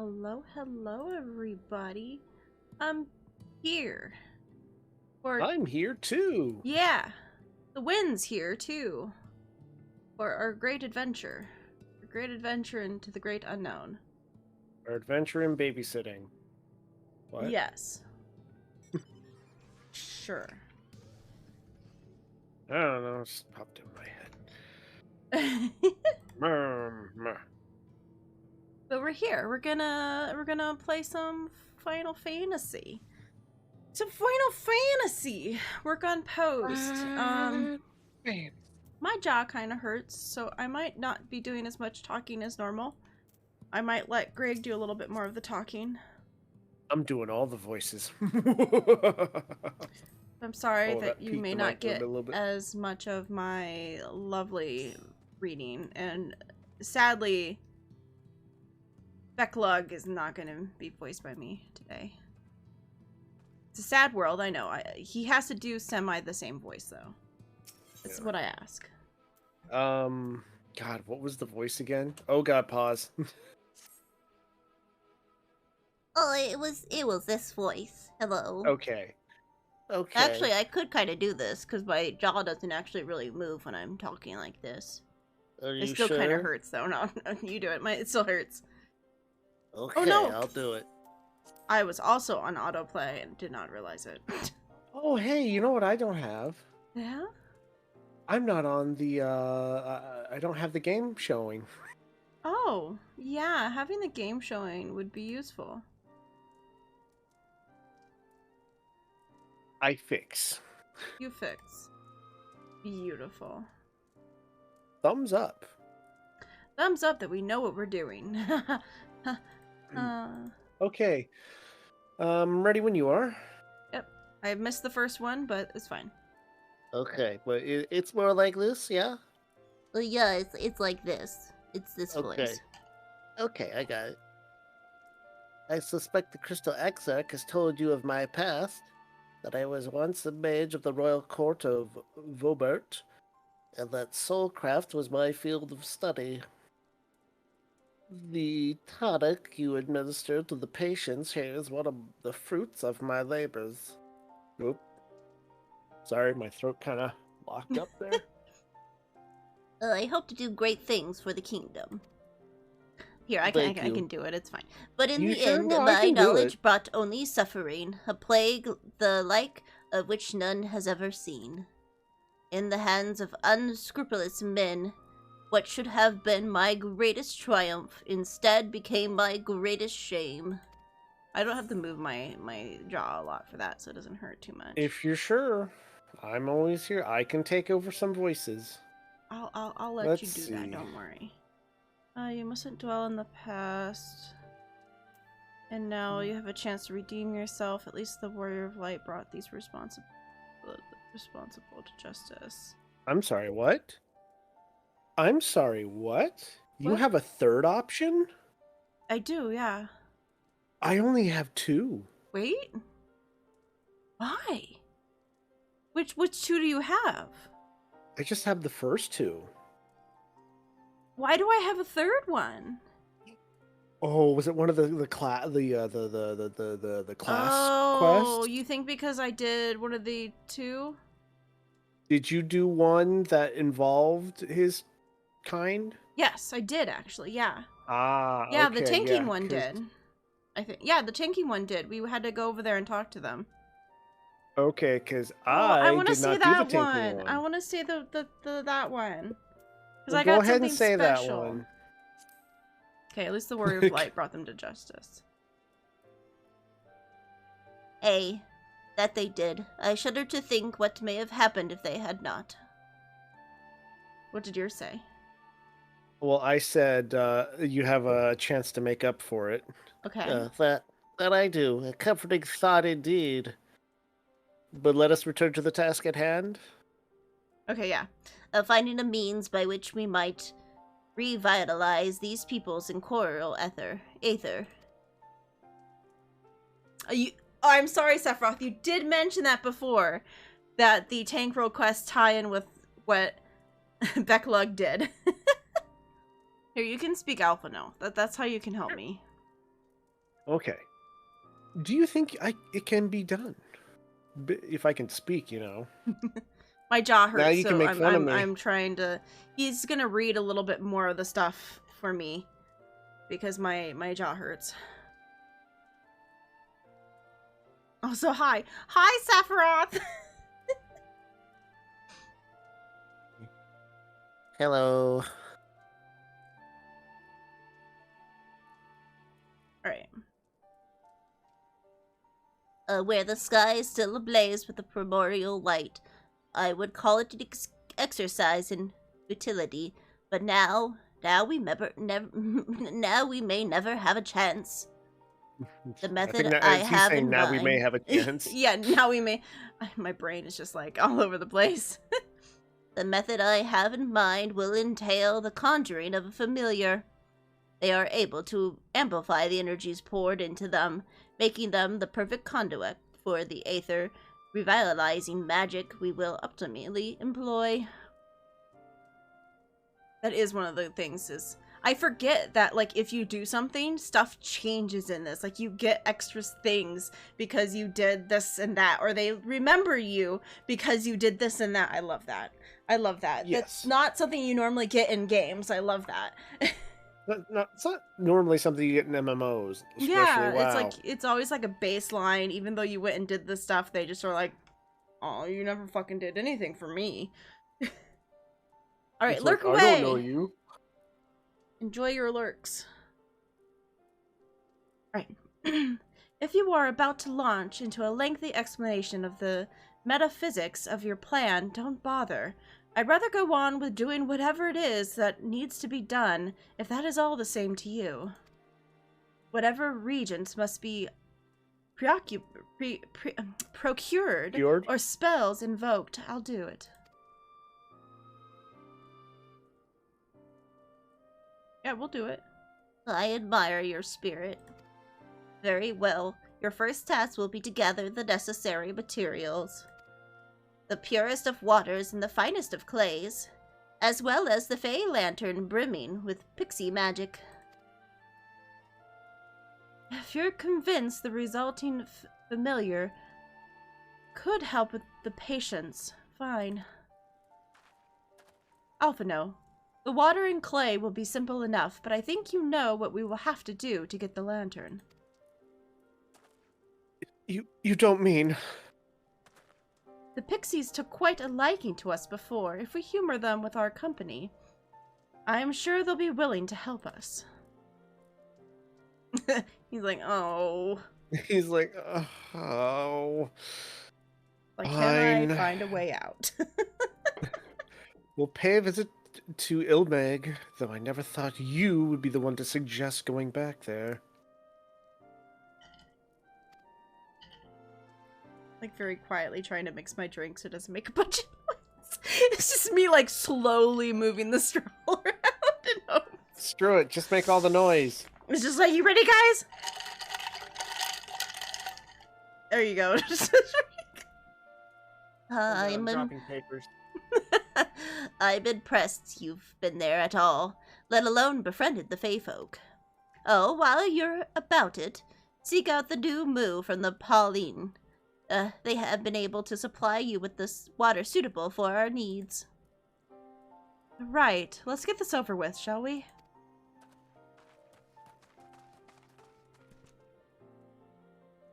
Hello, hello, everybody. I'm here. For I'm here too. yeah, the wind's here too. For our great adventure. A great adventure into the great unknown. Our adventure in babysitting. What? Yes. Sure. I don't know. It just popped in my head. But we're here. We're gonna play some Final Fantasy. Some Final Fantasy. Work on post. My jaw kind of hurts, so I might not be doing as much talking as normal. I might let Greg do a little bit more of the talking. I'm doing all the voices. I'm sorry Oh, that you peaked may the not mic a get little bit. as much of my lovely reading, and sadly, Becklug is not going to be voiced by me today. It's a sad world, I know. He has to do semi the same voice, though. That's what I ask. God, what was the voice again? Oh God, pause. Oh, it was this voice. Hello. Okay. Okay. Actually, I could kind of do this because my jaw doesn't actually really move when I'm talking like this. Are you It still sure? kind of hurts, though. No, you do it. It still hurts. Okay, Oh, no. I'll do it. I was also on autoplay and did not realize it. Oh, hey, you know what I don't have? Yeah? I'm not on the, I don't have the game showing. Oh, yeah. Having the game showing would be useful. I fix. You fix. Beautiful. Thumbs up. Thumbs up that we know what we're doing. Okay. Ready when you are. Yep. I missed the first one, but it's fine. Okay, but it's more like this, yeah? Well, yeah, it's like this. It's this Okay. voice. Okay, I got it. I suspect the Crystal Exarch has told you of my past, that I was once a mage of the royal court of Vobert, and that soulcraft was my field of study. The tonic you administer to the patients here is one of the fruits of my labors. Oop. Sorry, my throat kind of locked up there. I hope to do great things for the kingdom. Here, I Thank can you. do it. It's fine. But in You the sure? end, No, I my can do knowledge it. brought only suffering, a plague the like of which none has ever seen. In the hands of unscrupulous men, what should have been my greatest triumph instead became my greatest shame. I don't have to move my jaw a lot for that, so it doesn't hurt too much. If you're sure, I'm always here. I can take over some voices. I'll let Let's you do see. that. Don't worry. You mustn't dwell in the past. And now you have a chance to redeem yourself. At least the Warrior of Light brought these responsible to justice. I'm sorry, what? I'm sorry, what? You What? have a third option? I do, yeah. I only have two. Wait? Why? Which two do you have? I just have the first two. Why do I have a third one? Oh, was it one of the class Oh, quests? you think because I did one of the two? Did you do one that involved his kind? Yes, I did actually. Yeah. Ah, Yeah, okay, the tanking yeah, one 'cause- did. I think. Yeah, the tanking one did. We had to go over there and talk to them. Okay, because I want to did see not do that the tanking one. one. I want to see the that one. Because Well, I go got ahead something and say special. that one. Okay, at least the Warrior of Light brought them to justice. Ay, that they did. I shudder to think what may have happened if they had not. What did yours say? Well, I said you have a chance to make up for it. Okay. That I do. A comforting thought indeed. But let us return to the task at hand. Okay, yeah. Finding a means by which we might revitalize these peoples in coral aether. I'm sorry, Sephiroth. You did mention that before. That the Tank Roll quest tie in with what Becklug did. Here, you can speak Alpha now. That's how you can help me. Okay. Do you think it can be done? If I can speak, My jaw hurts, Now you can so make fun of me. I'm trying to. He's gonna read a little bit more of the stuff for me because my jaw hurts. Also, hi, Sephiroth. Hello. All right. Where the sky is still ablaze with the primordial light, I would call it an exercise in futility. But now we now we may never have a chance. The method I he's have saying in now mind. we may have a chance. Yeah, now we may. My brain is just like all over the place. The method I have in mind will entail the conjuring of a familiar. They are able to amplify the energies poured into them, making them the perfect conduit for the aether, revitalizing magic we will ultimately employ. That is one of the things is I forget that like if you do something, stuff changes in this. Like you get extra things because you did this and that, or they remember you because you did this and that. I love that. I love that. Yes. That's not something you normally get in games. I love that. It's not normally something you get in MMOs. Yeah, WoW. it's like it's always like a baseline. Even though you went and did this stuff, they just are like, "Oh, you never fucking did anything for me." All right, It's lurk like, away. I don't know you. Enjoy your lurks. All right. If you are about to launch into a lengthy explanation of the metaphysics of your plan, don't bother. I'd rather go on with doing whatever it is that needs to be done, if that is all the same to you. Whatever regents must be procured Cured? or spells invoked, I'll do it. Yeah, we'll do it. I admire your spirit. Very well. Your first task will be to gather the necessary materials. The purest of waters and the finest of clays, as well as the Fey Lantern brimming with pixie magic. If you're convinced the resulting familiar could help with the patients, fine. Alphino, the water and clay will be simple enough, but I think you know what we will have to do to get the lantern. You don't mean... The pixies took quite a liking to us before. If we humor them with our company, I am sure they'll be willing to help us. He's like, oh. He's like, oh. Like, Fine. can I find a way out? We'll pay a visit to Ilmeg, though I never thought you would be the one to suggest going back there. Like, very quietly trying to mix my drink so it doesn't make a bunch of noise. It's just me, like, slowly moving the straw around. Screw it, just make all the noise. It's just like, you ready, guys? There you go. I'm dropping papers. I'm impressed you've been there at all, let alone befriended the Fey folk. Oh, while you're about it, seek out the new moo from the Pauline. They have been able to supply you with this water suitable for our needs. Right. Let's get this over with, shall we?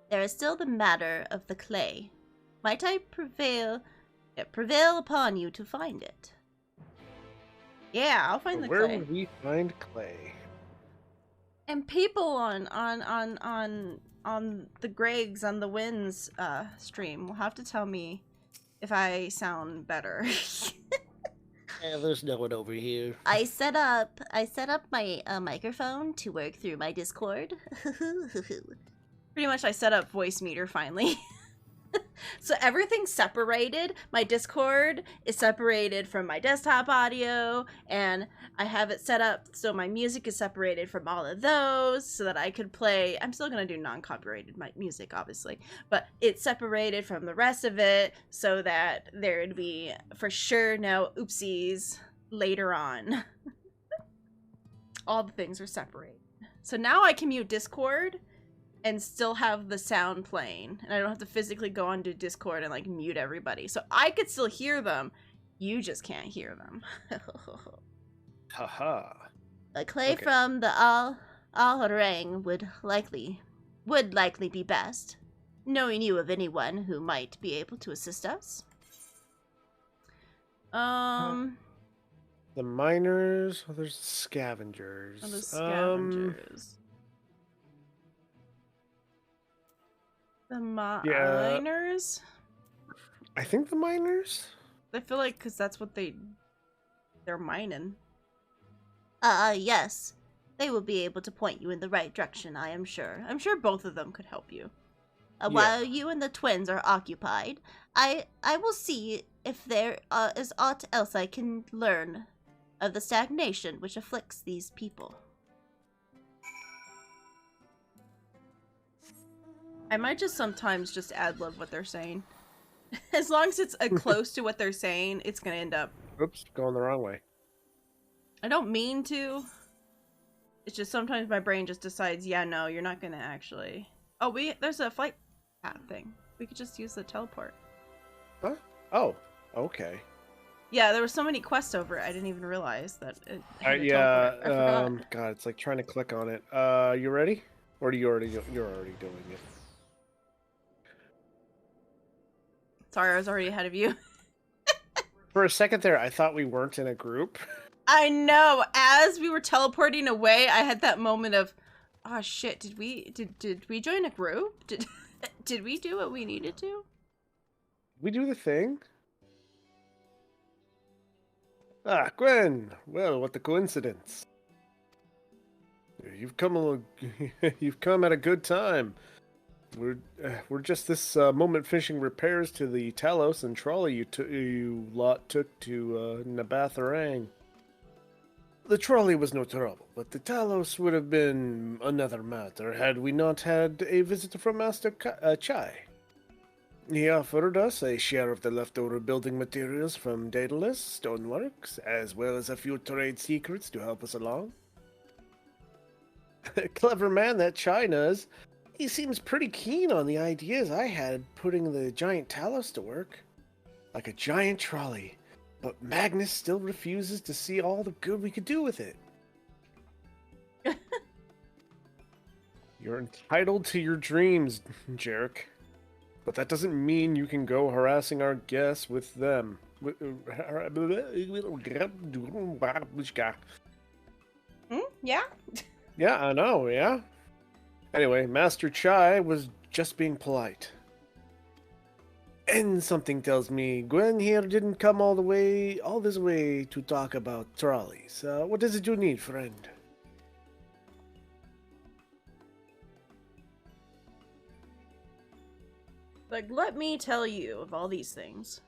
There is still the matter of the clay. Might I prevail upon you to find it? Yeah, I'll find the Where clay. would we find clay? And people on the Gregs on the Winds stream will have to tell me if I sound better. Yeah, there's no one over here. I set up my microphone to work through my Discord. Pretty much I set up voice meter finally. So everything's separated. My Discord is separated from my desktop audio, and I have it set up so my music is separated from all of those so that I could play. I'm still going to do non-copyrighted music, obviously, but it's separated from the rest of it so that there would be for sure no oopsies later on. All the things are separated. So now I can mute Discord and still have the sound playing, and I don't have to physically go onto Discord and like mute everybody. So I could still hear them. You just can't hear them. Haha. A clay Okay. from the Al-Harang would likely be best. Knowing you of anyone who might be able to assist us? The miners. Oh, there's scavengers. The scavengers. The miners? I think the miners. I feel like because that's what they're mining. Yes. They will be able to point you in the right direction, I am sure. I'm sure both of them could help you. While you and the twins are occupied, I will see if there is aught else I can learn of the stagnation which afflicts these people. I might just sometimes just ad-lib what they're saying. As long as it's close to what they're saying, it's gonna end up... Oops, going the wrong way. I don't mean to. It's just sometimes my brain just decides, yeah, no, you're not gonna actually... Oh, there's a flight path thing. We could just use the teleport. Huh? Oh, okay. Yeah, there were so many quests over it, I didn't even realize that it had a Yeah, teleport. I forgot. God, it's like trying to click on it. You ready? Or you're already doing it? Sorry, I was already ahead of you. For a second there, I thought we weren't in a group. I know. As we were teleporting away, I had that moment of, oh shit! Did we join a group? Did we do what we needed to? We do the thing. Ah, Gwen. Well, what a coincidence. You've come you've come at a good time. We're just this moment finishing repairs to the Talos and trolley you lot took to Nabatharang. The trolley was no trouble, but the Talos would have been another matter had we not had a visitor from Master Chai. He offered us a share of the leftover building materials from Daedalus Stoneworks, as well as a few trade secrets to help us along. Clever man that Chai is. He seems pretty keen on the ideas I had putting the giant Talos to work. Like a giant trolley. But Magnus still refuses to see all the good we could do with it. You're entitled to your dreams, Jarek. But that doesn't mean you can go harassing our guests with them. Yeah? Yeah, I know, yeah? Anyway, Master Chai was just being polite. And something tells me Gwen here didn't come all this way to talk about trolleys. What is it you need, friend? Like, let me tell you of all these things.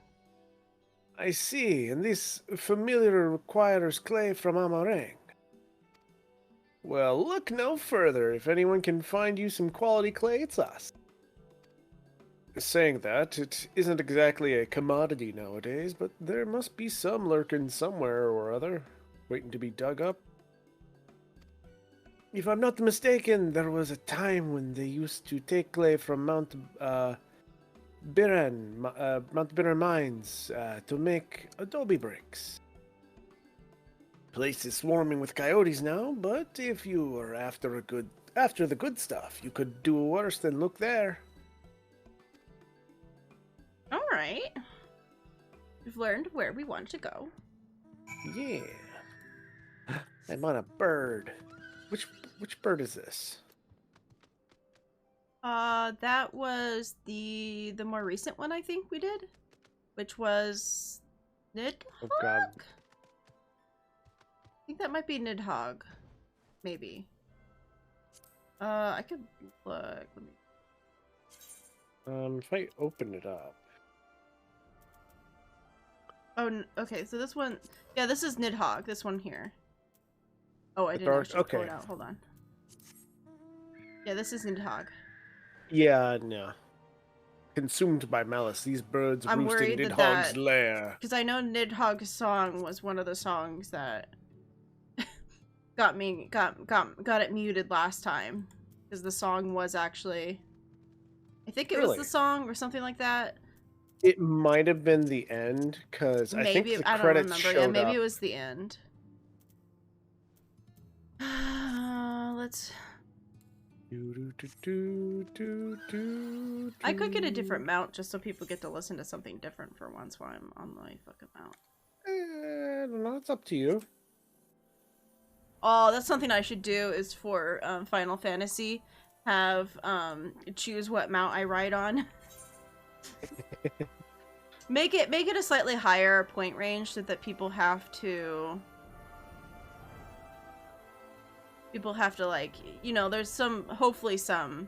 I see, and this familiar requires clay from Amarang. Well, look no further. If anyone can find you some quality clay, it's us. Saying that, it isn't exactly a commodity nowadays, but there must be some lurking somewhere or other, waiting to be dug up. If I'm not mistaken, there was a time when they used to take clay from Mount Biran Mines to make adobe bricks. Place is swarming with coyotes now, but if you are after the good stuff, you could do worse than look there. Alright. We've learned where we want to go. Yeah. I'm on a bird. Which bird is this? That was the more recent one I think we did, which was Nidhogg? Oh god. I think that might be Nidhogg. Maybe. I could look. Let me... If I open it up. Oh, okay, so this one... Yeah, this is Nidhogg, this one here. Oh, I didn't dark- actually pull okay. it out. Hold on. Yeah, this is Nidhogg. Yeah, no. Consumed by malice, these birds I'm roost in worried Nidhogg's that- lair. Because I know Nidhogg's song was one of the songs that got it muted last time. Because the song was actually... I think it was Really? the song or something like that. It might have been the end, because I think the I don't credits remember. showed Yeah, maybe up. it was the end. Let's... I could get a different mount just so people get to listen to something different for once while I'm on my fucking mount. I don't know, it's up to you. Oh, that's something I should do is for Final Fantasy. Have choose what mount I ride on. make it a slightly higher point range so that people have to like, you know, there's some, hopefully some,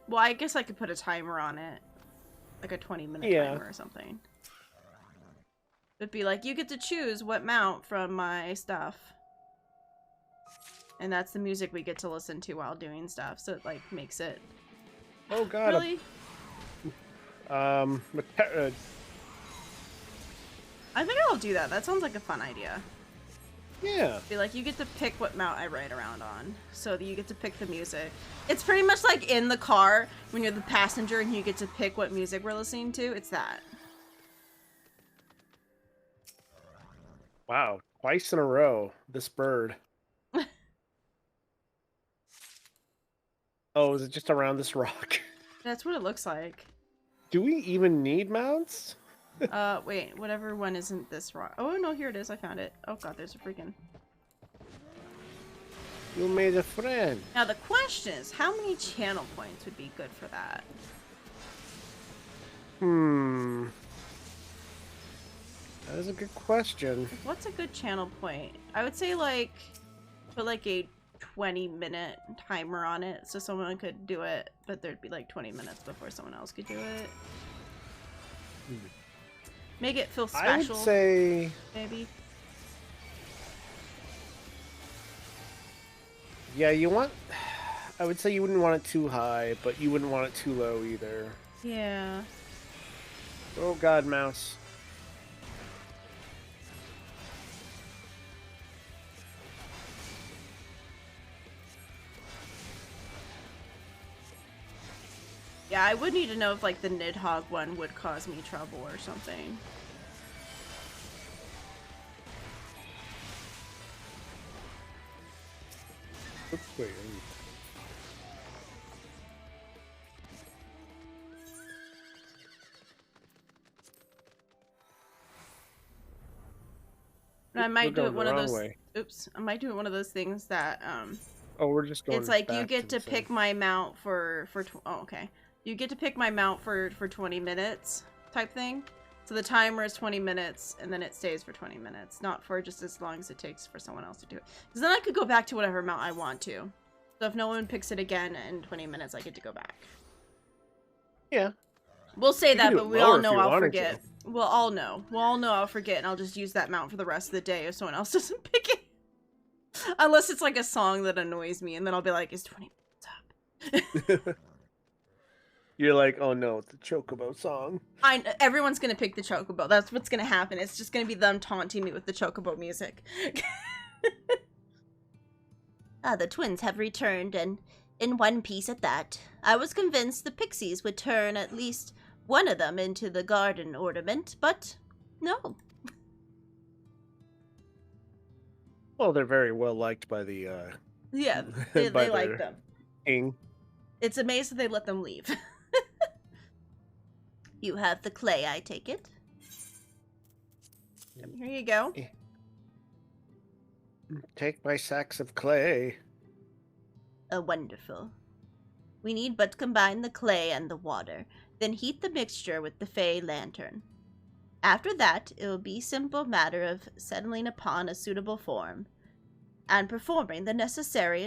well, I guess I could put a timer on it, like a 20-minute timer or something. It'd be like, you get to choose what mount from my stuff, and that's the music we get to listen to while doing stuff, so it like makes it... Oh god. Really? I think I'll do that. That sounds like a fun idea. Yeah. Be like, you get to pick what mount I ride around on, so that you get to pick the music. It's pretty much like in the car when you're the passenger and you get to pick what music we're listening to. It's that. Wow, twice in a row, this bird. Oh, is it just around this rock? That's what it looks like. Do we even need mounts? Wait, whatever one isn't this rock. Oh no, here it is. I found it. Oh god, there's a freaking... You made a friend. Now the question is, how many channel points would be good for that? That is a good question. What's a good channel point? I would say like, put like a 20-minute timer on it so someone could do it, but there'd be like 20 minutes before someone else could do it. Make it feel special. I would say... Maybe. Yeah, you want... I would say you wouldn't want it too high, but you wouldn't want it too low either. Yeah. Oh god, mouse. Yeah, I would need to know if like the Nidhogg one would cause me trouble or something. Oops, wait. And I might do it one of those... way. Oops. I might do it one of those things that, Oh, we're just going it's like you back get to the same. pick my mount oh, okay. You get to pick my mount for 20 minutes type thing. So the timer is 20 minutes, and then it stays for 20 minutes. Not for just as long as it takes for someone else to do it. Because then I could go back to whatever mount I want to. So if no one picks it again in 20 minutes, I get to go back. Yeah. We'll say You can that, do but it we lower all if know you I'll wanted forget. to. We'll all know. We'll all know I'll forget, and I'll just use that mount for the rest of the day if someone else doesn't pick it. Unless it's like a song that annoys me, and then I'll be like, "Is 20 minutes up?" You're like, oh no, it's a Chocobo song. Everyone's gonna pick the Chocobo. That's what's gonna happen. It's just gonna be them taunting me with the Chocobo music. The twins have returned, and in one piece at that. I was convinced the pixies would turn at least one of them into the garden ornament, but no. Well, they're very well liked by the Yeah, they by like their them. king. It's amazing they let them leave. You have the clay, I take it? Here you go. Take my sacks of clay. Wonderful. We need but combine the clay and the water, then heat the mixture with the fey lantern. After that, it will be a simple matter of settling upon a suitable form, and performing the necessary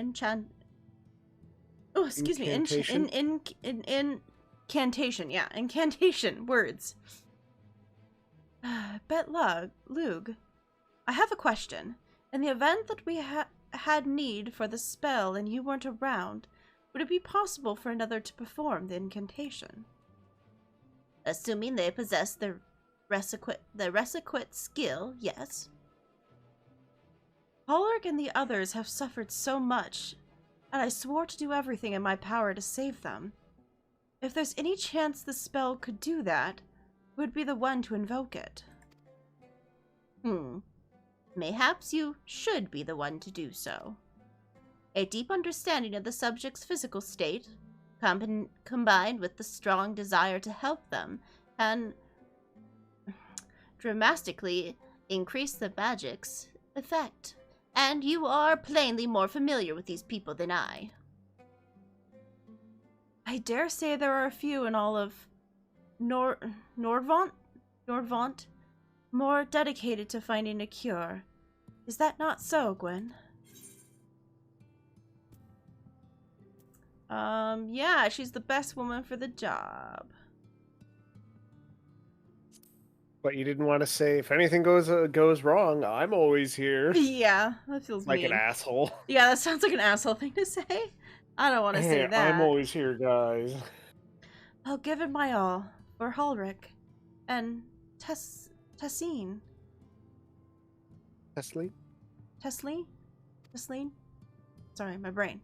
Incantation, yeah, incantation words. Lug, I have a question. In the event that we had need for the spell and you weren't around, would it be possible for another to perform the incantation? Assuming they possess the requisite skill, yes. Pollark and the others have suffered so much. and I swore to do everything in my power to save them. If there's any chance the spell could do that, who would be the one to invoke it? Mayhaps you should be the one to do so. A deep understanding of the subject's physical state, combined with the strong desire to help them, can dramatically increase the magic's effect. And you are plainly more familiar with these people than I. I dare say there are a few in all of Nordvant more dedicated to finding a cure. Is that not so, Gwen? Yeah, she's the best woman for the job. But you didn't want to say, if anything goes wrong, I'm always here. Yeah, that feels Like mean. an asshole. Yeah, that sounds like an asshole thing to say. I don't want to say that. I'm always here, guys. I'll give it my all for Hulric and Tessine. Leslie? Tesleen? Sorry, my brain.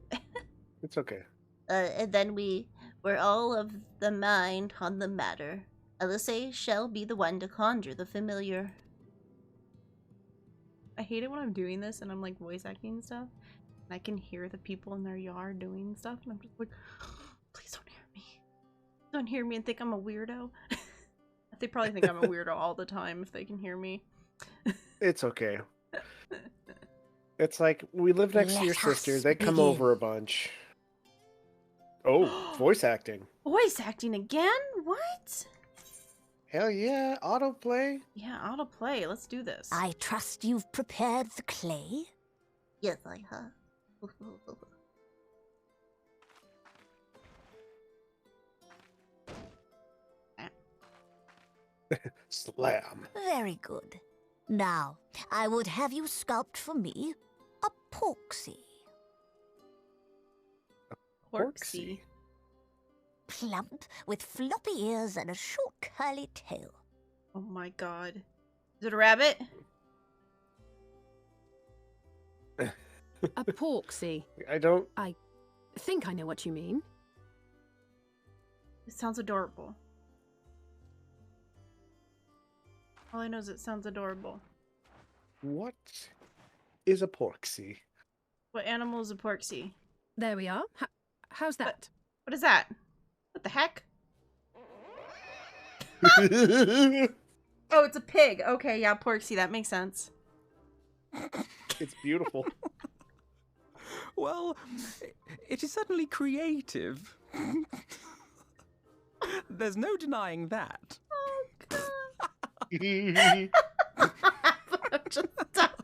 It's okay. And then we were all of the mind on the matter. Alice shall be the one to conjure the familiar. I hate it when I'm doing this and I'm like voice acting and stuff. And I can hear the people in their yard doing stuff. And I'm just like, please don't hear me. Don't hear me and think I'm a weirdo. They probably think I'm a weirdo all the time if they can hear me. It's okay. It's like, we live next to your sister. They come over a bunch. Oh, voice acting. Voice acting again? What? Hell yeah, autoplay. Yeah, autoplay. Let's do this. I trust you've prepared the clay? Yes, I have. Slam. Very good. Now, I would have you sculpt for me a porksy. Porksy. Plump, with floppy ears and a short curly tail. Oh my god. Is it a rabbit? A porksy. I Think I know what you mean. It sounds adorable. All I know is it sounds adorable. What is a porksy? What animal is a porksy? There we are. How's that? What is that? What the heck? Oh, it's a pig. Okay, yeah, porksy. That makes sense. It's beautiful. Well, it is certainly creative. There's no denying that. Oh, God. Just stop.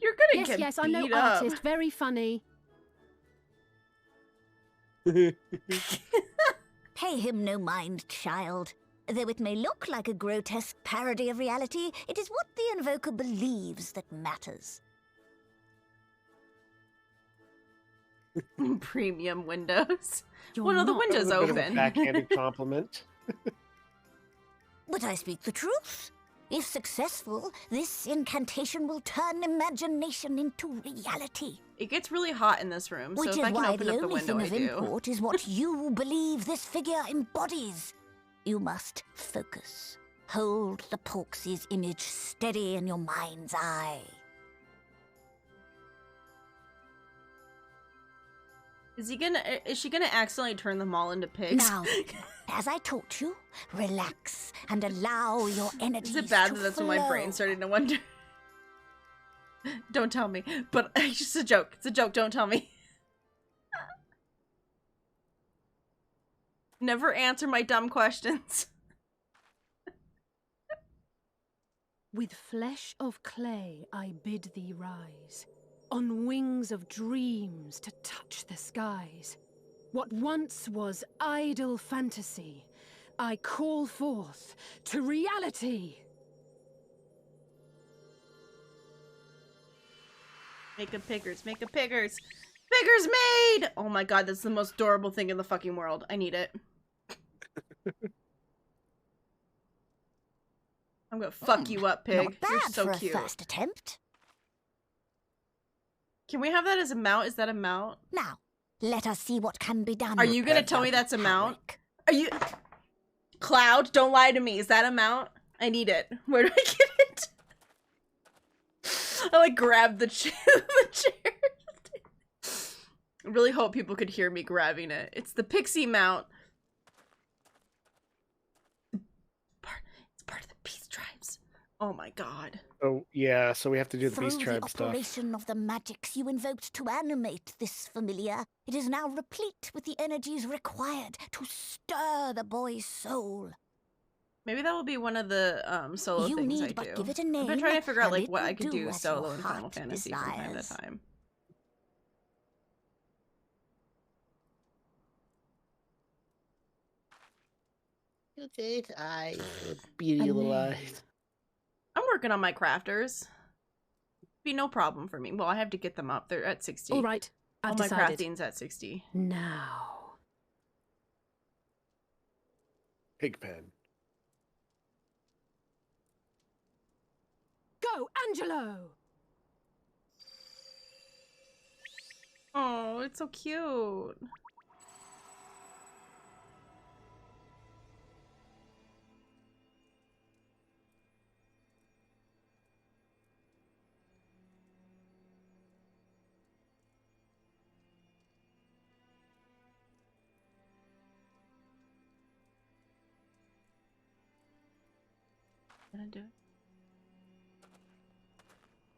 You're gonna get Yes, I'm no beat up. artist. Very funny. Pay him no mind, child. Though it may look like a grotesque parody of reality, it is what the invoker believes that matters. Premium windows. You're One of the not- windows A bit of a open. backhanded compliment. But I speak the truth. If successful, this incantation will turn imagination into reality. It gets really hot in this room, so Which if is I can why open the up the only window, thing I of do. import is what you believe this figure embodies. You must focus. Hold the Porksy's image steady in your mind's eye. Is she gonna accidentally turn them all into pigs? Now, as I taught you, relax and allow your energy Is to it bad that that's when my flow. brain's starting to wonder? Don't tell me. But it's just a joke. It's a joke. Don't tell me. Never answer my dumb questions. With flesh of clay I bid thee rise, on wings of dreams to touch the skies. What once was idle fantasy, I call forth to reality. Make a piggers. Make a piggers. Piggers made! Oh my god, that's the most adorable thing in the fucking world. I need it. I'm gonna fuck you up, pig. Not bad You're so for cute. a first attempt. Can we have that as a mount? Is that a mount? Now, let us see what can be done. Are you gonna tell me that's a mount? Are you... Cloud, don't lie to me. Is that a mount? I need it. Where do I get it? I like grabbed the chair. I really hope people could hear me grabbing it. It's the Pixie Mount. It's part of the Peace Tribes. Oh my god. Oh, yeah, so we have to do the Through Beast the Tribe stuff. operation of the magics you invoked to animate this familiar, it is now replete with the energies required to stir the boy's soul. Maybe that will be one of the solo You things need I but do. give it a I've been name, trying to figure out and like it what will I could do do as solo your in Final heart Fantasy from time to desires. time. Okay, beady little eyes. I'm working on my crafters. Be no problem for me. Well, I have to get them up. They're at 60. All right, I've All my decided. crafting's at 60. Now. Pigpen. Go, Angelo! Oh, it's so cute. Gonna do it.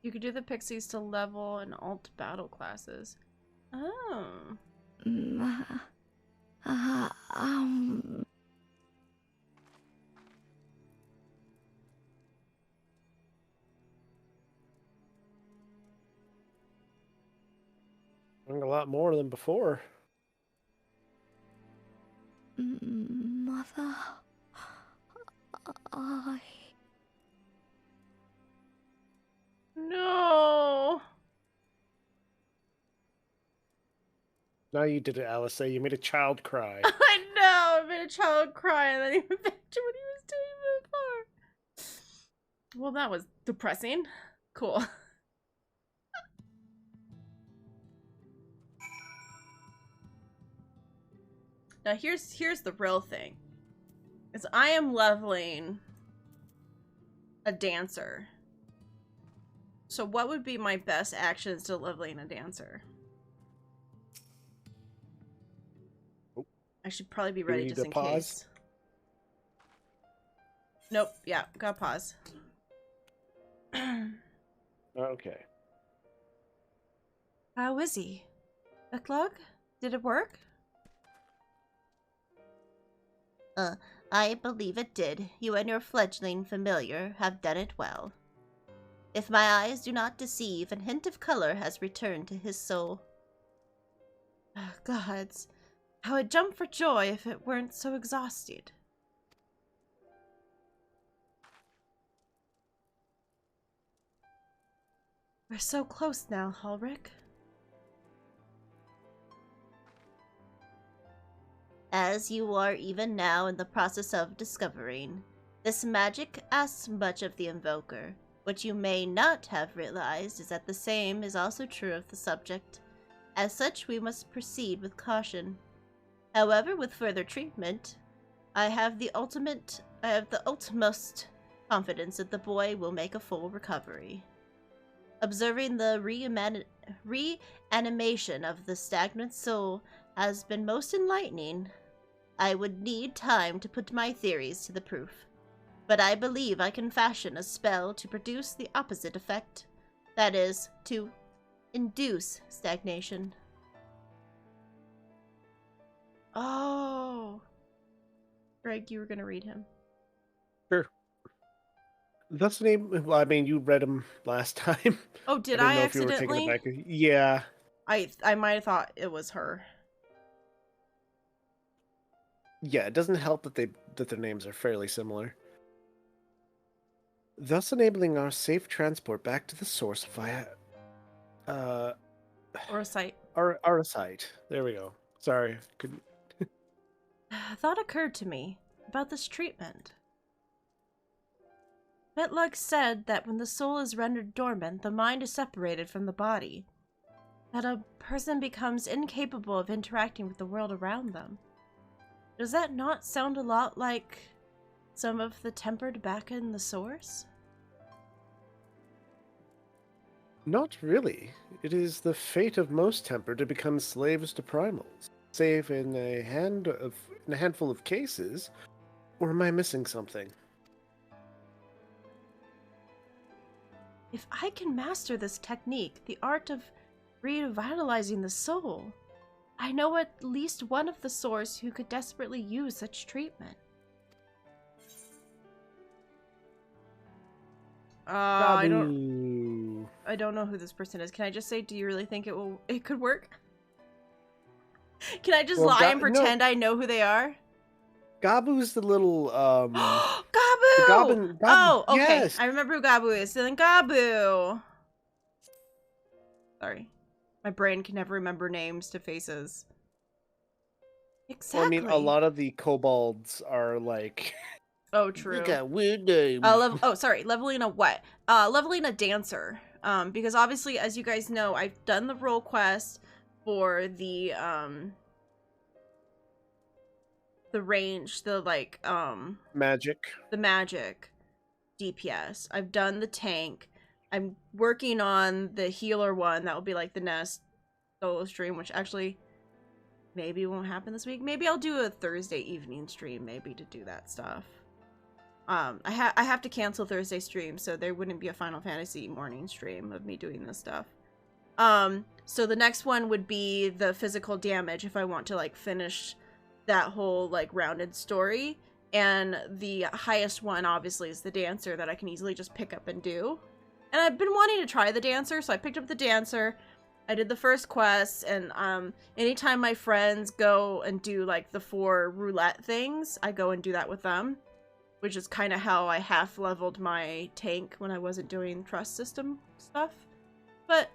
You could do the pixies to level and alt battle classes. Oh. Doing a lot more than before. Mother, I... No. Now you did it, Alice. You made a child cry. I know. I made a child cry and then he went back to what he was doing before. Well, that was depressing. Cool. Now here's the real thing. Is I am leveling a dancer. So what would be my best actions to leveling a dancer? Oh. I should probably be Do we ready need just to in pause? case. Nope. Yeah, gotta pause. Okay. How is he? Backlog? Did it work? I believe it did. You and your fledgling familiar have done it well. If my eyes do not deceive, a hint of color has returned to his soul. Gods, how I'd jump for joy if it weren't so exhausted. We're so close now, Ulrich. As you are even now in the process of discovering, this magic asks much of the invoker. What you may not have realized is that the same is also true of the subject. As such, we must proceed with caution. However, with further treatment, I have the utmost confidence that the boy will make a full recovery. Observing the reanimation of the stagnant soul has been most enlightening. I would need time to put my theories to the proof, but I believe I can fashion a spell to produce the opposite effect. That is, to induce stagnation. Oh. Greg, you were gonna read him. Sure. That's the name. Well, I mean, you read him last time. Oh, did I I didn't know if you were taking accidentally? it back. Yeah. I might have thought it was her. Yeah, it doesn't help that their names are fairly similar. Thus enabling our safe transport back to the source via Or a site. our site. There we go. Sorry, couldn't. A thought occurred to me about this treatment. Betlug said that when the soul is rendered dormant, the mind is separated from the body. that a person becomes incapable of interacting with the world around them. Does that not sound a lot like some of the tempered back in the source? Not really. It is the fate of most temper to become slaves to primals, save in a handful of cases. Or am I missing something? If I can master this technique, the art of revitalizing the soul, I know at least one of the source who could desperately use such treatment. I don't know who this person is. Can I just say, do you really think it could work? Can I just lie and pretend I know who they are? Gabu's the little Gabu! the goblin, Oh, okay. Yes. I remember who Gabu is. So then Gabu. Sorry. My brain can never remember names to faces. Exactly. Well, I mean, a lot of the kobolds are like... Oh, true. You got weird names. Leveling a what? Leveling a dancer. Because obviously, as you guys know, I've done the role quest for the range, magic. The magic DPS. I've done the tank. I'm working on the healer one. That will be like the next solo stream, which actually maybe won't happen this week. Maybe I'll do a Thursday evening stream, maybe, to do that stuff. I have to cancel Thursday stream, so there wouldn't be a Final Fantasy morning stream of me doing this stuff. So the next one would be the physical damage if I want to like finish that whole like rounded story. And the highest one obviously is the dancer that I can easily just pick up and do. And I've been wanting to try the dancer, so I picked up the dancer. I did the first quest, and anytime my friends go and do like the 4 roulette things, I go and do that with them. Which is kind of how I half-leveled my tank when I wasn't doing trust system stuff. But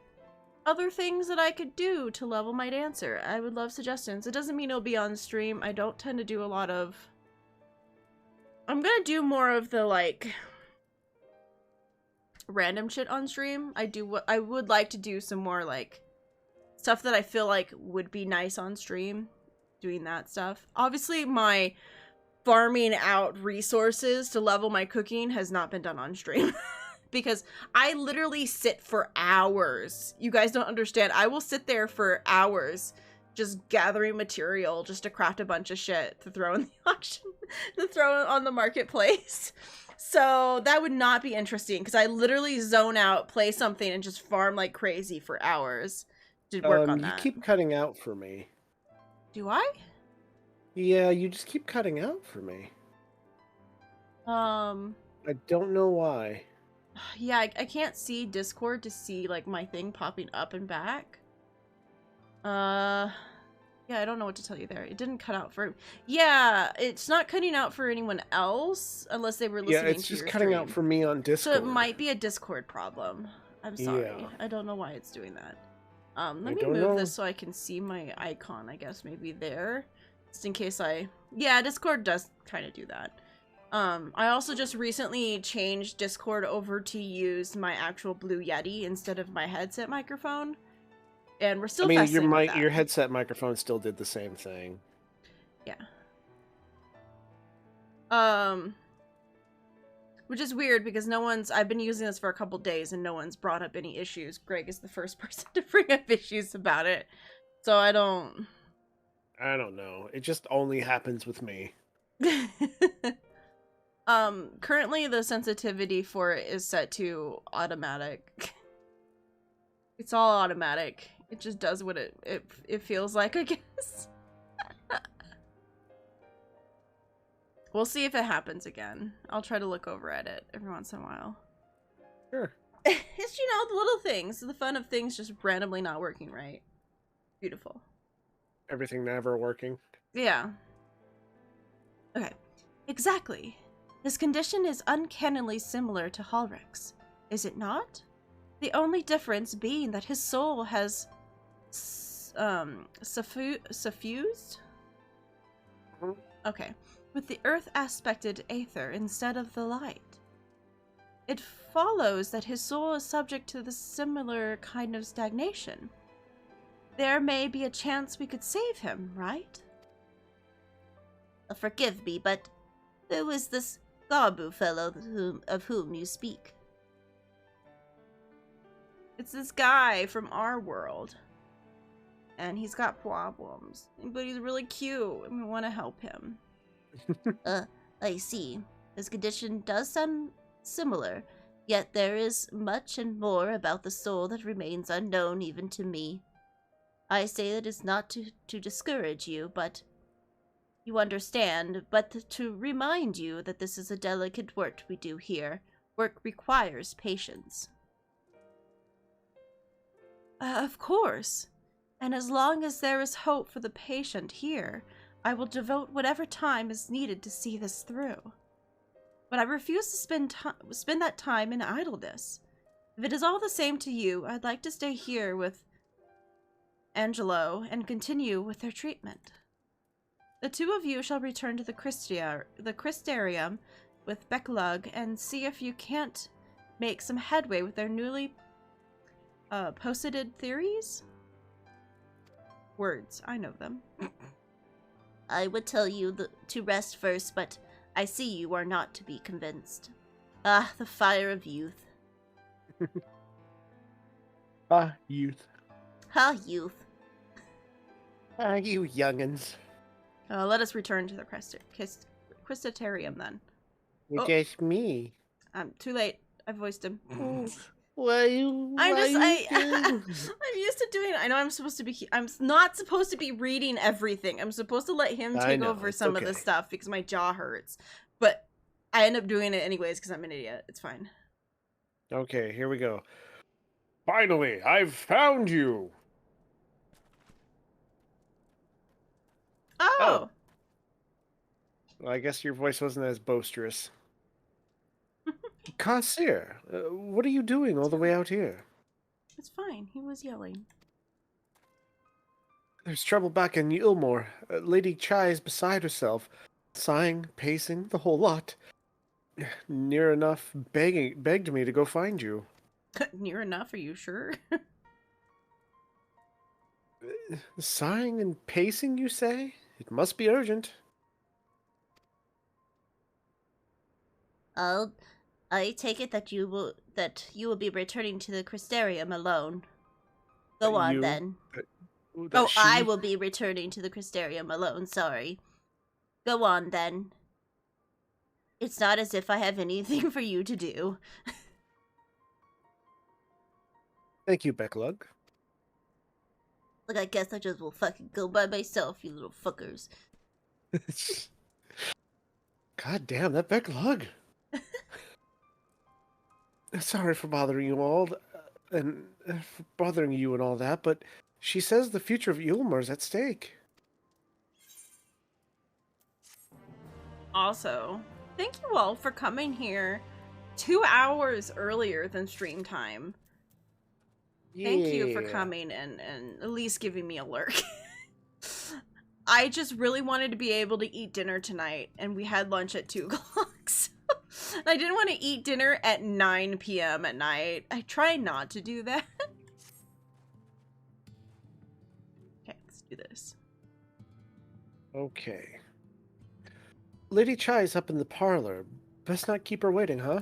other things that I could do to level my dancer, I would love suggestions. It doesn't mean it'll be on stream. I don't tend to do a lot of... I'm gonna do more of the, like, random shit on stream. I would like to do some more, like, stuff that I feel like would be nice on stream. Doing that stuff. Obviously, my farming out resources to level my cooking has not been done on stream. Because I literally sit for hours. You guys don't understand. I will sit there for hours just gathering material just to craft a bunch of shit to throw in the auction, to throw on the marketplace. So that would not be interesting because I literally zone out, play something, and just farm like crazy for hours to work on that. You keep cutting out for me. Do I? Yeah, you just keep cutting out for me. I don't know why. Yeah, I can't see Discord to see, like, my thing popping up and back. Yeah, I don't know what to tell you there. It didn't cut out for... Yeah, it's not cutting out for anyone else, unless they were listening to your Yeah, it's just cutting out for me on Discord. So it might be a Discord problem. I'm sorry. Yeah. I don't know why it's doing that. Let me move this so I can see my icon, I guess, maybe there. Just in case Yeah, Discord does kind of do that. I also just recently changed Discord over to use my actual Blue Yeti instead of my headset microphone. And we're still your headset microphone still did the same thing. Yeah. Which is weird because I've been using this for a couple days and no one's brought up any issues. Greg is the first person to bring up issues about it. So I don't know. It just only happens with me. Currently the sensitivity for it is set to automatic. It's all automatic. It just does what it feels like, I guess. We'll see if it happens again. I'll try to look over at it every once in a while. Sure. It's, the little things. The fun of things just randomly not working right. Beautiful. Everything never working. Yeah. Okay. Exactly. This condition is uncannily similar to Halrick's, is it not? The only difference being that his soul has suffused? Okay. With the earth-aspected aether instead of the light. It follows that his soul is subject to the similar kind of stagnation. there may be a chance we could save him, right? Forgive me, but who is this Garbu fellow of whom you speak? It's this guy from our world. And he's got problems. But he's really cute, and we want to help him. I see. His condition does sound similar, yet there is much and more about the soul that remains unknown even to me. I say that it's not to discourage you, but you understand, but to remind you that this is a delicate work we do here. Work requires patience. Of course. And as long as there is hope for the patient here, I will devote whatever time is needed to see this through. But I refuse to spend that time in idleness. If it is all the same to you, I'd like to stay here with Angelo and continue with their treatment. The two of you shall return to the Crystarium with Beklug and see if you can't make some headway with their newly posited theories? Words, I know them. I would tell you to rest first, but I see you are not to be convinced. Ah, the fire of youth. Youth. Ha, youth. You young'uns. Let us return to the Crystarium then. It's just me. Too late. I voiced him. I'm used to doing it. I know I'm not supposed to be reading everything. I'm supposed to let him take over some of the stuff because my jaw hurts. But I end up doing it anyways because I'm an idiot. It's fine. Okay, here we go. Finally, I've found you! Oh! Well, I guess your voice wasn't as boisterous. Kasir, what are you doing all the way out here? It's fine. He was yelling. There's trouble back in Ylmore. Lady Chai is beside herself. Sighing, pacing, the whole lot. Near enough begged me to go find you. Near enough, are you sure? Sighing and pacing, you say? It must be urgent. I take it that you will be returning to the Crystarium alone. Go on then. I will be returning to the Crystarium alone, sorry. Go on then. It's not as if I have anything for you to do. Thank you, Beklug. Look, I guess I just will fucking go by myself, you little fuckers. God damn, that Beklug. Sorry for bothering you all, and for bothering you and all that, but she says the future of Ylmore is at stake. Also, thank you all for coming here 2 hours earlier than stream time. Thank you for coming and at least giving me a lurk. I just really wanted to be able to eat dinner tonight, and we had lunch at 2 o'clock, so I didn't want to eat dinner at 9 p.m. at night. I try not to do that. Okay, let's do this. Okay. Lady Chai's up in the parlor. Best not keep her waiting, huh?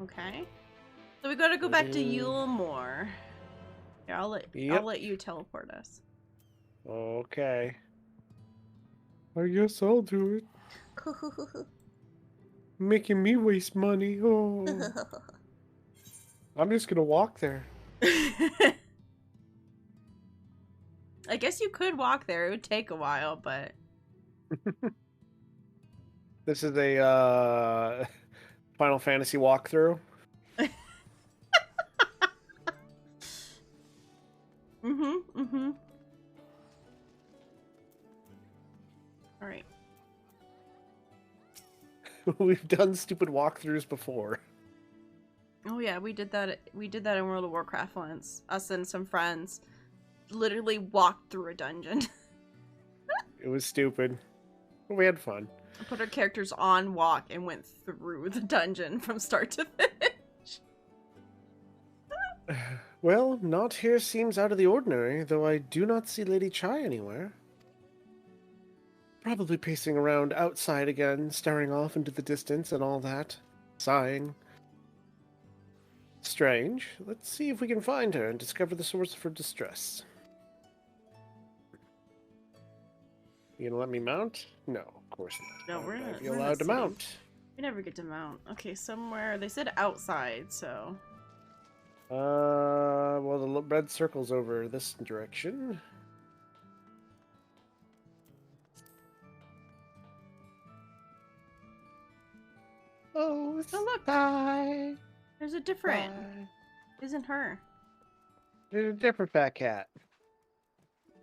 Okay. So we gotta go back to Ylmore. Here, I'll let you teleport us. Okay. I guess I'll do it. Making me waste money. Oh. I'm just gonna walk there. I guess you could walk there. It would take a while, but... This is a Final Fantasy walkthrough. Alright. We've done stupid walkthroughs before. Oh yeah, we did that in World of Warcraft once. Us and some friends literally walked through a dungeon. It was stupid. But we had fun. Put our characters on walk and went through the dungeon from start to finish. Well, not here seems out of the ordinary, though I do not see Lady Chai anywhere. Probably pacing around outside again, staring off into the distance and all that, sighing. Strange. Let's see if we can find her and discover the source of her distress. You gonna let me mount? No, of course not. No, we're Why would I not. be We're allowed not to sitting. mount. We never get to mount. Okay, somewhere. They said outside, so. Well, the red circle's over this direction. Oh, look. Hi. There's a different. Isn't her? There's a different fat cat.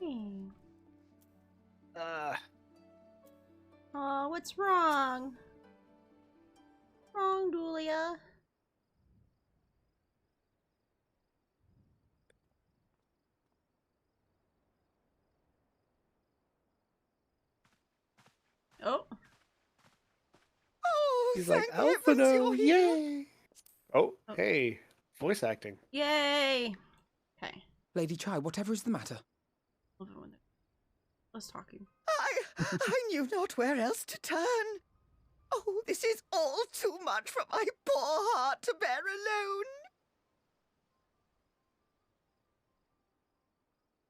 Hmm. Uh, Oh, what's wrong? Wrong, Julia. Oh. Oh, he's like, thank heavens Alphino, you're here. yay! Oh, hey, voice acting. Yay! Okay. Lady Chai, whatever is the matter? Less talking. I knew not where else to turn. Oh, this is all too much for my poor heart to bear alone.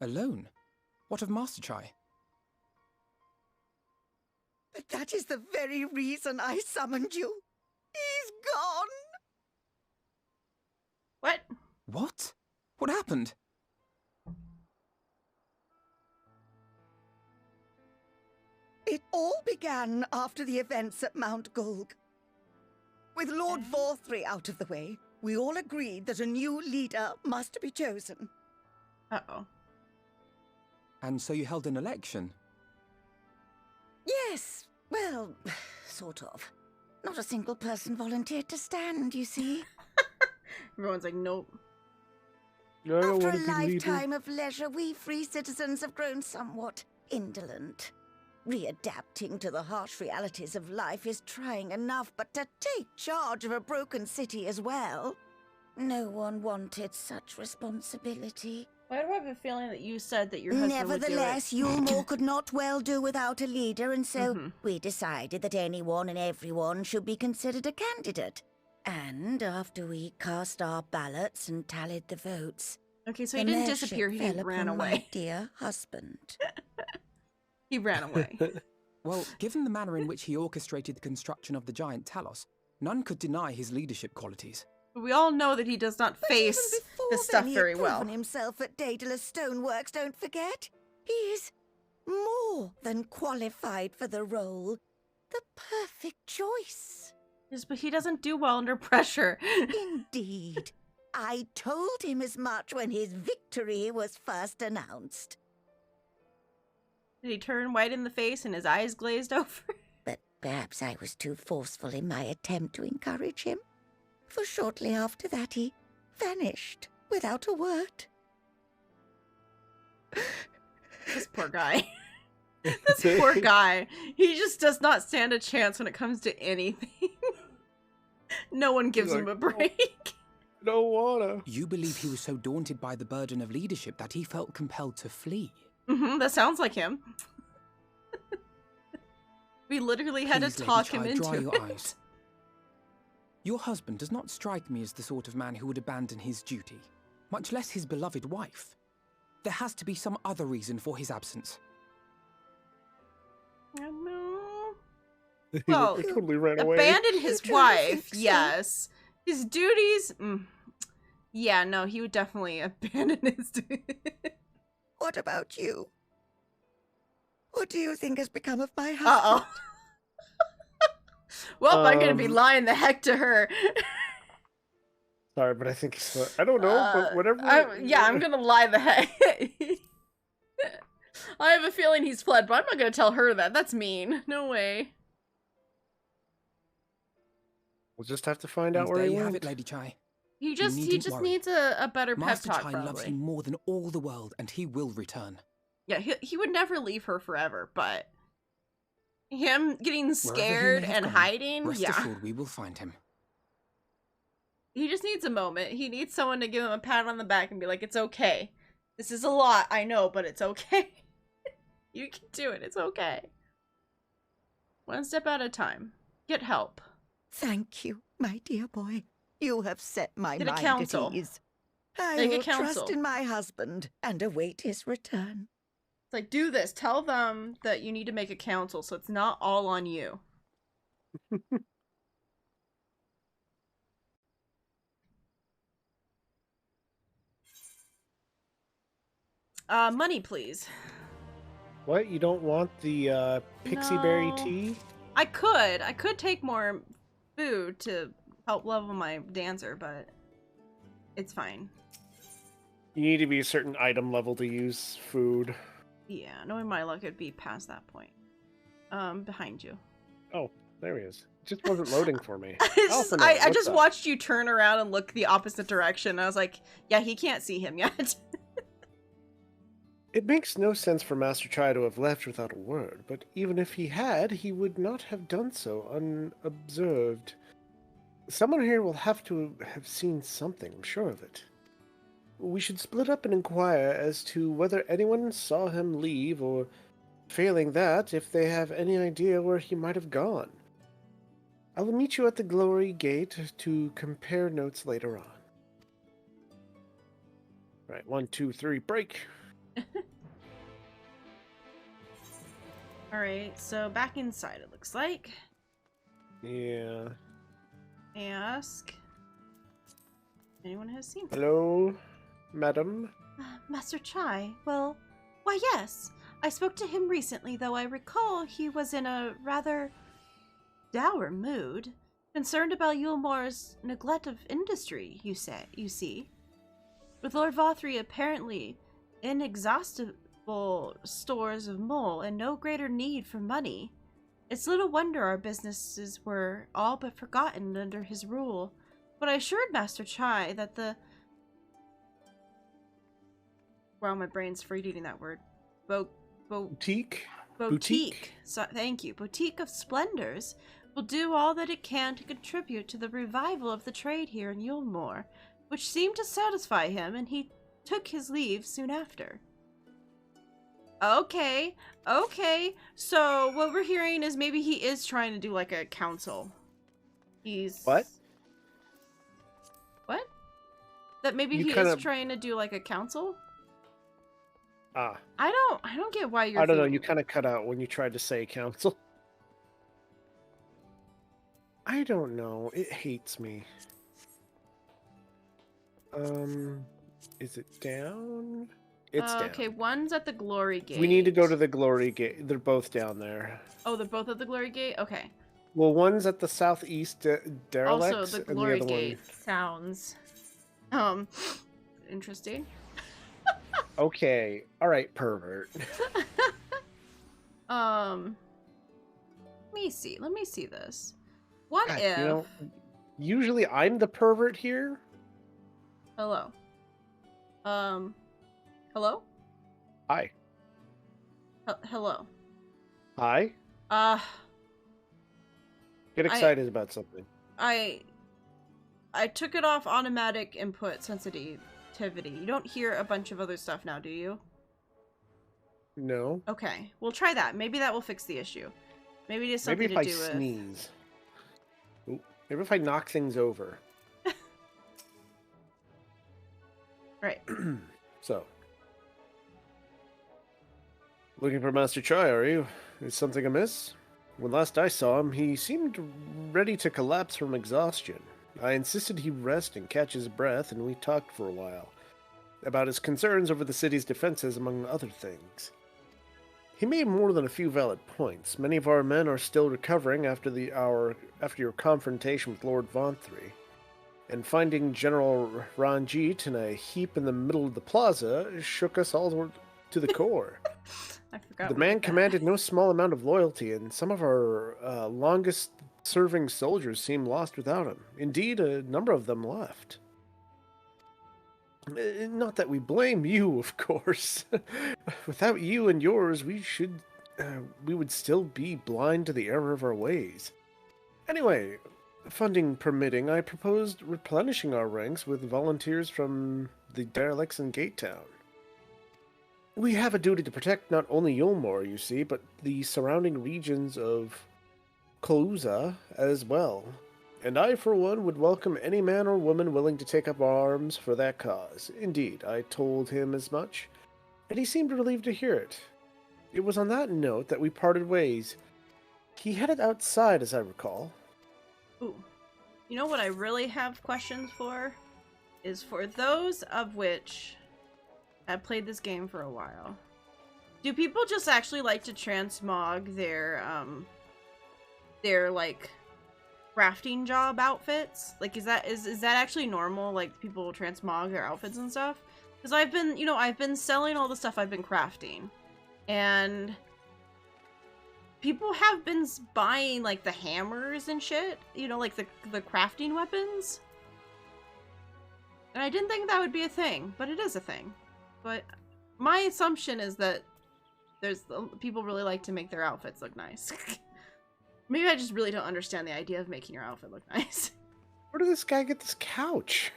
Alone? What of Master Chai? But that is the very reason I summoned you. He's gone. What? What? What happened? It all began after the events at Mount Gulg. With Lord Vorthry out of the way, we all agreed that a new leader must be chosen. Uh-oh. And so you held an election? Yes, well, sort of. Not a single person volunteered to stand, you see. Everyone's like, nope. I don't After want a to be leader. lifetime of leisure, we free citizens have grown somewhat indolent. Readapting to the harsh realities of life is trying enough, but to take charge of a broken city as well, no one wanted such responsibility. Why do I have a feeling that you said that your husband Nevertheless, Yulmore could not well do without a leader, and so Mhm. we decided that anyone and everyone should be considered a candidate. And after we cast our ballots and tallied the votes, would do it? Okay, so he the didn't mayorship disappear, he fell ran upon my away. dear husband. He ran away. Well, given the manner in which he orchestrated the construction of the giant Talos, none could deny his leadership qualities. But we all know that he does not But even face before this then, stuff he very had well. proven himself at Daedalus Stoneworks, don't forget. He is more than qualified for the role. The perfect choice. Yes, but he doesn't do well under pressure. Indeed. I told him as much when his victory was first announced. Did he turn white in the face and his eyes glazed over? But perhaps I was too forceful in my attempt to encourage him. For shortly after that, he vanished without a word. This poor guy. This poor guy. He just does not stand a chance when it comes to anything. No one gives him a break. Don't wanna. You believe he was so daunted by the burden of leadership that he felt compelled to flee? That sounds like him. We literally had Please, to Lady talk Chai, him into dry your it. eyes. Your husband does not strike me as the sort of man who would abandon his duty, much less his beloved wife. There has to be some other reason for his absence. No. He Well, totally ran away. Abandon his You truly wife, think so? yes. His duties, yeah, no, he would definitely abandon his duties. What about you? What do you think has become of my husband? Uh-oh. Well, I'm gonna be lying the heck to her. Sorry, but I think he's. I don't know, but whatever. I'm gonna lie the heck. I have a feeling he's fled, but I'm not gonna tell her that. That's mean. No way. We'll just have to find And out where there he you have went. it, Lady Chai. He just needn't worry. needs a better pep Master talk, Chai probably. loves him more than all the world, and he will return. Yeah, he would never leave her forever, but him getting Wherever he scared may have and gone, hiding, Rest yeah. assured we will find him. He just needs a moment. He needs someone to give him a pat on the back and be like, it's okay. This is a lot, I know, but it's okay. You can do it. It's okay. One step at a time. Get help. Thank you, my dear boy. You have set my Get a mind council. at ease. I Make a will council. trust in my husband and await his return. It's like, do this. Tell them that you need to make a council so it's not all on you. Money, please. What? You don't want the pixie berry No. tea? I could take more food to help level my dancer, but it's fine. You need to be a certain item level to use food. Yeah, knowing my luck, it'd be past that point. Behind you. Oh, there he is. It just wasn't loading for me. I just watched you turn around and look the opposite direction. I was like, yeah, he can't see him yet. It makes no sense for Master Chai to have left without a word, but even if he had, he would not have done so unobserved. Someone here will have to have seen something, I'm sure of it. We should split up and inquire as to whether anyone saw him leave, or, failing that, if they have any idea where he might have gone. I will meet you at the Glory Gate to compare notes later on. Right, 1, 2, 3, break! Alright, so back inside it looks like. Yeah. Ask. Anyone has seen him? Hello, madam? Master Chai, well, why yes. I spoke to him recently, though I recall he was in a rather dour mood, concerned about Yulmore's neglect of industry, you see. With Lord Vothri apparently inexhaustible stores of mole and no greater need for money, it's little wonder our businesses were all but forgotten under his rule. But I assured Master Chai that the... Wow, my brain's reading that word. Boutique? Boutique. So, thank you. Boutique of Splendors will do all that it can to contribute to the revival of the trade here in Yulmore, which seemed to satisfy him, and he took his leave soon after. Okay. So what we're hearing is maybe he is trying to do like a council. He's... What? What? That maybe he is trying to do like a council? Ah. I don't get why you're... I don't know, you kind of cut out when you tried to say council. I don't know, it hates me. Is it down? It's down. Okay, one's at the Glory Gate. We need to go to the Glory Gate. They're both down there. Oh, they're both at the Glory Gate? Okay. Well, one's at the southeast derelict, Also, the and Glory the other Gate sounds... interesting. Okay. Alright, pervert. Let me see this. What God, if... you know, usually I'm the pervert here. Hello. Hello? Hi. Hello. Hi. Get excited about something. I took it off automatic input sensitivity. You don't hear a bunch of other stuff now, do you? No. Okay, we'll try that. Maybe that will fix the issue. Maybe it has something Maybe if to do with... I sneeze. Ooh, maybe if I knock things over. Right. So. Looking for Master Chai, are you? Is something amiss? When last I saw him, he seemed ready to collapse from exhaustion. I insisted he rest and catch his breath, and we talked for a while. About his concerns over the city's defenses, among other things. He made more than a few valid points. Many of our men are still recovering after your confrontation with Lord Vothri. And finding General Ranjit in a heap in the middle of the plaza shook us all to the core. I forgot. The man commanded no small amount of loyalty, and some of our longest-serving soldiers seemed lost without him. Indeed, a number of them left. Not that we blame you, of course. Without you and yours, we would still be blind to the error of our ways. Anyway, Funding permitting, I proposed replenishing our ranks with volunteers from the derelicts in Gatetown. We have a duty to protect not only Yulmore, you see, but the surrounding regions of Kaluza as well. And I, for one, would welcome any man or woman willing to take up arms for that cause. Indeed, I told him as much, and he seemed relieved to hear it. It was on that note that we parted ways. He headed outside, as I recall. Ooh. You know what I really have questions for? Is for those of which have played this game for a while. Do people just actually like to transmog their like crafting job outfits? Like is that actually normal? Like people transmog their outfits and stuff? Because I've been selling all the stuff I've been crafting. And people have been buying, like, the hammers and shit. You know, like, the crafting weapons. And I didn't think that would be a thing, but it is a thing. But my assumption is that people really like to make their outfits look nice. Maybe I just really don't understand the idea of making your outfit look nice. Where did this guy get this couch?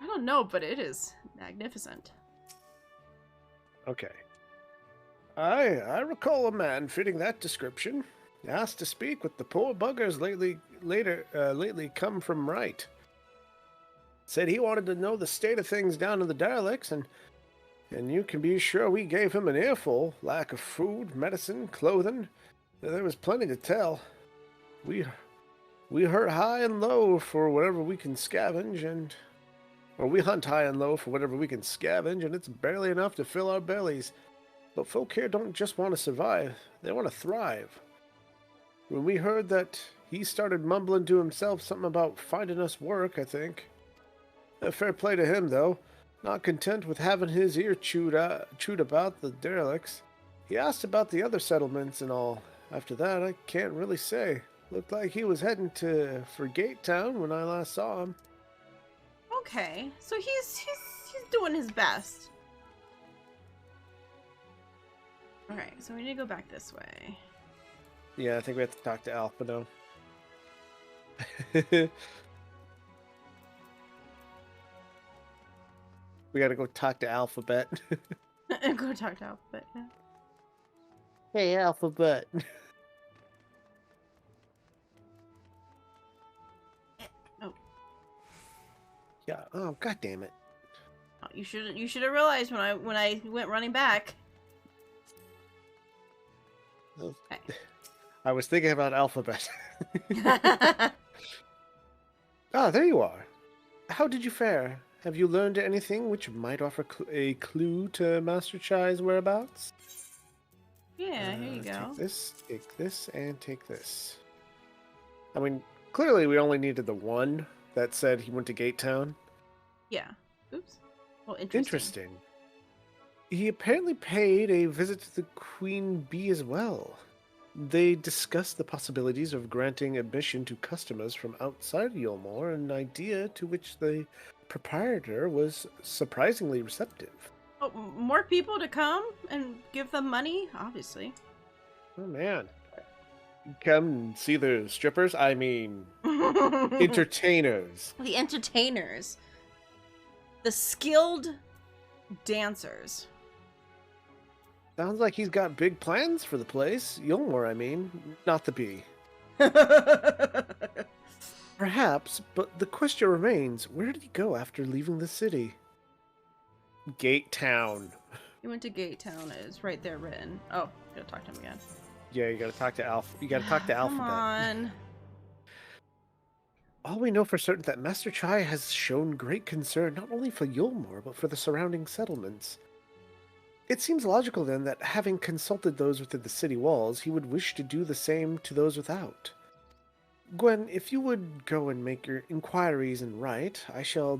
I don't know, but it is magnificent. Okay. I recall a man fitting that description. Asked to speak with the poor buggers lately come from right. Said he wanted to know the state of things down in the derelicts, and you can be sure we gave him an earful. Lack of food, medicine, clothing. There was plenty to tell. We hunt high and low for whatever we can scavenge, or we hunt high and low for whatever we can scavenge, and it's barely enough to fill our bellies. But folk here don't just want to survive, they want to thrive. When we heard that, he started mumbling to himself something about finding us work, I think. Fair play to him, though. Not content with having his ear chewed about the derelicts. He asked about the other settlements and all. After that, I can't really say. Looked like he was heading for Gatetown when I last saw him. Okay, so he's doing his best. Alright, so we need to go back this way. Yeah, I think we have to talk to Alpha now. We gotta go talk to Alphabet. Go talk to Alphabet, yeah. Hey, Alphabet. Oh. Yeah. Oh, god damn it. Oh, you should have realized when I went running back. Okay. I was thinking about Alphabet. Ah, there you are. How did you fare? Have you learned anything which might offer a clue to Master Chai's whereabouts? Yeah, here you go. Take this, and take this. I mean, clearly we only needed the one that said he went to Gatetown. Yeah. Oops. Well, interesting. He apparently paid a visit to the Queen Bee as well. They discussed the possibilities of granting admission to customers from outside Yulmore, an idea to which the proprietor was surprisingly receptive. Oh, more people to come and give them money? Obviously. Oh, man. Come and see the strippers? I mean, entertainers. The entertainers. The skilled dancers. Sounds like he's got big plans for the place. Yulmore, I mean. Not the bee. Perhaps, but the question remains, where did he go after leaving the city? Gatetown. He went to Gatetown. It's right there written. Oh, gotta talk to him again. Yeah, you gotta talk to Alpha. You gotta talk to Alphabet. Come on. All we know for certain that Master Chai has shown great concern not only for Yulmore, but for the surrounding settlements. It seems logical then that having consulted those within the city walls, he would wish to do the same to those without. Gwen, if you would go and make your inquiries and write, I shall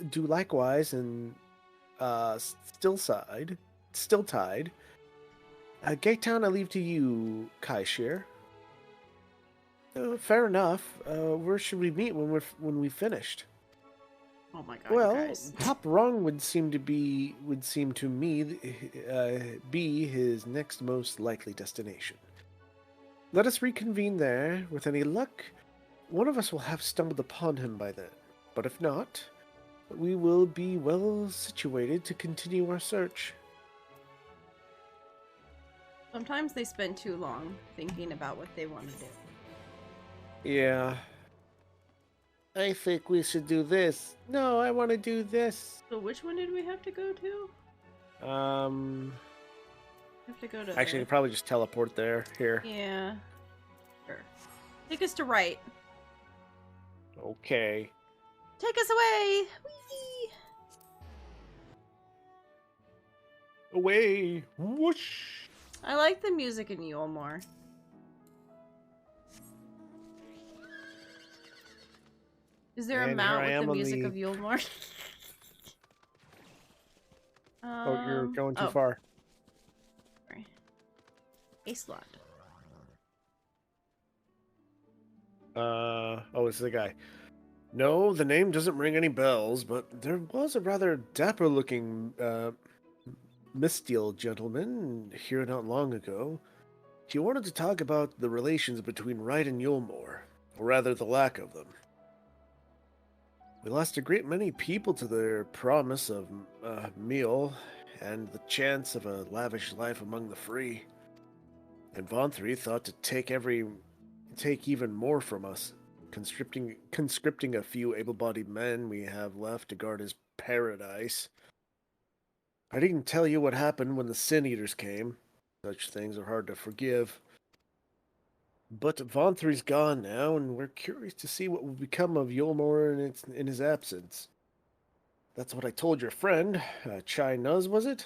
do likewise in Stilltide. Gatetown I leave to you, Kaishir. Fair enough. Where should we meet when we finished? Oh my god, well, guys. Top Rung would seem to me be his next most likely destination. Let us reconvene there. With any luck, one of us will have stumbled upon him by then. But if not, we will be well situated to continue our search. Sometimes they spend too long thinking about what they want to do. Yeah. I think we should do this. No, I want to do this. So which one did we have to go to? We have to go to Actually, you probably just teleport there. Here. Yeah. Sure. Take us to right. Okay. Take us away! Whee! Away! Whoosh! I like the music in Yule more. Is there a And mount here I with am the on music the- of Yule more? Oh, you're going too oh, far. Sorry. A slot. Oh, it's the guy. No, the name doesn't ring any bells, but there was a rather dapper-looking, Mistiel gentleman here not long ago. He wanted to talk about the relations between Wright and Yulmore, or rather the lack of them. We lost a great many people to their promise of meal and the chance of a lavish life among the free. And Vonthry thought to take even more from us, conscripting a few able-bodied men we have left to guard his paradise. I didn't tell you what happened when the Sin Eaters came. Such things are hard to forgive. But Vonthry's gone now, and we're curious to see what will become of Yulmore in his absence. That's what I told your friend, Chai Nuz, was it?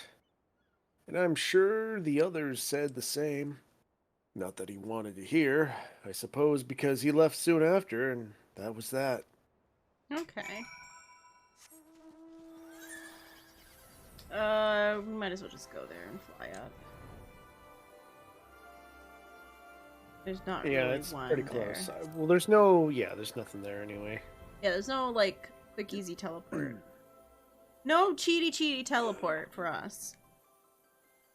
And I'm sure the others said the same. Not that he wanted to hear, I suppose because he left soon after, and that was that. Okay. We might as well just go there and fly up. There's not Yeah, really it's one pretty there. close. Well, there's nothing there anyway. Yeah, there's no, like, quick easy teleport. No cheaty teleport for us.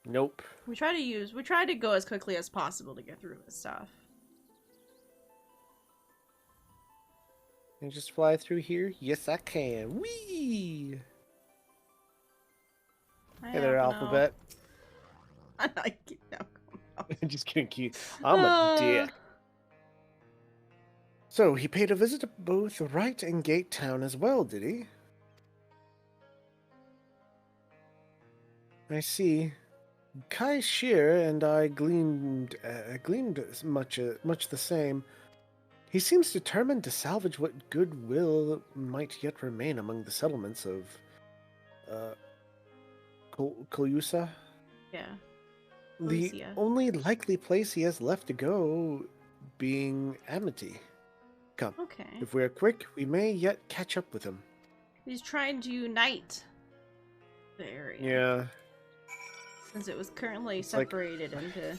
Nope. We try to go as quickly as possible to get through this stuff. Can I just fly through here? Yes, I can. Whee! Hey there, Alphabet. I like it now. I'm just kidding, Keith. I'm a dick. So, he paid a visit to both Wright and Gate Town as well, did he? I see. Kai Shear and I gleaned much the same. He seems determined to salvage what goodwill might yet remain among the settlements of Kolyusa. Yeah. The Kolyusa. only likely place he has left to go being Amity. Come, Okay. if we are quick, we may yet catch up with him. He's trying to unite the area. Yeah. Since it was currently It's like- separated into...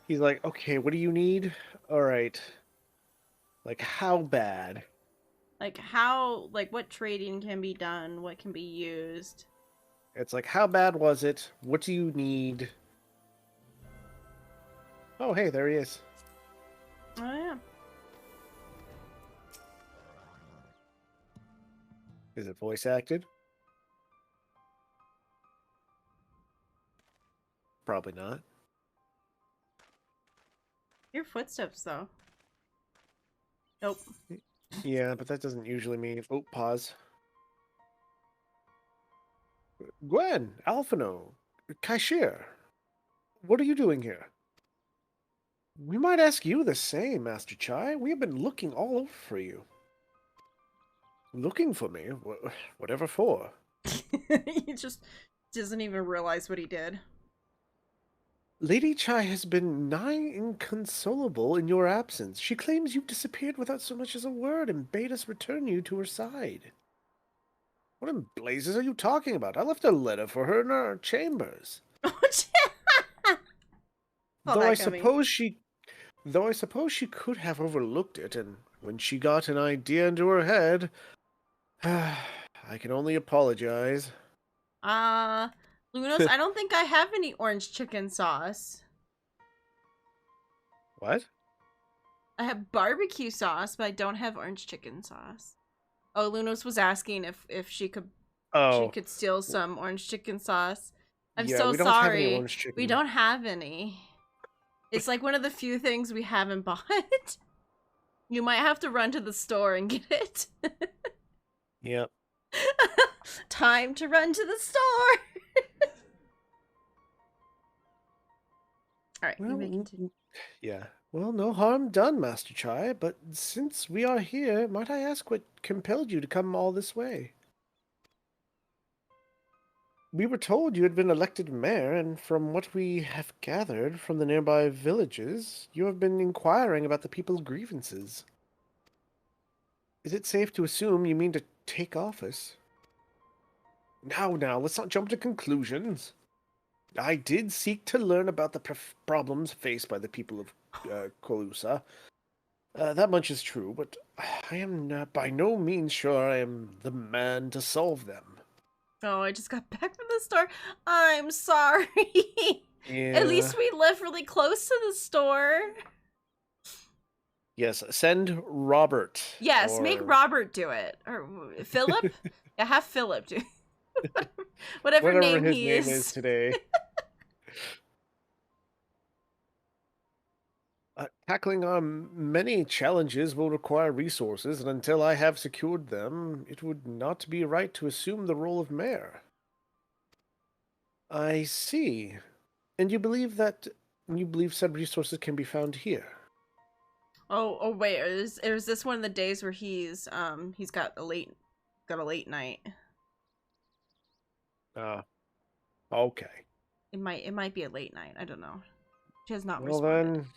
He's like, okay, what do you need? All right. Like, how bad? Like, how... Like, what trading can be done? What can be used? It's like, how bad was it? What do you need? Oh, hey, there he is. Oh, yeah. Is it voice acted? Probably not. Your footsteps, though. Nope. Yeah, but that doesn't usually mean... Oh, pause. Gwen, Alphino, Kaishir, what are you doing here? We might ask you the same, Master Chai. We have been looking all over for you. Looking for me? Whatever for? He just doesn't even realize what he did. Lady Chai has been nigh inconsolable in your absence. She claims you disappeared without so much as a word and bade us return you to her side. What in blazes are you talking about? I left a letter for her in our chambers. Though I suppose she could have overlooked it, and when she got an idea into her head, I can only apologize. Lunos, I don't think I have any orange chicken sauce. What? I have barbecue sauce, but I don't have orange chicken sauce. Oh, Lunos was asking if she could steal some orange chicken sauce. I'm yeah, so we don't have any sorry. orange chicken. We don't have any. It's like one of the few things we haven't bought. You might have to run to the store and get it. Yep. Time to run to the store. All right, you may continue. Yeah. Well, no harm done, Master Chai, but since we are here, might I ask what compelled you to come all this way? We were told you had been elected mayor, and from what we have gathered from the nearby villages, you have been inquiring about the people's grievances. Is it safe to assume you mean to take office? Now, let's not jump to conclusions. I did seek to learn about the problems faced by the people of Colusa. That much is true, but I am by no means sure I am the man to solve them. Oh, I just got back from the store. I'm sorry. Yeah. At least we live really close to the store. Yes, send Robert. Yes, make Robert do it. Or Philip? Yeah, have Philip do it. Whatever name his he name is. is today. Tackling on many challenges will require resources, and until I have secured them, it would not be right to assume the role of mayor. I see. And you believe said resources can be found here? Oh wait, is this one of the days where he's got a late night? Okay. It might be a late night. I don't know. She has not Well responded. then.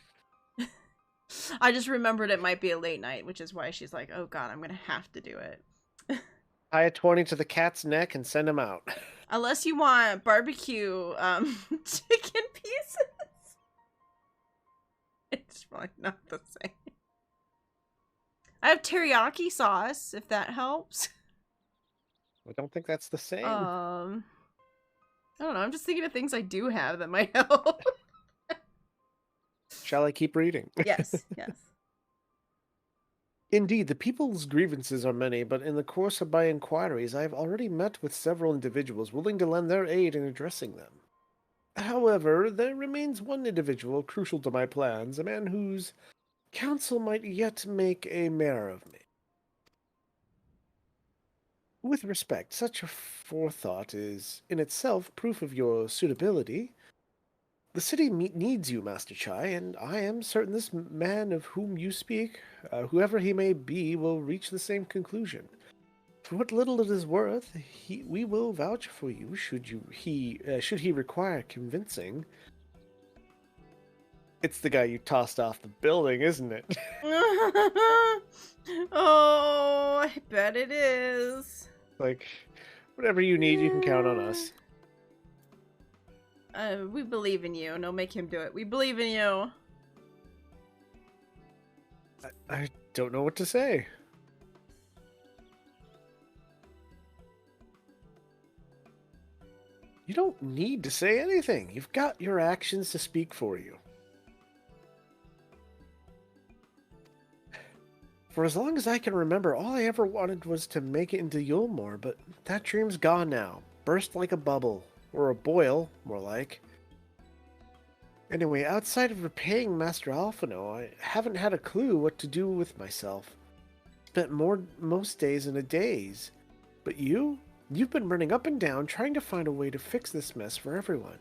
I just remembered it might be a late night, which is why she's like, "Oh God, I'm gonna have to do it." Tie a 20 to the cat's neck and send him out. Unless you want barbecue chicken pieces. It's like not the same. I have teriyaki sauce, if that helps. I don't think that's the same. I don't know. I'm just thinking of things I do have that might help. Shall I keep reading? Yes. Indeed, the people's grievances are many, but in the course of my inquiries, I have already met with several individuals willing to lend their aid in addressing them. However, there remains one individual crucial to my plans, a man whose counsel might yet make a mayor of me. With respect, such a forethought is, in itself, proof of your suitability. The city needs you, Master Chai, and I am certain this man of whom you speak, whoever he may be, will reach the same conclusion. For what little it is worth, we will vouch for you should he require convincing. It's the guy you tossed off the building, isn't it? Oh, I bet it is. Like, whatever you need, you can count on us. We believe in you. No, make him do it. We believe in you. I don't know what to say. You don't need to say anything. You've got your actions to speak for you. For as long as I can remember, all I ever wanted was to make it into Yulmore, but that dream's gone now. Burst like a bubble. Or a boil, more like. Anyway, outside of repaying Master Alphino, I haven't had a clue what to do with myself. Spent most days in a daze. But you've been running up and down trying to find a way to fix this mess for everyone.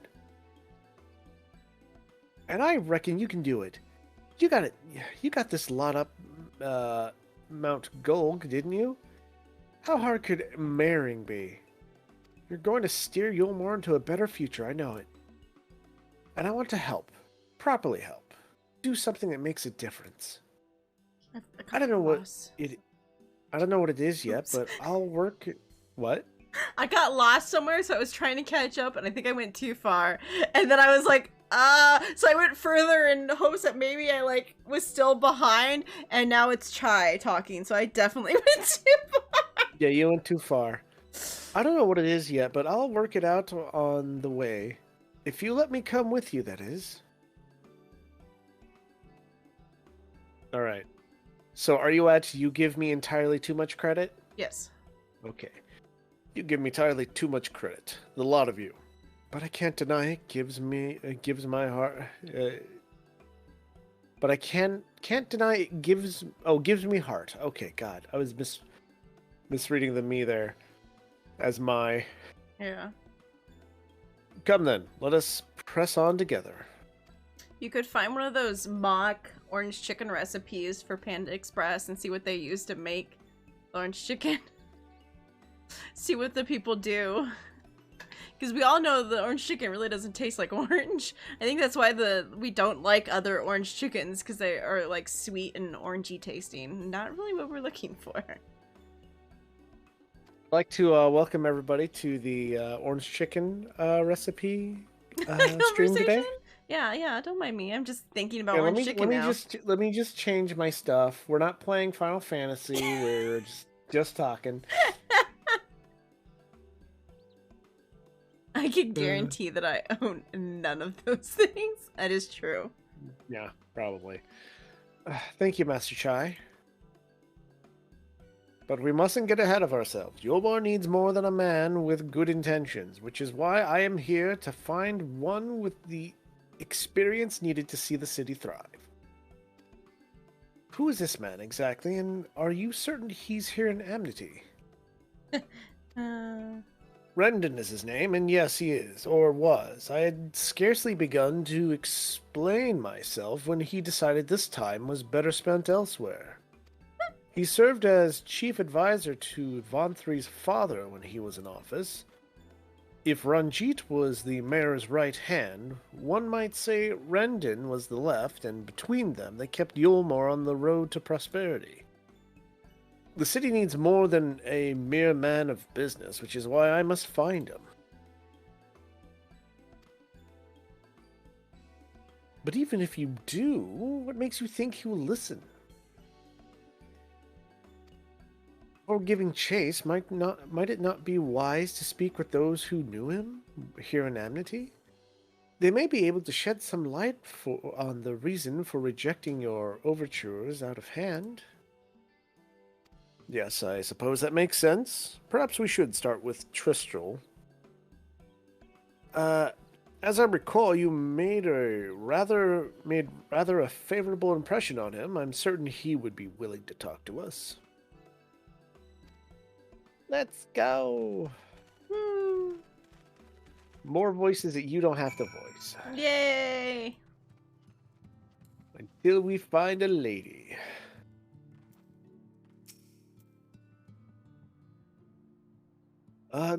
And I reckon you can do it. You got it. You got this lot up Mount Golg, didn't you? How hard could mayoring be? You're going to steer Yulmore into a better future, I know it. And I want to help. Properly help. Do something that makes a difference. I don't know what it is yet, but I'll work. What? I got lost somewhere, so I was trying to catch up, and I think I went too far. And then I was like, so I went further in hopes that maybe I was still behind, and now it's Chai talking, so I definitely went too far. Yeah, you went too far. I don't know what it is yet, but I'll work it out on the way. If you let me come with you, that is. All right. So are you at you give me entirely too much credit? Yes. Okay. You give me entirely too much credit. The lot of you. But I can't deny it gives my heart but I can't deny it gives me heart. Okay, God. I was misreading the me there as my. Yeah. Come then, let us press on together. You could find one of those mock orange chicken recipes for Panda Express and see what they use to make orange chicken. See what the people do. Because we all know the orange chicken really doesn't taste like orange. I think that's why we don't like other orange chickens, because they are like sweet and orangey tasting. Not really what we're looking for. I'd like to welcome everybody to the orange chicken recipe stream today. Yeah, don't mind me. I'm just thinking about Yeah, orange chicken now. Let me just change my stuff. We're not playing Final Fantasy. We're just talking. I can guarantee that I own none of those things. That is true. Yeah, probably. Thank you, Master Chai. But we mustn't get ahead of ourselves. Yolmor needs more than a man with good intentions, which is why I am here to find one with the experience needed to see the city thrive. Who is this man exactly, and are you certain he's here in Amity? Rendon is his name, and yes, he is, or was. I had scarcely begun to explain myself when he decided this time was better spent elsewhere. He served as chief advisor to Vonthri's father when he was in office. If Ranjit was the mayor's right hand, one might say Rendon was the left, and between them they kept Yolmor on the road to prosperity. The city needs more than a mere man of business, which is why I must find him. But even if you do, what makes you think he will listen? Before giving chase, might it not be wise to speak with those who knew him here in Amity? They may be able to shed some light on the reason for rejecting your overtures out of hand. Yes, I suppose that makes sense. Perhaps we should start with Tristral. As I recall, you made rather a favorable impression on him. I'm certain he would be willing to talk to us. Let's go. More voices that you don't have to voice. Yay! Until we find a lady.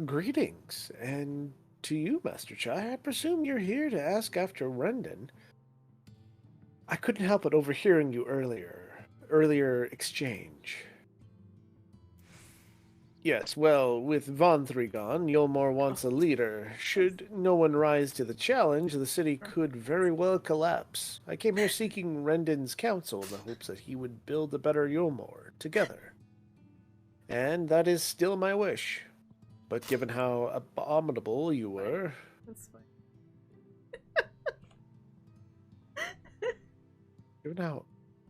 Greetings, and to you, Master Chai. I presume you're here to ask after Rendon. I couldn't help but overhearing you earlier exchange. Yes, well, with Vonthri gone, Yolmor wants a leader. Should no one rise to the challenge, the city could very well collapse. I came here seeking Rendon's counsel in the hopes that he would build a better Yolmor together. And that is still my wish. But given how abominable you were... That's fine. Given how...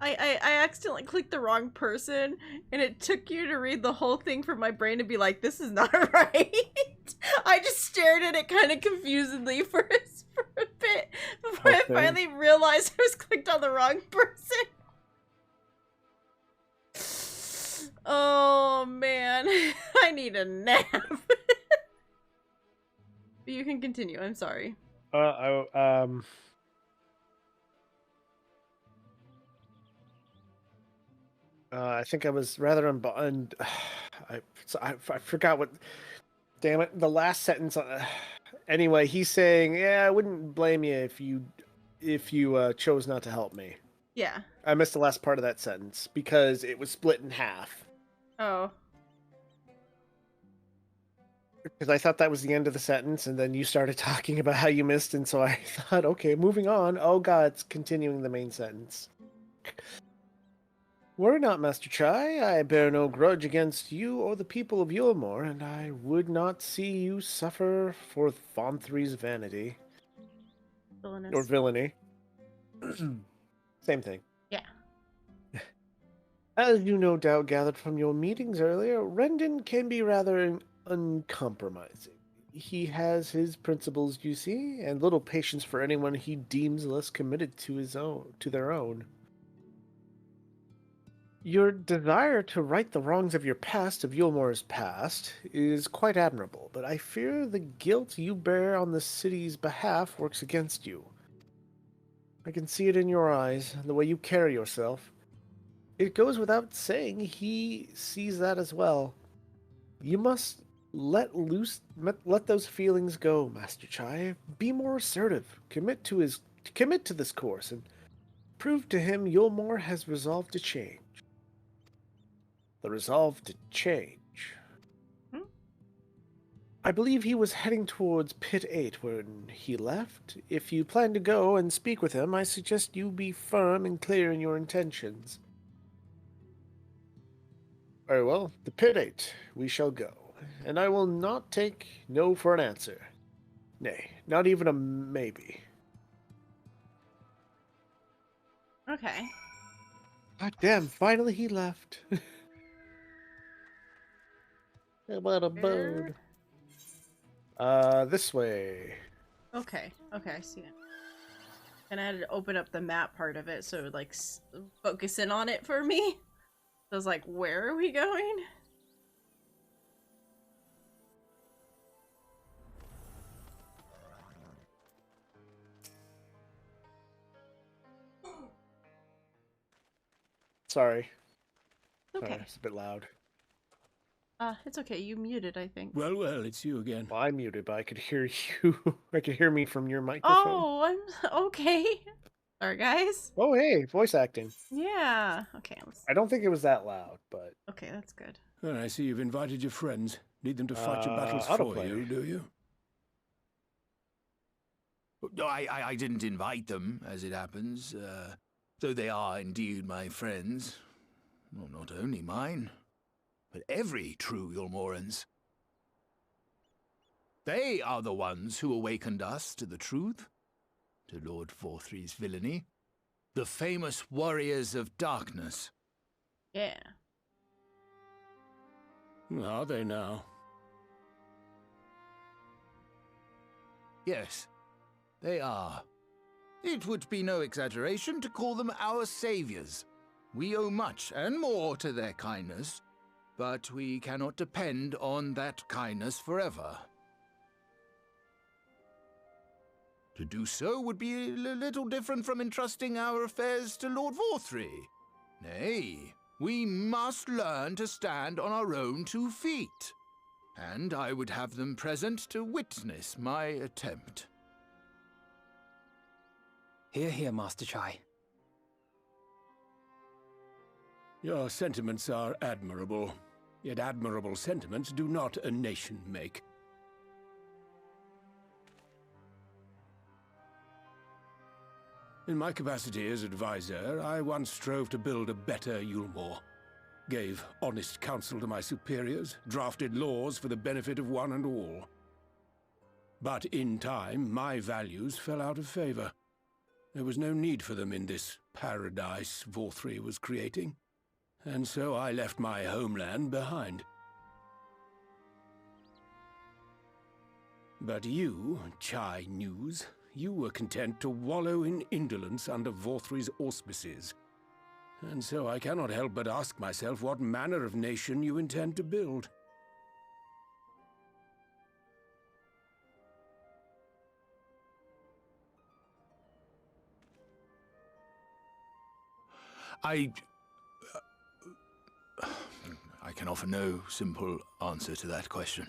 I accidentally clicked the wrong person, and it took you to read the whole thing for my brain to be like, this is not right. I just stared at it kind of confusedly for a bit before I finally realized I was clicked on the wrong person. Oh, man. I need a nap. You can continue. I'm sorry. I think I was rather I forgot what. Damn it! The last sentence. Anyway, he's saying, "Yeah, I wouldn't blame you if you chose not to help me." Yeah. I missed the last part of that sentence because it was split in half. Oh. Because I thought that was the end of the sentence, and then you started talking about how you missed, and so I thought, okay, moving on. Oh God, it's continuing the main sentence. Worry not, Master Chai. I bear no grudge against you or the people of Yolmor, and I would not see you suffer for Vonthri's vanity. Villainous. Or villainy. Same thing. Yeah. As you no doubt gathered from your meetings earlier, Rendon can be rather uncompromising. He has his principles, you see, and little patience for anyone he deems less committed to their own. Your desire to right the wrongs of your past, of Yulmore's past, is quite admirable, but I fear the guilt you bear on the city's behalf works against you. I can see it in your eyes, the way you carry yourself. It goes without saying he sees that as well. You must let those feelings go, Master Chai. Be more assertive. Commit to this course and prove to him Yulmore has resolved to change. The resolve to change. I believe he was heading towards Pit 8 when he left. If you plan to go and speak with him, I suggest you be firm and clear in your intentions. Very well, to Pit 8 we shall go, and I will not take no for an answer. Nay, not even a maybe. Okay. God damn, finally he left. What a bird. This way. Okay, I see it. And I had to open up the map part of it so it would, like, focus in on it for me. So I was like, where are we going? Sorry. Okay. It's a bit loud. It's okay. You muted, I think. Well, it's you again. Well, I muted, but I could hear you. I could hear me from your microphone. Oh, I'm okay. Sorry, guys. Oh, hey, voice acting. Yeah. Okay. I don't think it was that loud, but... Okay, that's good. Well, I see you've invited your friends. Need them to fight your battles for autoplay. you, do you? No, I didn't invite them, as it happens, though they are indeed my friends. Well, not only mine, but every true Yulmoran's. They are the ones who awakened us to the truth, to Lord Vorthry's villainy, the famous warriors of darkness. Yeah. Are they now? Yes, they are. It would be no exaggeration to call them our saviors. We owe much and more to their kindness, but we cannot depend on that kindness forever. To do so would be a little different from entrusting our affairs to Lord Vorthry. Nay, we must learn to stand on our own 2 feet. And I would have them present to witness my attempt. Hear, hear, Master Chai. Your sentiments are admirable, yet admirable sentiments do not a nation make. In my capacity as advisor, I once strove to build a better Yulmore. Gave honest counsel to my superiors, drafted laws for the benefit of one and all. But in time, my values fell out of favor. There was no need for them in this paradise Vorthry was creating. And so I left my homeland behind. But you, Chai News, you were content to wallow in indolence under Vorthry's auspices. And so I cannot help but ask myself what manner of nation you intend to build. I can offer no simple answer to that question.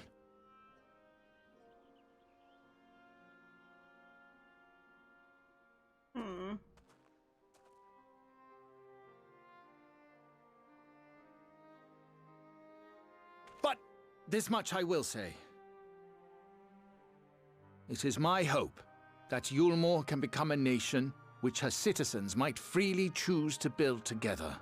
But this much I will say. It is my hope that Yulmore can become a nation which her citizens might freely choose to build together.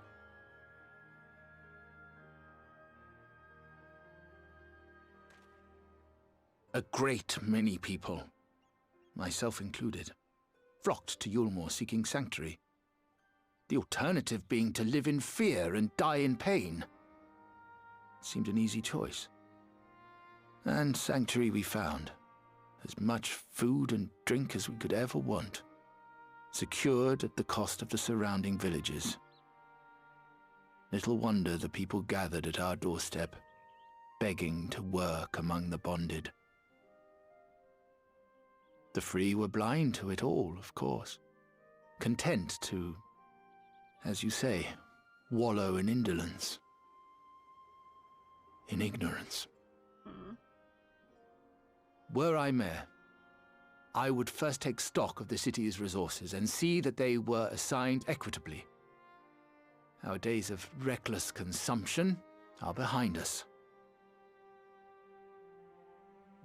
A great many people, myself included, flocked to Yulmore seeking sanctuary. The alternative being to live in fear and die in pain. It seemed an easy choice. And sanctuary we found. As much food and drink as we could ever want. Secured at the cost of the surrounding villages. Little wonder the people gathered at our doorstep, begging to work among the bonded. The free were blind to it all, of course. Content to, as you say, wallow in indolence. In ignorance. Were I mayor, I would first take stock of the city's resources and see that they were assigned equitably. Our days of reckless consumption are behind us.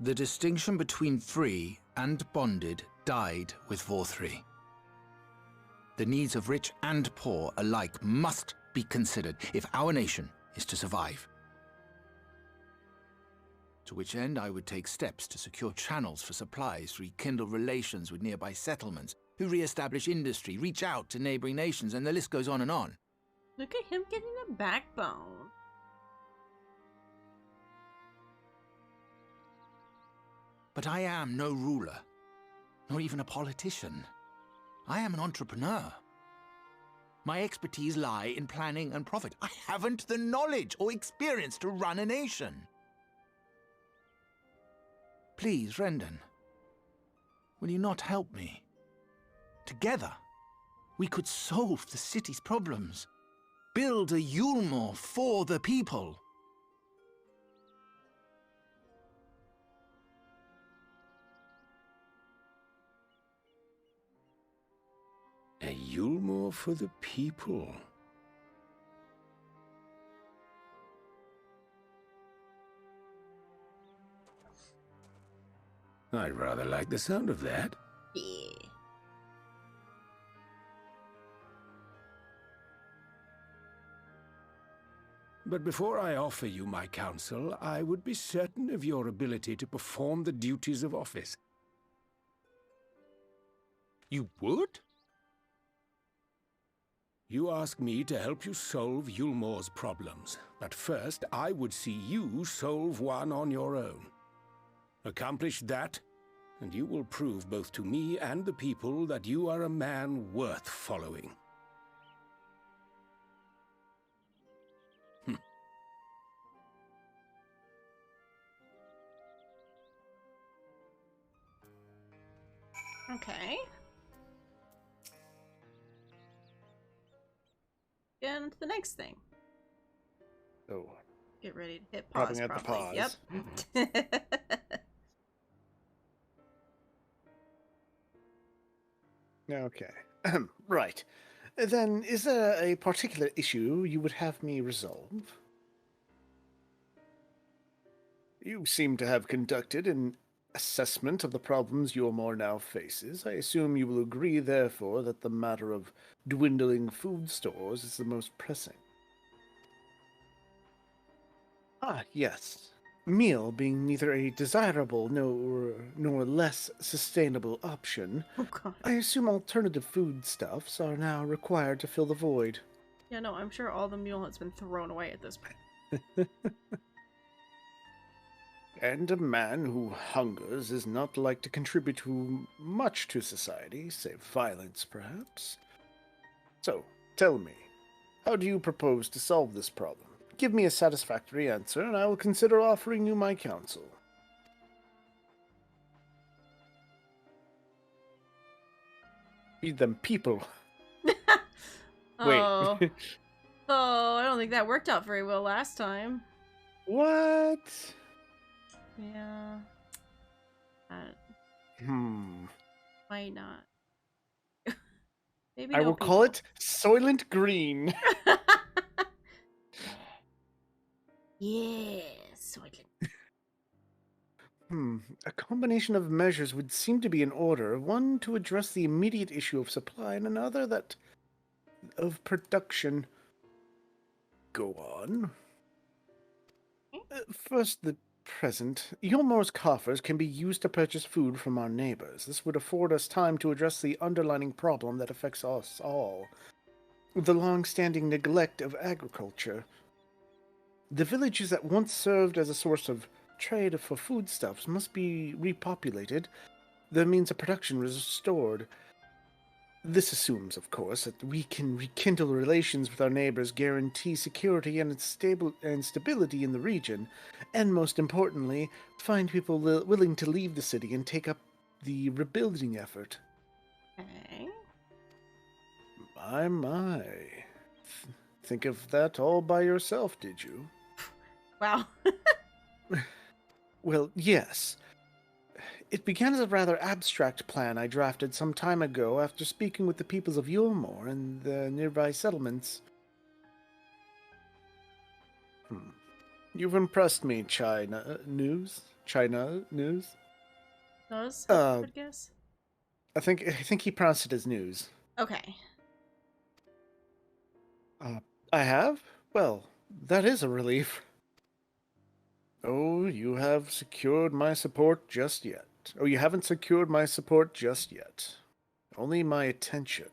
The distinction between free and bonded died with Vorthri. The needs of rich and poor alike must be considered if our nation is to survive. To which end I would take steps to secure channels for supplies, rekindle relations with nearby settlements, who re-establish industry, reach out to neighboring nations, and the list goes on and on. Look at him getting a backbone. But I am no ruler, nor even a politician. I am an entrepreneur. My expertise lie in planning and profit. I haven't the knowledge or experience to run a nation. Please, Rendon, will you not help me? Together, we could solve the city's problems. Build a Yulmore for the people. A Yulmore for the people. I rather like the sound of that. Yeah. But before I offer you my counsel, I would be certain of your ability to perform the duties of office. You would? You ask me to help you solve Yulmore's problems, but first I would see you solve one on your own. Accomplish that, and you will prove both to me and the people that you are a man worth following. Okay. Get on to the next thing. Oh. Get ready to hit pause. Probably at the probably. pause. Yep. Okay. Right. Then, is there a particular issue you would have me resolve? You seem to have conducted an assessment of the problems Yulmore now faces. I assume you will agree, therefore, that the matter of dwindling food stores is the most pressing. Ah, yes. Meal being neither a desirable nor less sustainable option, Oh god. I assume alternative foodstuffs are now required to fill the void. Yeah, no, I'm sure all the meal has been thrown away at this point. And a man who hungers is not like to contribute much to society, save violence, perhaps. So, tell me, how do you propose to solve this problem? Give me a satisfactory answer, and I will consider offering you my counsel. Feed them people. Oh. Wait. Oh, I don't think that worked out very well last time. What? Yeah. Why not? Maybe I no will call it Soylent Green. Yeah, Soylent. A combination of measures would seem to be in order. One to address the immediate issue of supply, and another that of production. Go on. First, the present. Yulmore's coffers can be used to purchase food from our neighbors. This would afford us time to address the underlying problem that affects us all. the long-standing neglect of agriculture. The villages that once served as a source of trade for foodstuffs must be repopulated, the means of production restored. This assumes, of course, that we can rekindle relations with our neighbors, guarantee security and stability in the region, and most importantly, find people willing to leave the city and take up the rebuilding effort. Okay. My. Think of that all by yourself, did you? Wow. Well, yes. It began as a rather abstract plan I drafted some time ago after speaking with the peoples of Yulmore and the nearby settlements. You've impressed me, China News. Those, I would guess. I think he pronounced it as news. Okay. I have? Well, that is a relief. Oh, you have secured my support just yet. Oh, you haven't secured my support just yet. Only my attention.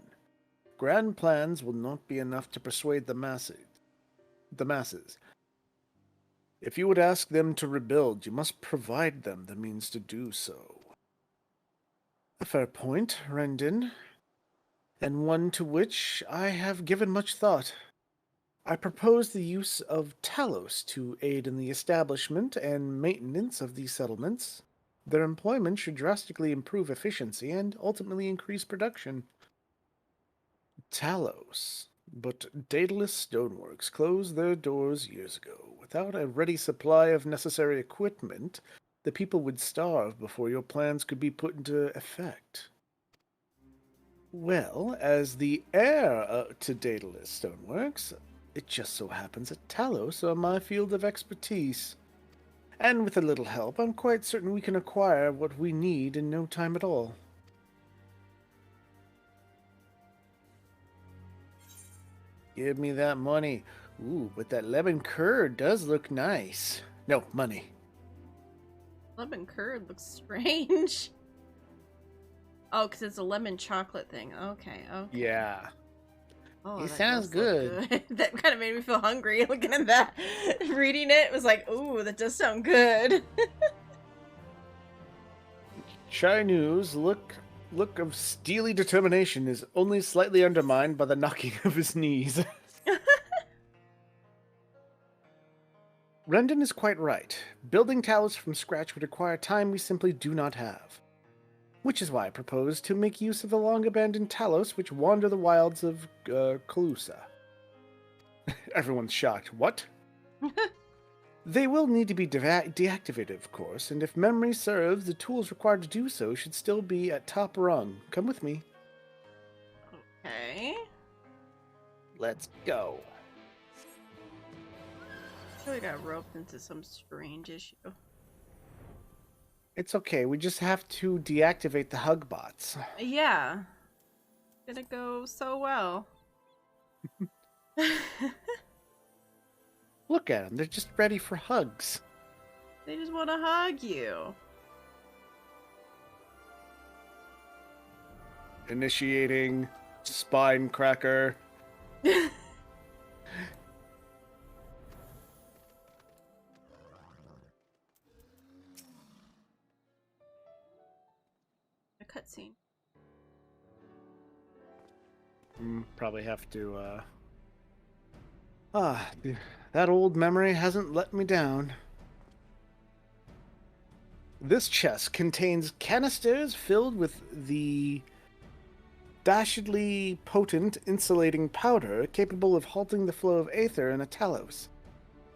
Grand plans will not be enough to persuade the masses. If you would ask them to rebuild, you must provide them the means to do so. A fair point, Rendon, and one to which I have given much thought. I propose the use of Talos to aid in the establishment and maintenance of these settlements. Their employment should drastically improve efficiency and ultimately increase production. Talos. But Daedalus Stoneworks closed their doors years ago. Without a ready supply of necessary equipment, the people would starve before your plans could be put into effect. Well, as the heir to Daedalus Stoneworks, it just so happens that Talos are my field of expertise. And with a little help, I'm quite certain we can acquire what we need in no time at all. Give me that money. Ooh, but that lemon curd does look nice. No, money. Lemon curd looks strange. Oh, because it's a lemon chocolate thing. Okay. Yeah. Oh, it that sounds does look good. That kind of made me feel hungry looking at that. Reading it was like, ooh, that does sound good. Shinu's look of steely determination is only slightly undermined by the knocking of his knees. Rendon is quite right. Building Talos from scratch would require time we simply do not have. Which is why I propose to make use of the long-abandoned Talos which wander the wilds of Calusa. Everyone's shocked. What? They will need to be deactivated, of course, and if memory serves, the tools required to do so should still be at top rung. Come with me. Okay. Let's go. I feel like I got roped into some strange issue. It's okay, we just have to deactivate the hug bots. Yeah. It's gonna go so well. Look at them, they're just ready for hugs. They just want to hug you. Initiating spine cracker. A cutscene. Probably have to, that old memory hasn't let me down. This chest contains canisters filled with the dashedly potent insulating powder capable of halting the flow of aether in a Talos.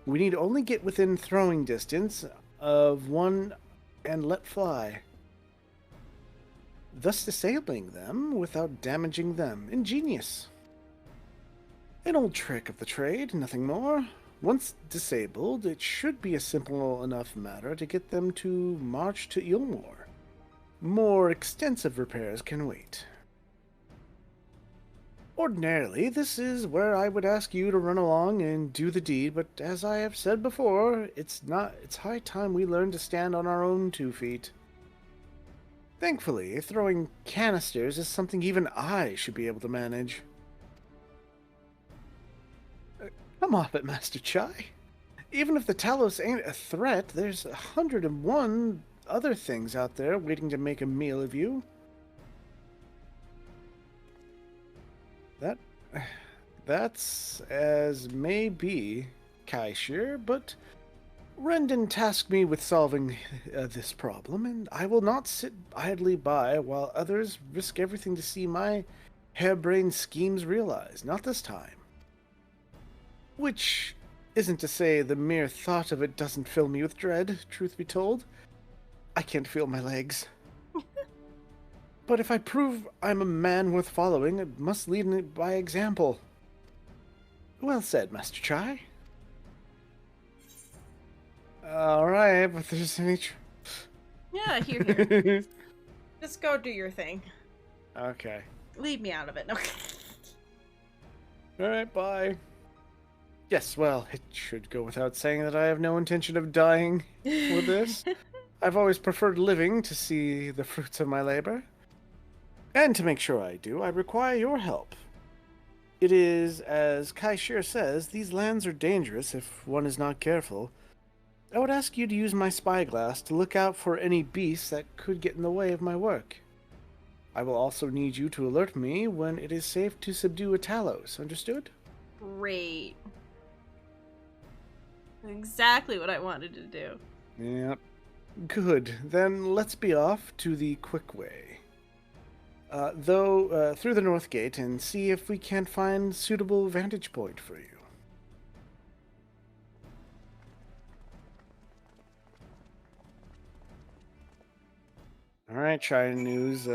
We need only get within throwing distance of one and let fly, thus disabling them without damaging them. Ingenious. An old trick of the trade, nothing more. Once disabled, it should be a simple enough matter to get them to march to Ilmore. More extensive repairs can wait. Ordinarily, this is where I would ask you to run along and do the deed, but as I have said before, it's high time we learn to stand on our own 2 feet. Thankfully, throwing canisters is something even I should be able to manage. Come off it, Master Chai. Even if the Talos ain't a threat, there's 101 other things out there waiting to make a meal of you. That's as may be, Kaishir, but Rendon tasked me with solving this problem, and I will not sit idly by while others risk everything to see my harebrained schemes realized. Not this time. Which isn't to say the mere thought of it doesn't fill me with dread, truth be told. I can't feel my legs. But if I prove I'm a man worth following, I must lead by example. Well said, Master Chai. Alright, but there's any... Yeah, here. Just go do your thing. Okay. Leave me out of it. No. Alright, bye. Yes, well, it should go without saying that I have no intention of dying with this. I've always preferred living to see the fruits of my labor. And to make sure I do, I require your help. It is, as Kaishir says, these lands are dangerous if one is not careful. I would ask you to use my spyglass to look out for any beasts that could get in the way of my work. I will also need you to alert me when it is safe to subdue a Talos, understood? Great. Exactly what I wanted to do. Yep. Good. Then let's be off to the quick way. Through the north gate and see if we can't find suitable vantage point for you. Alright, China News,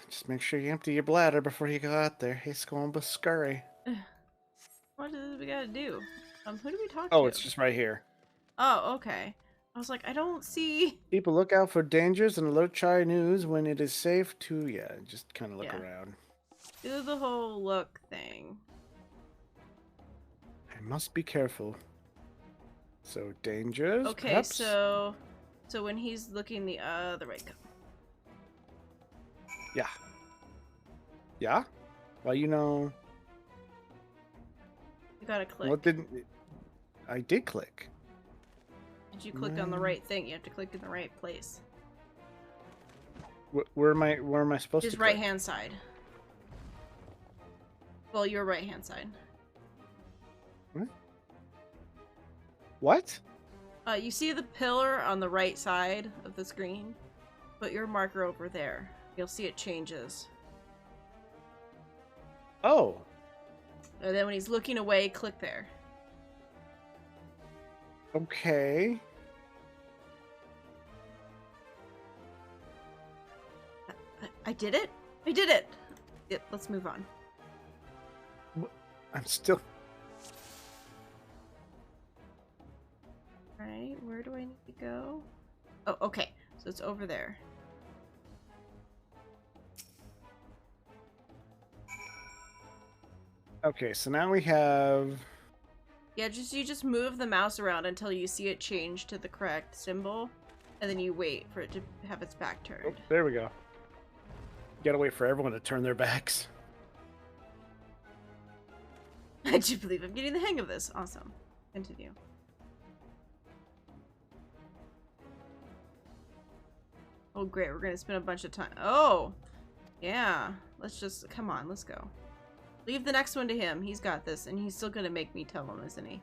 just make sure you empty your bladder before you go out there. It's going to be scurry. What do we gotta do? Who do we talk to? Oh, it's just right here. Oh, okay. I was like, I don't see... People look out for dangers and alert Chai News when it is safe to, just kind of look around. Do the whole look thing. I must be careful. So, dangers, Okay, perhaps? so when he's looking the other way, go. Yeah. Yeah? Well, you know... You gotta click. What didn't... I did click. Did you click on the right thing? You have to click in the right place. Where am I supposed His to click? right hand side. Well, your right hand side. What? You see the pillar on the right side of the screen? Put your marker over there. You'll see it changes. Oh. And then when he's looking away, click there. Okay. I did it? I did it! Yep, let's move on. I'm still... Right, where do I need to go? Oh, okay. So it's over there. Okay, so now we have... Yeah, you just move the mouse around until you see it change to the correct symbol, and then you wait for it to have its back turned. Oh, there we go. You gotta wait for everyone to turn their backs. I do believe I'm getting the hang of this. Awesome. Continue. Oh, great. We're gonna spend a bunch of time. Oh! Yeah. Let's just... Come on, let's go. Leave the next one to him. He's got this, and he's still gonna make me tell him, isn't he?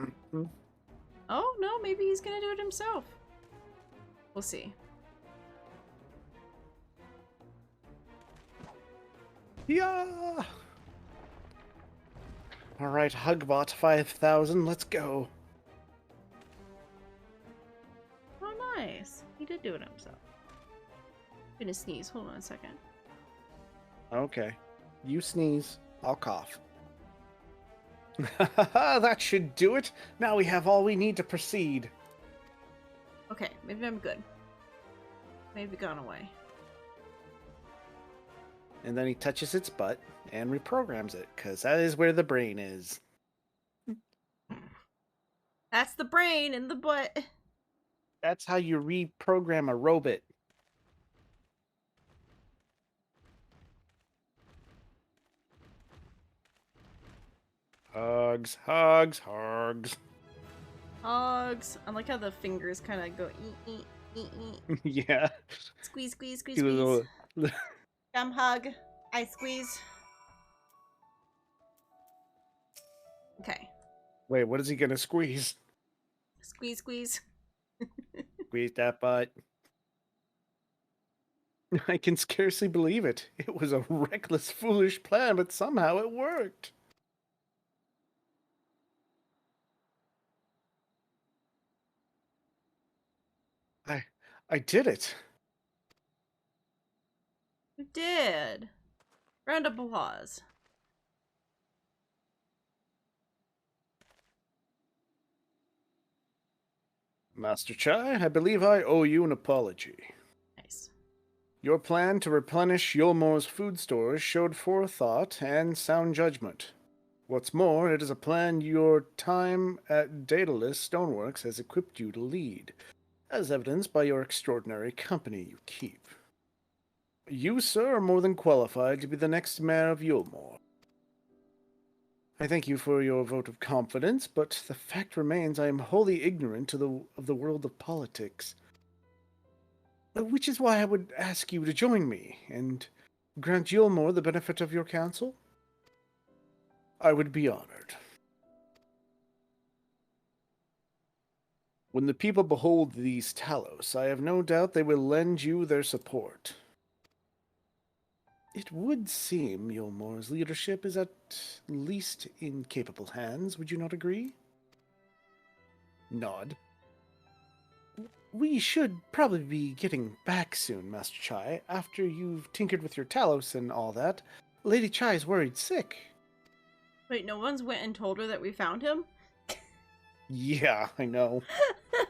Mm-hmm. Oh, no, maybe he's gonna do it himself. We'll see. Yeah! Alright, Hugbot 5000, let's go. Oh, nice. He did do it himself. I'm gonna sneeze. Hold on a second. Okay. You sneeze, I'll cough. That should do it. Now we have all we need to proceed. Okay, maybe I'm good. Maybe gone away. And then he touches its butt and reprograms it, because that is where the brain is. That's the brain in the butt. That's how you reprogram a robot. Hugs, hugs, hugs. Hugs. I like how the fingers kind of go Yeah. Squeeze, squeeze, squeeze, Do a squeeze. little- Come hug. I squeeze. Okay. Wait, what is he gonna squeeze? Squeeze, squeeze. Squeeze that butt. I can scarcely believe it. It was a reckless, foolish plan, but somehow it worked. I did it. You did. Round of applause. Master Chai, I believe I owe you an apology. Nice. Your plan to replenish Yulmore's food stores showed forethought and sound judgment. What's more, it is a plan your time at Daedalus Stoneworks has equipped you to lead, as evidenced by your extraordinary company you keep. You, sir, are more than qualified to be the next mayor of Yulmore. I thank you for your vote of confidence, but the fact remains I am wholly ignorant of the world of politics. Which is why I would ask you to join me and grant Yulmore the benefit of your counsel. I would be honored. When the people behold these Talos, I have no doubt they will lend you their support. It would seem Yulmore's leadership is at least in capable hands, would you not agree? Nod. We should probably be getting back soon, Master Chai. After you've tinkered with your Talos and all that, Lady Chai is worried sick. Wait, no one's went and told her that we found him? Yeah, I know. I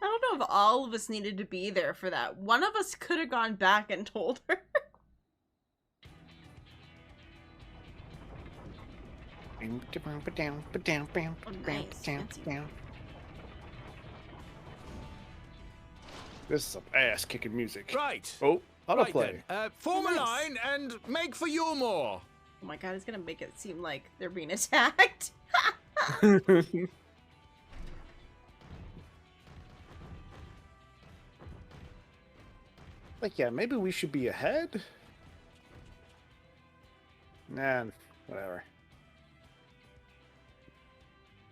don't know if all of us needed to be there for that. One of us could have gone back and told her. This is some ass-kicking music. Right. Oh, Right autoplay. then. Form a Nice. line and make for Yulmore. Oh my god, it's gonna make it seem like they're being attacked. Like, yeah, maybe we should be ahead? Nah, whatever.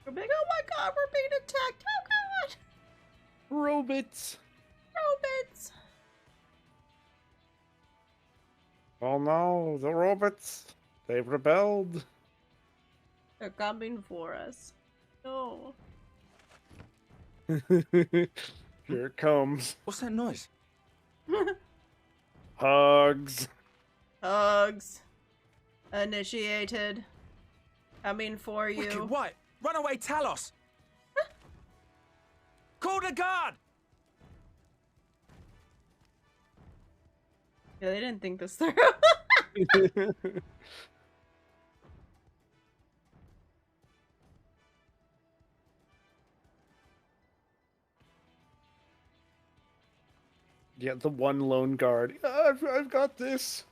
We're big, oh my god, we're being attacked. Oh god. Robots! Robots. Oh no, the robots! They've rebelled. They're coming for us. No. Here it comes. What's that noise? Hugs. Hugs. Initiated. Coming for you. Wicked White! Runaway Talos! Call the guard! Yeah, they didn't think this through. Yeah, the one lone guard. I've got this.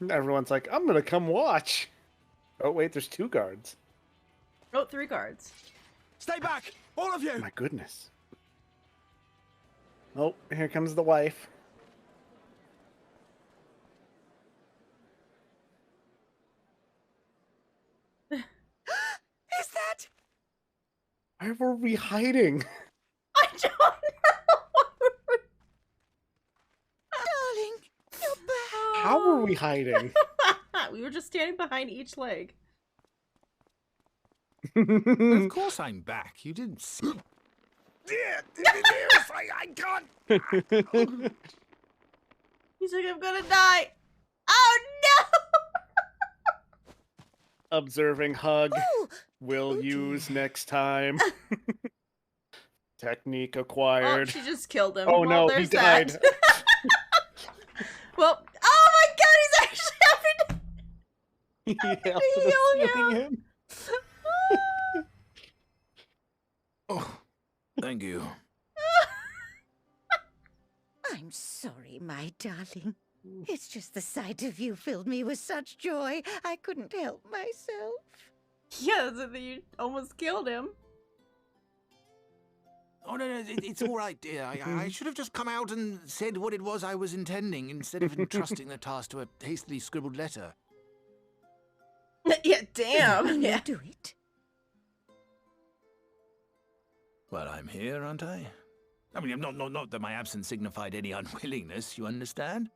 And everyone's like, I'm gonna come watch. Oh wait, there's 2 guards. Oh, 3 guards. Stay back! All of you! My goodness. Oh, here comes the wife. Is that? Why were we hiding? I don't know. Darling, you're back. How were we hiding? We were just standing behind each leg. Of course I'm back. You didn't see. I can't. He's like, I'm gonna die. Oh no! Observing hug. Oh, Will use next time. Technique Oh, acquired. she just killed him. Oh Well, no, he there's died. that. Well, oh my god, he's actually having to Yeah, heal healing him. Oh, thank you. I'm sorry, my darling. It's just the sight of you filled me with such joy, I couldn't help myself. Yeah, so you almost killed him. Oh, no, it's all right, dear. I should have just come out and said what it was I was intending instead of entrusting the task to a hastily scribbled letter. Yeah, damn. Will Yeah. you do it? Well, I'm here, aren't I? I mean, not that my absence signified any unwillingness, you understand?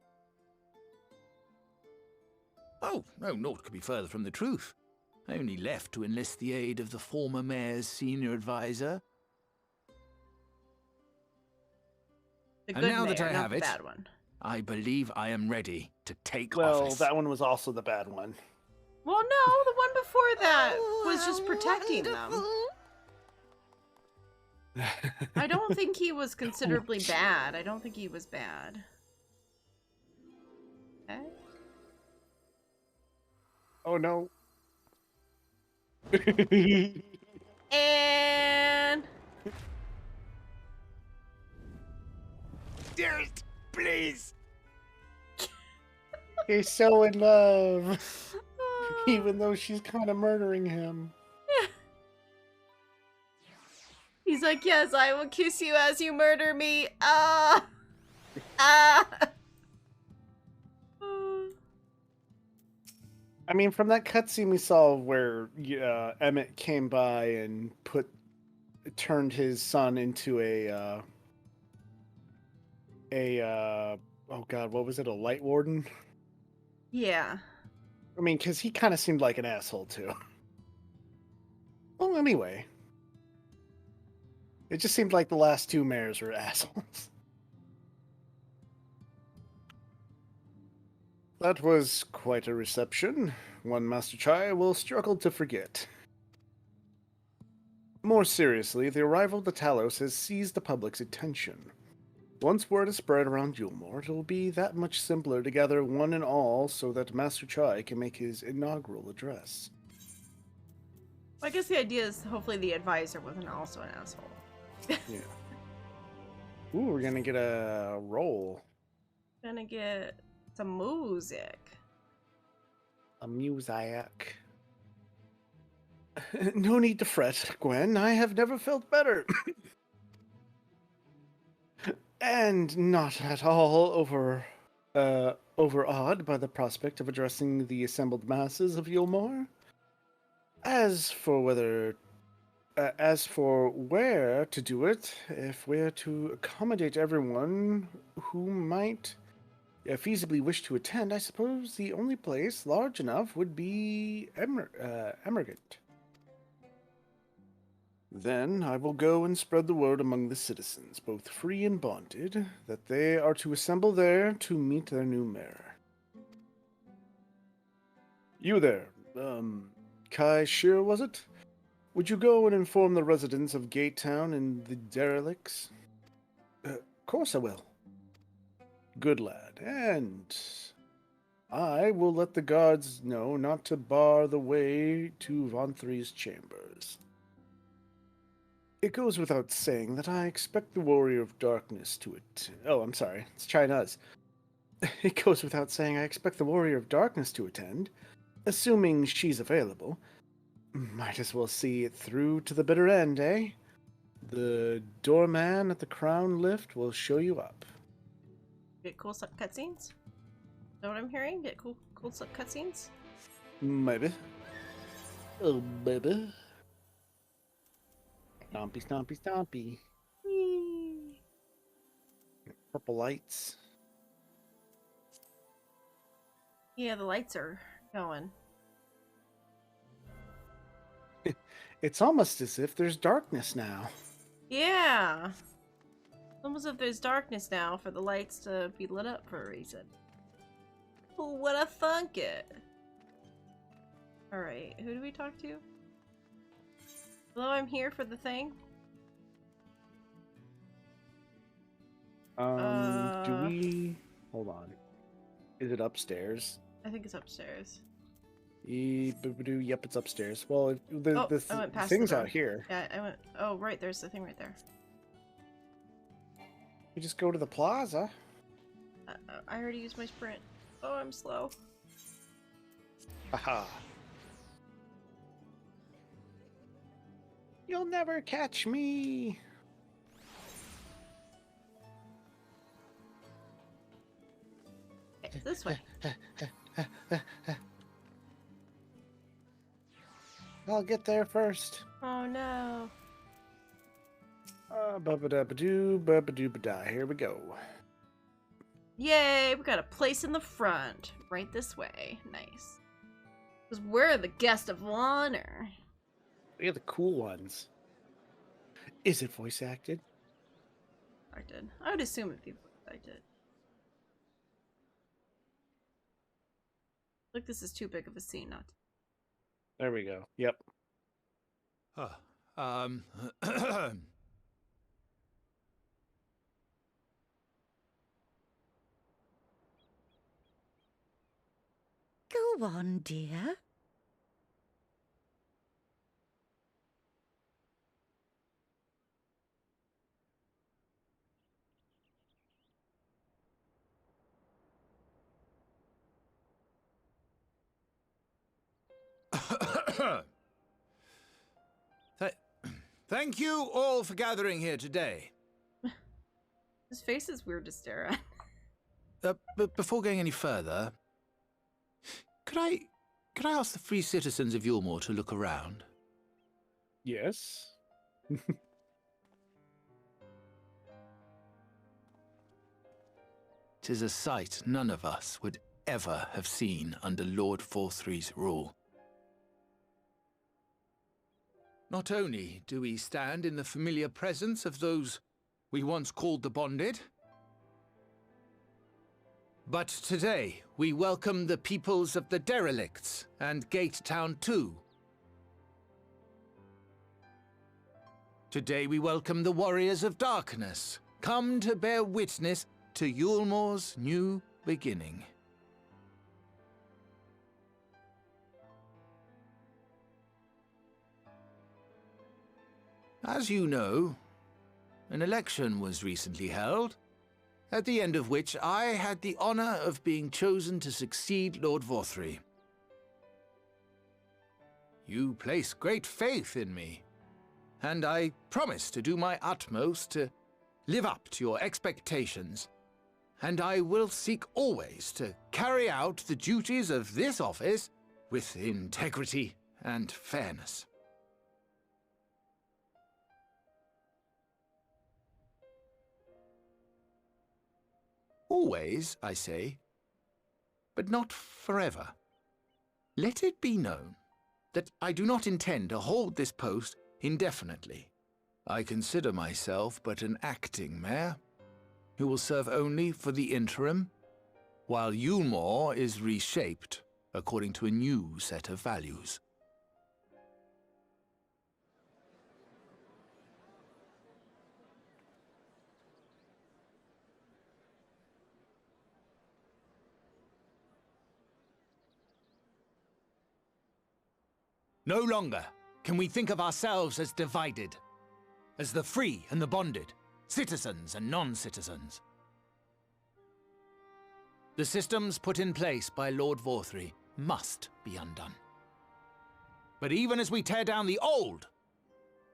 Oh, no, naught could be further from the truth. I only left to enlist the aid of the former mayor's senior advisor. The And good now that mayor, I not have the it, bad one. I believe I am ready to take Well, office. that one was also the bad one. Well, no, the one before that was just protecting them. I don't think he was considerably bad. I don't think he was bad. Okay. Oh no. And Dearest, please! He's so in love. Even though she's kind of murdering him. he's like, yes, I will kiss you as you murder me. Ah. Ah. I mean, from that cutscene we saw where Emmett came by and turned his son into a oh god, what was it? A light warden? Yeah. I mean, because he kind of seemed like an asshole too. Well, anyway, it just seemed like the last two mayors were assholes. That was quite a reception. One Master Chai will struggle to forget. More seriously, the arrival of the Talos has seized the public's attention. Once word is spread around Yulmore, it will be that much simpler to gather one and all so that Master Chai can make his inaugural address. Well, I guess the idea is hopefully the advisor wasn't also an asshole. Yeah. Ooh, we're gonna get a roll. Gonna get some music. A music. No need to fret, Gwen. I have never felt better. And not at all overawed by the prospect of addressing the assembled masses of Yulmore. As for where to do it, if we're to accommodate everyone who might feasibly wish to attend, I suppose the only place large enough would be Emergant. Then I will go and spread the word among the citizens, both free and bonded, that they are to assemble there to meet their new mayor. You there, Kai Shear, was it? Would you go and inform the residents of Gate Town and the derelicts? Of course I will. Good lad, and I will let the guards know not to bar the way to Vonthree's chambers. It goes without saying that I expect the Warrior of Darkness to Oh, I'm sorry. It's China's. It goes without saying I expect the Warrior of Darkness to attend, assuming she's available. Might as well see it through to the bitter end, eh? The doorman at the Crown Lift will show you up. Get cool cutscenes? Is that what I'm hearing? Get cool cutscenes? Maybe. Oh, baby. Stompy, stompy, stompy. Whee. Purple lights. Yeah, the lights are going. It's almost as if there's darkness now. Yeah. It's almost as if there's darkness now for the lights to be lit up for a reason. Oh, what a thunk it. Alright, who do we talk to? Hello, I'm here for the thing. Do we... Hold on. Is it upstairs? I think it's upstairs. Yep, it's upstairs. Well, I went past thing's the door. out here. Yeah, I went... Oh, right, there's the thing right there. We just go to the plaza. I already used my sprint. Oh, I'm slow. Haha. You'll never catch me. Okay, this way. I'll get there first. Oh no. Ba-ba-da-ba-doo, ba-ba-doo-ba-da. Here we go. Yay, we got a place in the front. Right this way. Nice. Because we're the guest of honor. We are the cool ones. Is it voice acted? I did. I would assume it'd be I did. Look, this is too big of a scene not to. There we go. Yep. Go on, dear. Thank you all for gathering here today. His face is weird to stare at. But before going any further, could I ask the free citizens of Yulmore to look around? Yes. 'Tis a sight none of us would ever have seen under Lord Forthry's rule. Not only do we stand in the familiar presence of those we once called the Bonded, but today we welcome the peoples of the Derelicts and Gate Town too. Today we welcome the Warriors of Darkness, come to bear witness to Yulmore's new beginning. As you know, an election was recently held, at the end of which I had the honor of being chosen to succeed Lord Forthry. You place great faith in me, and I promise to do my utmost to live up to your expectations, and I will seek always to carry out the duties of this office with integrity and fairness. Always, I say, but not forever. Let it be known that I do not intend to hold this post indefinitely. I consider myself but an acting mayor, who will serve only for the interim, while Yulmore is reshaped according to a new set of values. No longer can we think of ourselves as divided, as the free and the bonded, citizens and non-citizens. The systems put in place by Lord Forthry must be undone. But even as we tear down the old,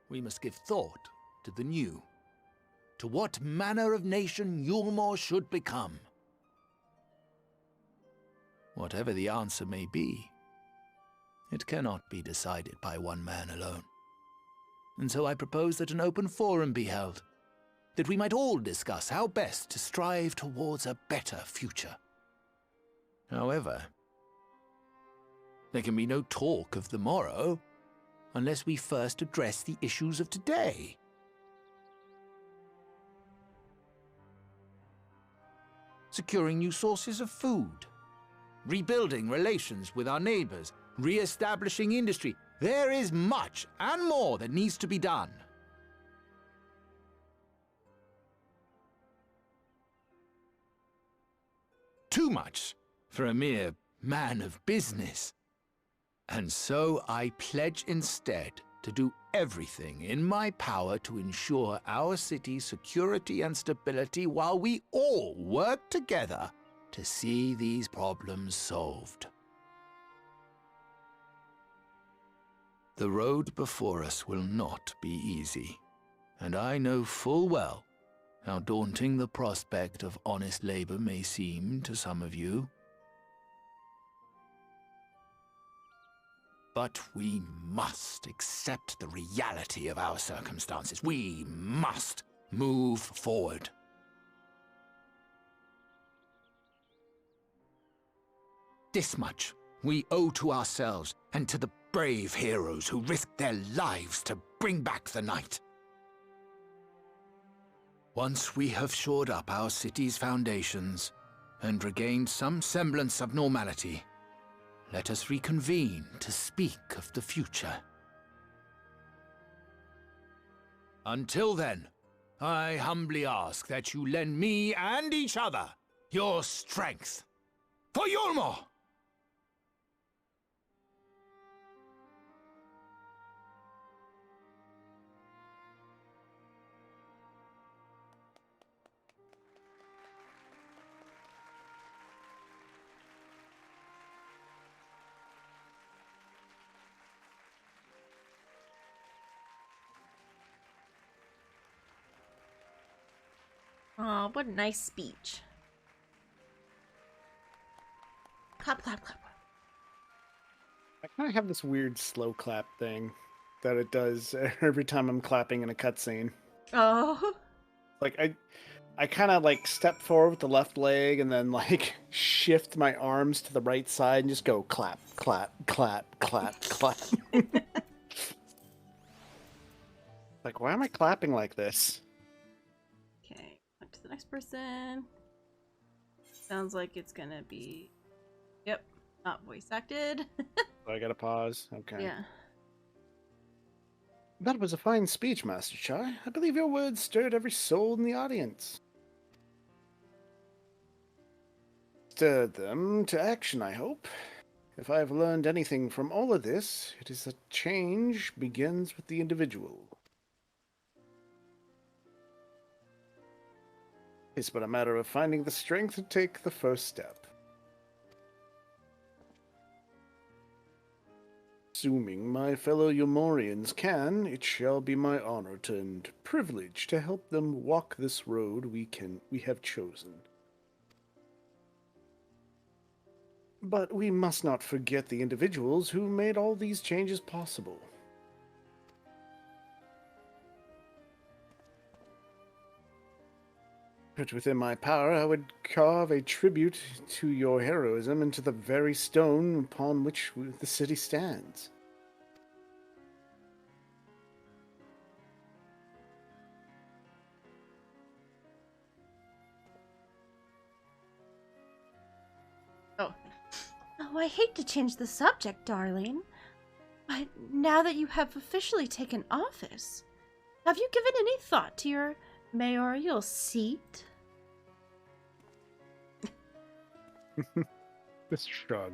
we must give thought to the new, to what manner of nation Yulmore should become. Whatever the answer may be, it cannot be decided by one man alone. And so I propose that an open forum be held, that we might all discuss how best to strive towards a better future. However, there can be no talk of the morrow unless we first address the issues of today. Securing new sources of food, rebuilding relations with our neighbors, re-establishing industry. There is much and more that needs to be done. Too much for a mere man of business. And so I pledge instead to do everything in my power to ensure our city's security and stability while we all work together to see these problems solved. The road before us will not be easy, and I know full well how daunting the prospect of honest labor may seem to some of you. But we must accept the reality of our circumstances. We must move forward. This much we owe to ourselves and to the brave heroes who risked their lives to bring back the night. Once we have shored up our city's foundations and regained some semblance of normality, let us reconvene to speak of the future. Until then, I humbly ask that you lend me and each other your strength. For Yulmore! Oh, what a nice speech. Clap, clap, clap. I kind of have this weird slow clap thing that it does every time I'm clapping in a cutscene. Oh. Like I kind of like step forward with the left leg and then like shift my arms to the right side and just go clap, clap, clap, clap, clap. Like, why am I clapping like this? Okay, on to the next person. Sounds like it's gonna be... Yep, not voice acted. So I gotta pause. Okay. Yeah. That was a fine speech, Master Chai. I believe your words stirred every soul in the audience. Stirred them to action, I hope. If I have learned anything from all of this, it is that change begins with the individual. It's but a matter of finding the strength to take the first step. Assuming my fellow Yulmorians can, it shall be my honor and privilege to help them walk this road we have chosen. But we must not forget the individuals who made all these changes possible. But within my power, I would carve a tribute to your heroism into the very stone upon which the city stands. Oh, I hate to change the subject, darling. But now that you have officially taken office, have you given any thought to your mayoral seat? Mr. Shrug,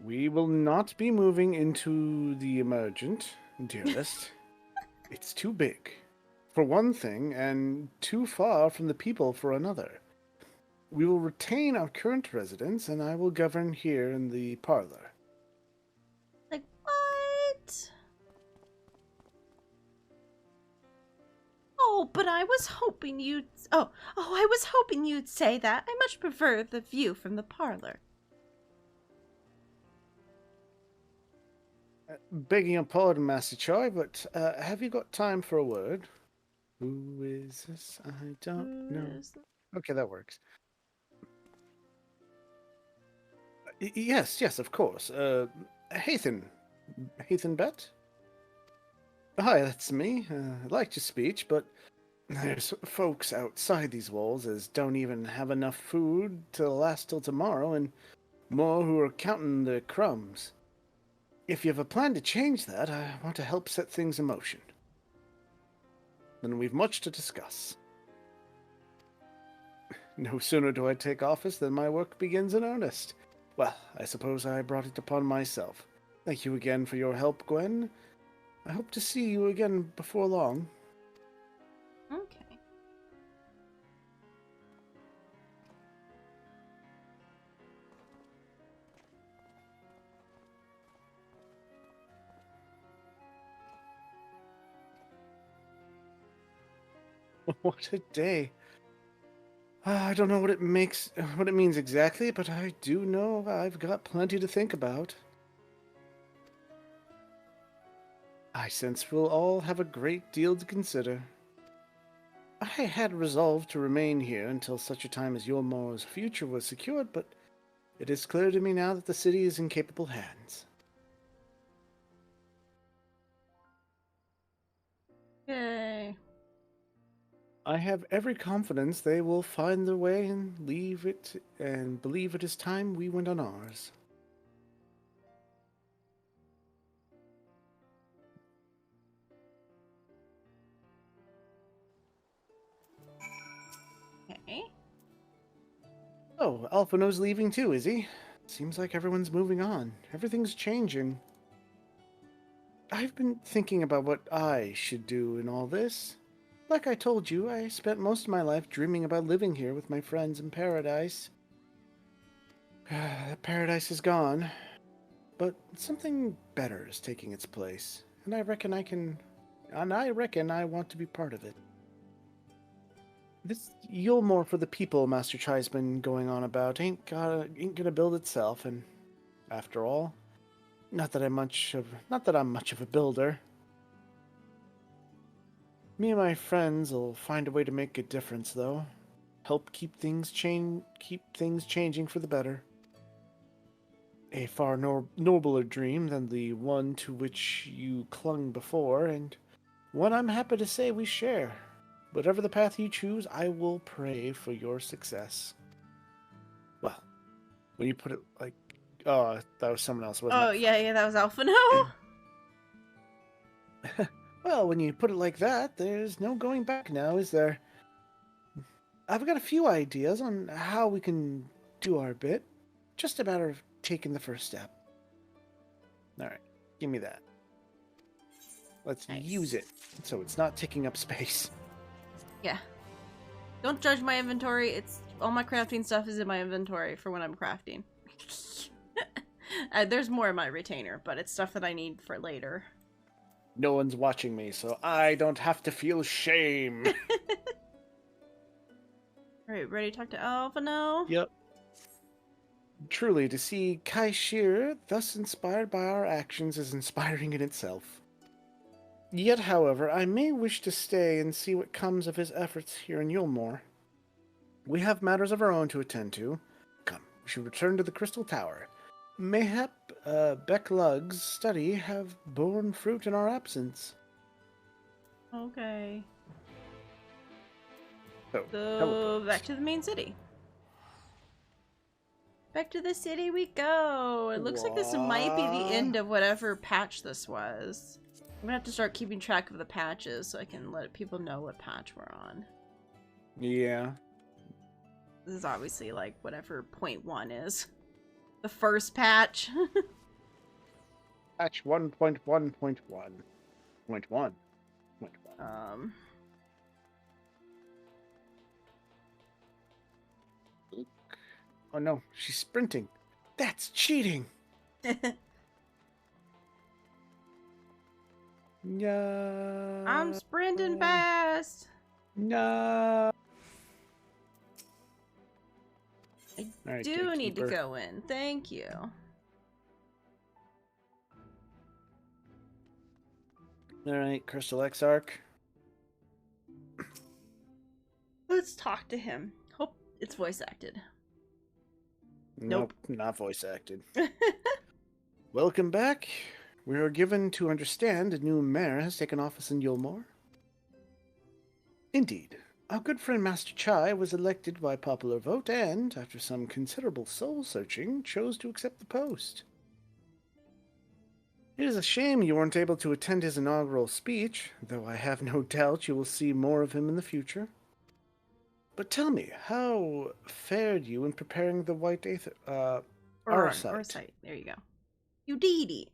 we will not be moving into the emergent, dearest. It's too big, for one thing, and too far from the people for another. We will retain our current residence, and I will govern here in the parlor. Like, what? Oh, but I was hoping you'd... I was hoping you'd say that. I much prefer the view from the parlor. Begging your pardon, Master Choi, but have you got time for a word? Who is this? I don't know. Okay, that works. Yes, of course. Hathan Bet? Hi, that's me. I liked your speech, but there's folks outside these walls as don't even have enough food to last till tomorrow, and more who are counting their crumbs. If you have a plan to change that, I want to help set things in motion. Then we've much to discuss. No sooner do I take office than my work begins in earnest. Well, I suppose I brought it upon myself. Thank you again for your help, Gwen. I hope to see you again before long. Okay. What a day. I don't know what it means exactly, but I do know I've got plenty to think about. I sense we'll all have a great deal to consider. I had resolved to remain here until such a time as Yulmore's future was secured, but it is clear to me now that the city is in capable hands. Yay. I have every confidence they will find their way and leave it and believe it is time we went on ours. Okay. Oh, Alphino's leaving too, is he? Seems like everyone's moving on. Everything's changing. I've been thinking about what I should do in all this. Like I told you, I spent most of my life dreaming about living here with my friends in paradise. That paradise is gone, but something better is taking its place, and I reckon I want to be part of it. This Yulmore for the people Master Chai's been going on about ain't gonna build itself, and after all, not that I'm much of a builder. Me and my friends will find a way to make a difference, though. Help keep things changing for the better. A far nobler dream than the one to which you clung before, and one I'm happy to say we share. Whatever the path you choose, I will pray for your success. Well, when you put it like... Oh, that was someone else, wasn't it? Oh, yeah, that was Alphino. Well, when you put it like that, there's no going back now, is there? I've got a few ideas on how we can do our bit. Just a matter of taking the first step. Alright, give me that. Let's use it, so it's not taking up space. Yeah. Don't judge my inventory. All my crafting stuff is in my inventory for when I'm crafting. There's more in my retainer, but it's stuff that I need for later. No one's watching me, so I don't have to feel shame. Alright, ready to talk to Alpha now? Yep. Truly, to see Kai Shir thus inspired by our actions is inspiring in itself. Yet, however, I may wish to stay and see what comes of his efforts here in Yulmore. We have matters of our own to attend to. Come, we should return to the Crystal Tower. Mayhap Becklug's study have borne fruit in our absence. Okay. So So, back to the main city. Back to the city we go. It looks like this might be the end of whatever patch this was. I'm gonna have to start keeping track of the patches so I can let people know what patch we're on. Yeah. This is obviously like whatever 0.1 is. The first patch. Patch 1.1.1. Oh no, she's sprinting. That's cheating. No. I'm sprinting fast. No. I do need to go in. Thank you. Alright, Crystal Exarch. Let's talk to him. Hope it's voice acted. Nope, not voice acted. Welcome back. We are given to understand a new mayor has taken office in Yulmore. Indeed. Our good friend Master Chai was elected by popular vote and, after some considerable soul-searching, chose to accept the post. It is a shame you weren't able to attend his inaugural speech, though I have no doubt you will see more of him in the future. But tell me, how fared you in preparing the White Aurosite? There you go. You did it.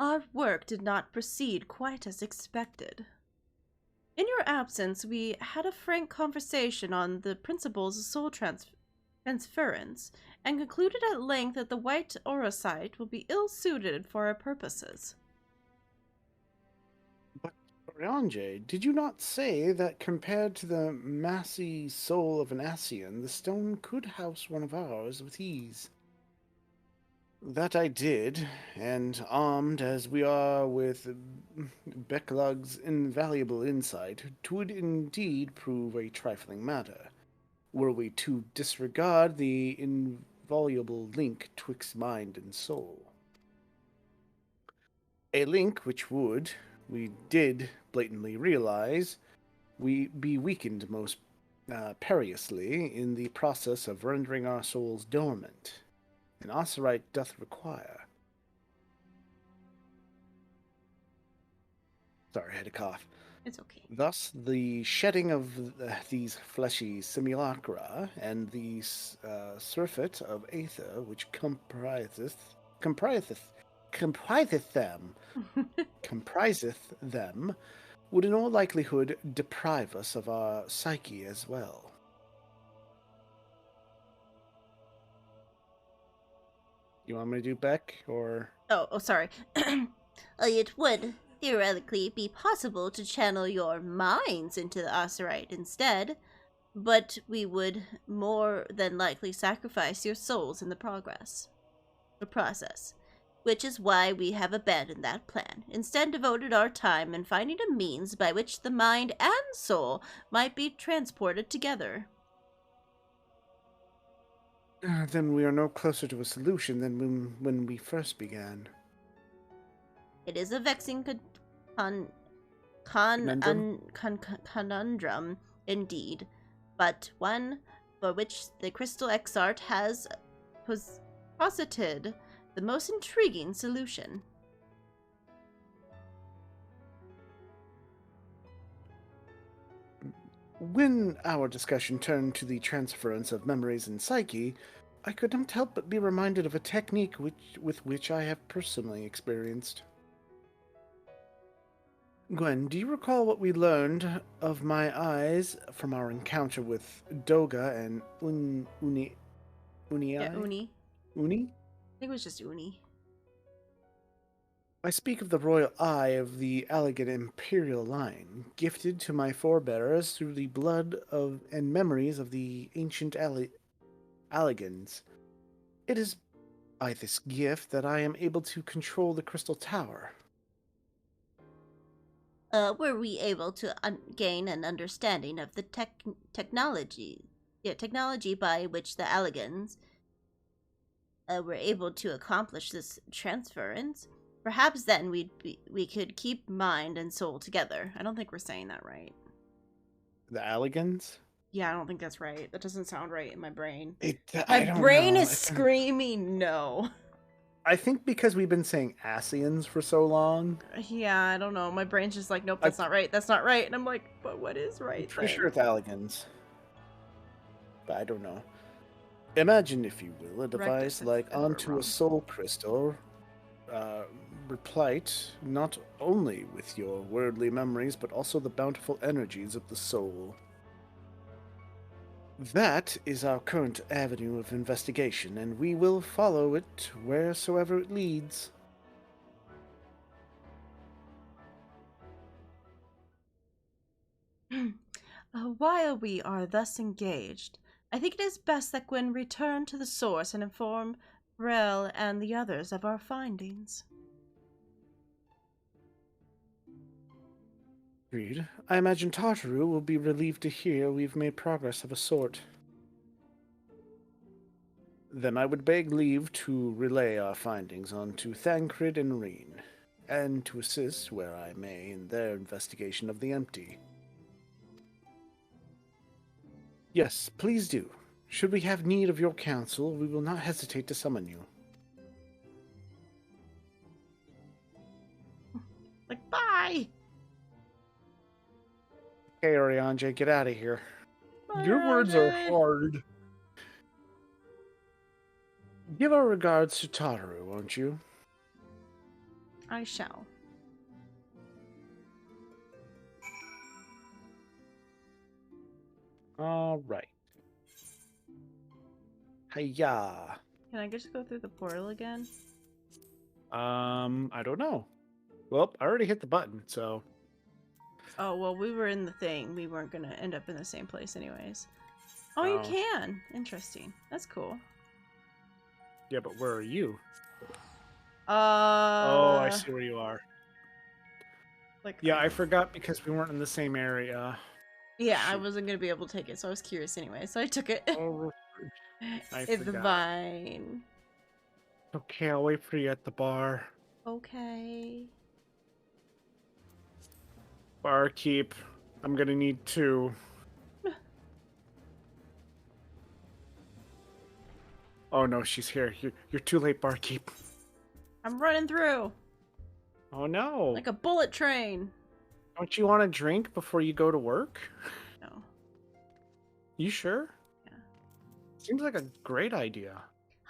Our work did not proceed quite as expected. In your absence, we had a frank conversation on the principles of soul transference, and concluded at length that the White Aurosite will be ill-suited for our purposes. What are Ryanjay, did you not say that compared to the massy soul of an Asian, the stone could house one of ours with ease? That I did, and armed as we are with Becklug's invaluable insight, 'twould indeed prove a trifling matter, were we to disregard the inviolable link twixt mind and soul. A link which would, we did blatantly realize, we be weakened most perilously in the process of rendering our souls dormant. An Osirite doth require. Sorry, I had a cough. It's okay. Thus, the shedding of these fleshy simulacra and the surfeit of aether which compriseth them, would in all likelihood deprive us of our psyche as well. You want me to do Beck, or? Oh, sorry. It would theoretically be possible to channel your minds into the Osirite instead, but we would more than likely sacrifice your souls in the process, which is why we have abandoned that plan. Instead, devoted our time in finding a means by which the mind and soul might be transported together. Then we are no closer to a solution than when we first began. It is a vexing conundrum indeed, but one for which the Crystal Exarch has posited the most intriguing solution. When our discussion turned to the transference of memories and psyche, I could not help but be reminded of a technique with which I have personally experienced. Gwen, do you recall what we learned of my eyes from our encounter with Doga and Uni? Yeah, Uni. Uni? I think it was just Uni. I speak of the royal eye of the elegant imperial line, gifted to my forebears through the blood of and memories of the ancient Allegans. It is by this gift that I am able to control the crystal tower. Were we able to gain an understanding of the technology by which the Allegans were able to accomplish this transference? Perhaps then we could keep mind and soul together. I don't think we're saying that right. The Allegans? Yeah, I don't think that's right. That doesn't sound right in my brain. My brain is screaming no. I think because we've been saying Asians for so long. Yeah, I don't know. My brain's just like, nope, that's not right. That's not right. And I'm like, but what is right? I'm pretty sure it's Allegans. But I don't know. Imagine, if you will, a device like onto a soul crystal, replete not only with your worldly memories, but also the bountiful energies of the soul. That is our current avenue of investigation, and we will follow it wheresoever it leads. While we are thus engaged, I think it is best that Gwen return to the source and inform Rel and the others of our findings. Agreed. I imagine Tartaru will be relieved to hear we've made progress of a sort. Then I would beg leave to relay our findings on to Thancred and Reen, and to assist where I may in their investigation of the empty. Yes, please do. Should we have need of your counsel, we will not hesitate to summon you. Like, bye! Okay, Orianjay, get out of here. Your words are hard. Give our regards to Tartaru, won't you? I shall. All right. Hiya. Can I just go through the portal again? I don't know. Well, I already hit the button, so. Oh, well, we were in the thing. We weren't gonna end up in the same place anyways. Oh, you can. Interesting. That's cool. Yeah, but where are you? Oh, I see where you are. Like, Yeah, I forgot because we weren't in the same area. Yeah, I Shoot. wasn't gonna be able to take it, so I was curious anyway. So I took it. Oh, I It's forgot. fine. Okay, I'll wait for you at the bar. Okay. Barkeep, I'm gonna need 2. Oh no, she's here. You're too late, barkeep. I'm running through Oh no. like a bullet train. Don't you want a drink before you go to work? No. You sure? Yeah. Seems like a great idea.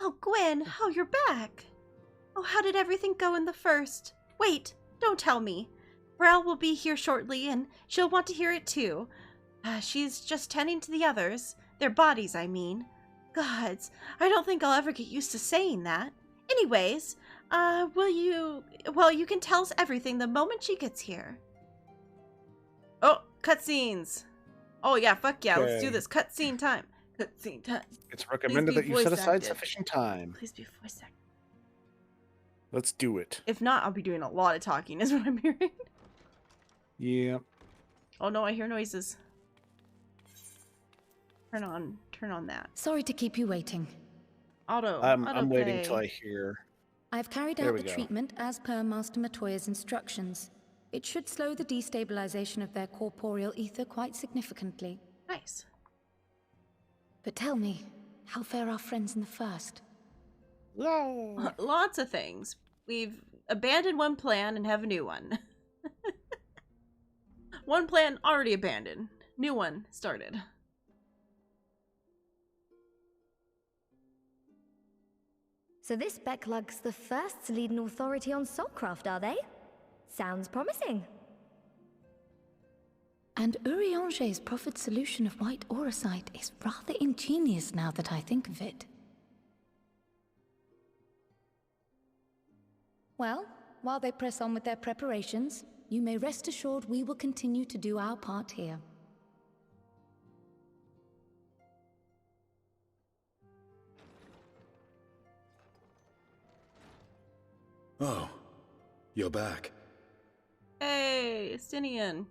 Oh, Gwen, oh, you're back. Oh, how did everything go in the first? Wait, don't tell me. Rel will be here shortly, and she'll want to hear it too. She's just tending to the others. Their bodies, I mean. Gods, I don't think I'll ever get used to saying that. Anyways, you can tell us everything the moment she gets here. Oh, cutscenes. Oh yeah, fuck yeah, let's do Okay. this. Cutscene time. Cutscene time. It's recommended be that you set voice aside acted. sufficient time. Please be voice acted. Let's do it. If not, I'll be doing a lot of talking, is what I'm hearing. Yeah. Oh no, I hear noises. Turn on that. Sorry to keep you waiting. I'm waiting till I hear. I've carried There out we the go. treatment as per Master Matoya's instructions. It should slow the destabilization of their corporeal ether quite significantly. Nice. But tell me, how fare our friends in the first? Yay! Lots of things. We've abandoned one plan and have a new one. One plan already abandoned. New one started. So this Becklug's the first to lead an authority on soulcraft, are they? Sounds promising. And Urianger's proffered solution of white auracite is rather ingenious now that I think of it. Well, while they press on with their preparations, you may rest assured we will continue to do our part here. Oh, you're back. Hey, Stinian.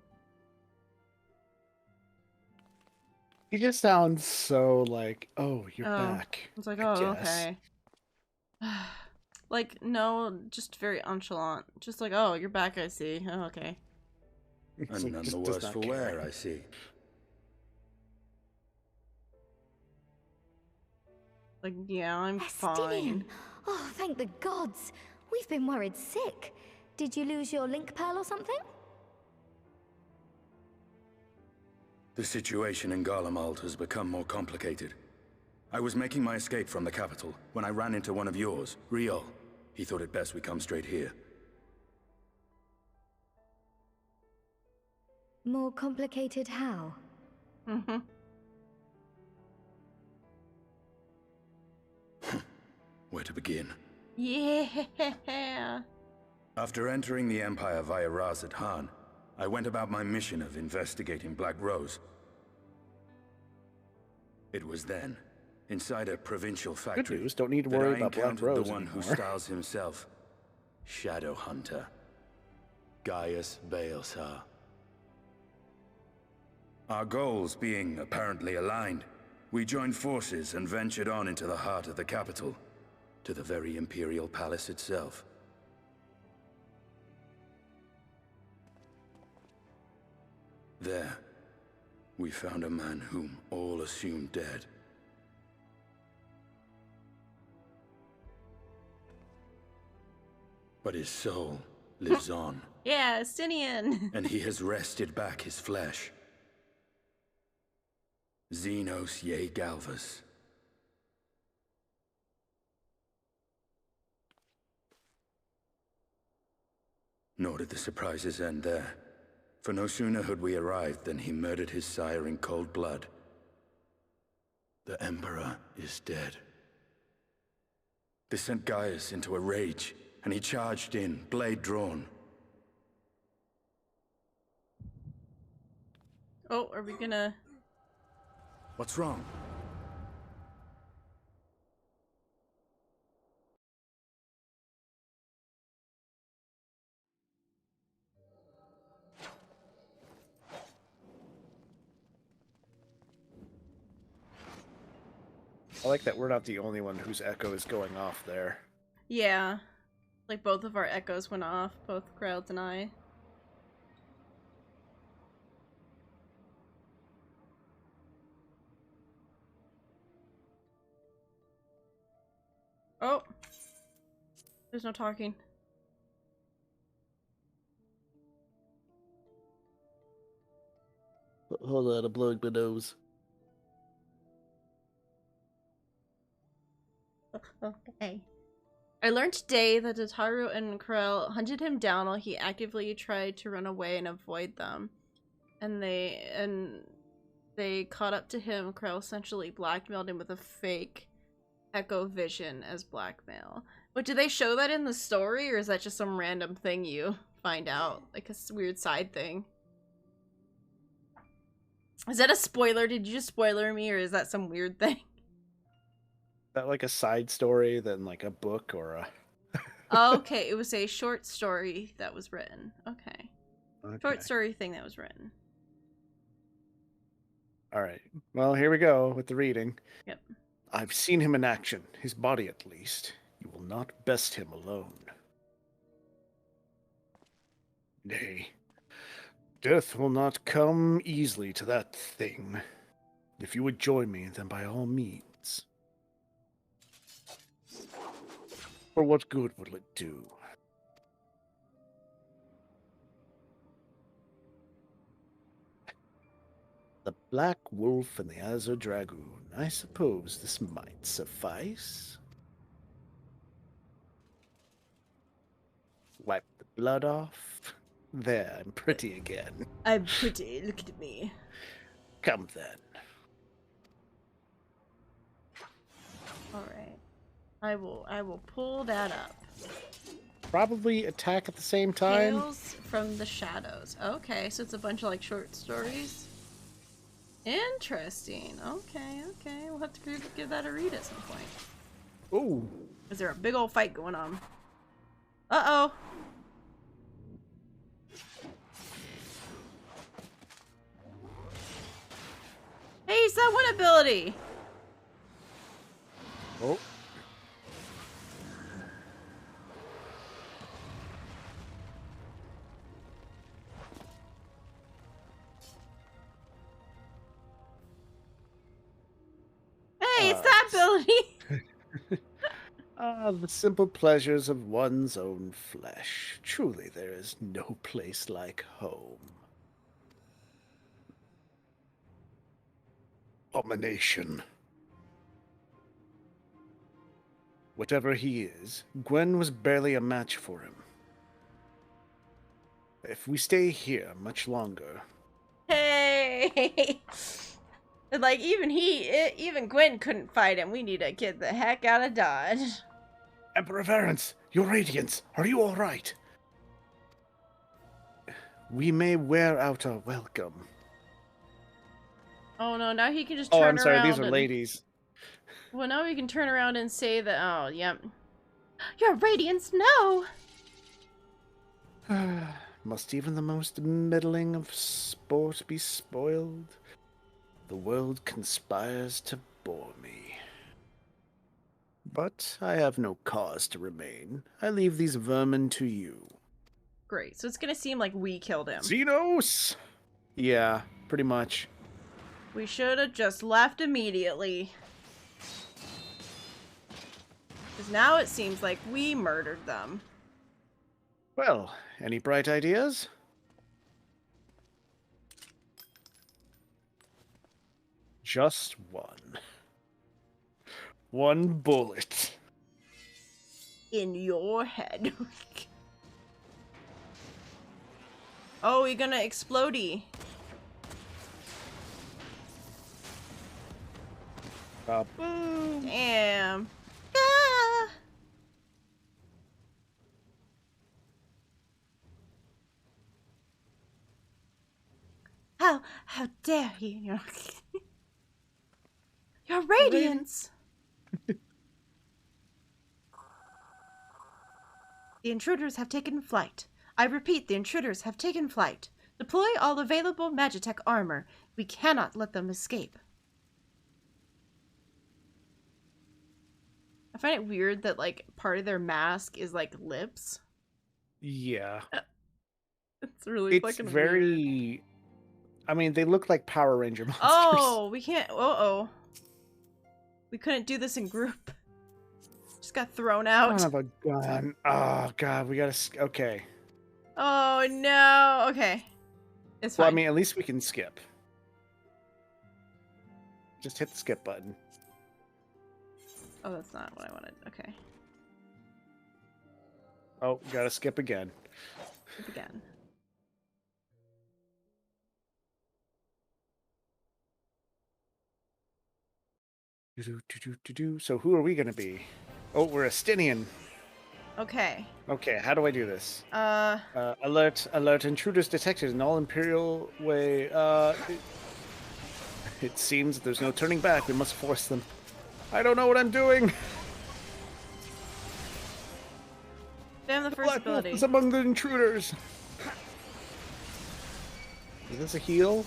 He just sounds so like, oh, you're back. It's like, I oh, guess. okay. Like, no, just very nonchalant. Just like, oh, you're back, I see. Oh, okay. It's And like, none just the does worse not for care. wear, I see. Like, yeah, I'm fine. Estinian! Oh, thank the gods! We've been worried sick. Did you lose your link pearl or something? The situation in Garlemald has become more complicated. I was making my escape from the capital when I ran into one of yours, Riol. He thought it best we come straight here. More complicated how? Mm-hmm. Where to begin? Yeah. After entering the Empire via Razat Han, I went about my mission of investigating Black Rose. It was then, inside a provincial factory, Good news, don't need to that worry I about Black encountered Rose the one who anymore. styles himself Shadow Hunter, Gaius Baelsar. Our goals being apparently aligned, we joined forces and ventured on into the heart of the capital, to the very Imperial Palace itself. There, we found a man whom all assumed dead. But his soul lives on, Yeah, Stinian. and he has wrested back his flesh. Xenos Ye Galvus. Nor did the surprises end there. For no sooner had we arrived than he murdered his sire in cold blood. The Emperor is dead. This sent Gaius into a rage, and he charged in, blade drawn. Oh, are we gonna... What's wrong? I like that we're not the only one whose echo is going off there. Yeah. Like, both of our echoes went off, both Crowds and I. Oh! There's no talking. Hold on, I'm blowing my nose. Okay. I learned today that Tataru and Corel hunted him down while he actively tried to run away and avoid them. And they caught up to him. Corel essentially blackmailed him with a fake echo vision as blackmail. But do they show that in the story, or is that just some random thing you find out? Like a weird side thing? Is that a spoiler? Did you just spoiler me, or is that some weird thing? Is that like a side story than like a book or a... Okay, it was a short story that was written. Okay. Short story thing that was written. Alright, well, here we go with the reading. Yep. I've seen him in action, his body at least. You will not best him alone. Nay, death will not come easily to that thing. If you would join me, then by all means. For what good will it do? The Black Wolf and the Azure Dragoon. I suppose this might suffice. Wipe the blood off. There, I'm pretty again. I'm pretty. Look at me. Come then. Alright. I will pull that up. Probably attack at the same time. Tales from the Shadows. Okay, so it's a bunch of like short stories. Interesting. Okay, okay. We'll have to give that a read at some point. Ooh. Is there a big old fight going on? Uh-oh. Hey, it's that one ability. Oh. Hey, it's that ability. Ah, the simple pleasures of one's own flesh. Truly, there is no place like home. Abomination. Whatever he is, Gwen was barely a match for him. If we stay here much longer... Hey! Like, even Gwen couldn't fight him. We need to get the heck out of Dodge. Emperor Varence, your radiance, are you all right? We may wear out our welcome. Oh no, now he can just turn around. Oh, I'm sorry, these are ladies. Well, now we can turn around and say that, oh, yep. Your radiance, no! Must even the most middling of sport be spoiled? The world conspires to bore me. But I have no cause to remain. I leave these vermin to you. Great, so it's gonna seem like we killed him. Xenos! Yeah, pretty much. We should have just left immediately. Because now it seems like we murdered them. Well, any bright ideas? Just one. One bullet. In your head. Oh, you're gonna explodey. Boom. Damn. Ah! How dare you? Your radiance! The intruders have taken flight. I repeat, the intruders have taken flight. Deploy all available Magitech armor. We cannot let them escape. I find it weird that, like, part of their mask is, like, lips. Yeah. It's really fucking very... weird. I mean, they look like Power Ranger monsters. Oh, we can't... Uh-oh. We couldn't do this in group. Just got thrown out. Son of a gun. Oh, God, we gotta... Okay. Oh, no. Okay. It's fine. Well, I mean, at least we can skip. Just hit the skip button. Oh, that's not what I wanted. Okay. Oh, gotta skip again. Skip again. So who are we gonna be? Oh, we're a Stinian. Okay. Okay, how do I do this? Alert, intruders detected in all Imperial way. It seems there's no turning back. We must force them. I don't know what I'm doing. Damn the first Black ability. Wolf is among the intruders. Is this a heal?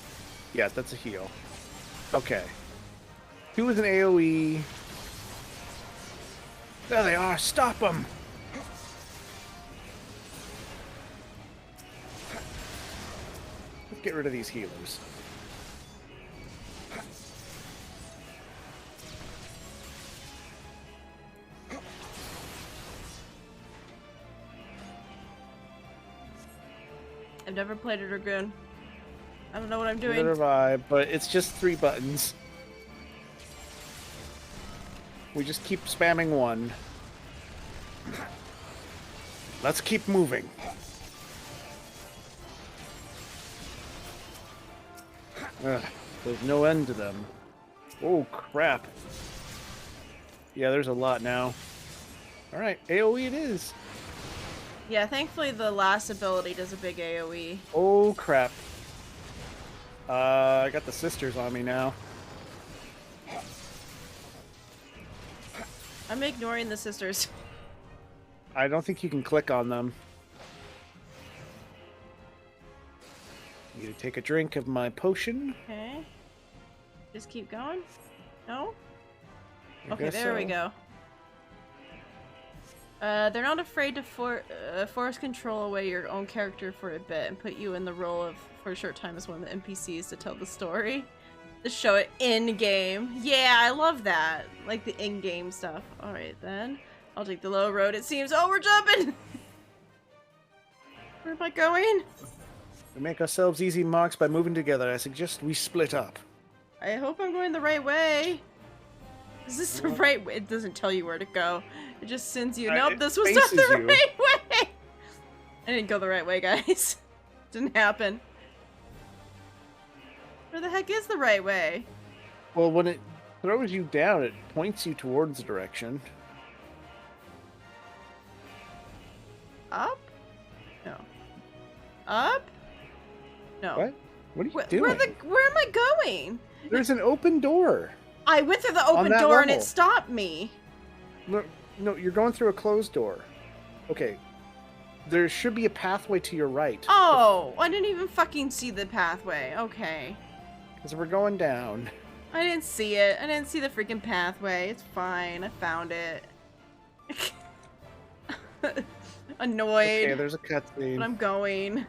Yeah, that's a heal. Okay. 2 is an AoE. There they are. Stop them. Let's get rid of these healers. I've never played a Dragoon. I don't know what I'm doing. Neither have I, but it's just 3 buttons. We just keep spamming 1. Let's keep moving. Ugh, there's no end to them. Oh, crap. Yeah, there's a lot now. Alright, AoE it is. Yeah, thankfully the last ability does a big AoE. Oh, crap. I got the sisters on me now. I'm ignoring the sisters. I don't think you can click on them. You take a drink of my potion. Okay. Just keep going? No? I Okay, guess there we so. go. They're not afraid to force control away your own character for a bit and put you in the role of, for a short time, as one of the NPCs to tell the story. To show it in-game. Yeah, I love that. Like the in-game stuff. Alright then. I'll take the low road, it seems. Oh, we're jumping! Where am I going? We make ourselves easy marks by moving together. I suggest we split up. I hope I'm going the right way. Is this the right way? It doesn't tell you where to go. It just sends you. Nope, this was not the right way! I didn't go the right way, guys. Didn't happen. Where the heck is the right way? Well, when it throws you down, it points you towards the direction. Up? No. Up? No. What? What are you doing? Where am I going? There's an open door. I went through the open door and it stopped me. No, you're going through a closed door. Okay. There should be a pathway to your right. Oh, I didn't even fucking see the pathway. Okay. Because we're going down. I didn't see it. I didn't see the freaking pathway. It's fine. I found it. Annoyed. Okay, there's a cutscene. But I'm going.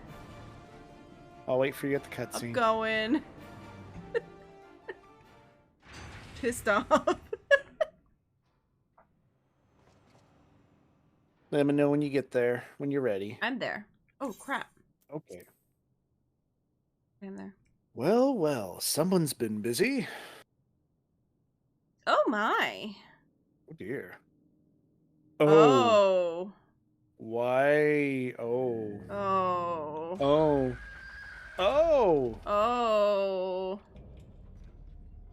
I'll wait for you at the cutscene. I'm going. Pissed off. Let me know when you get there, when you're ready. I'm there. Oh, crap. Okay. I'm there. Well, well, someone's been busy. Oh, my. Oh, dear. Oh. Why? Oh. Oh. Oh. Oh. Oh.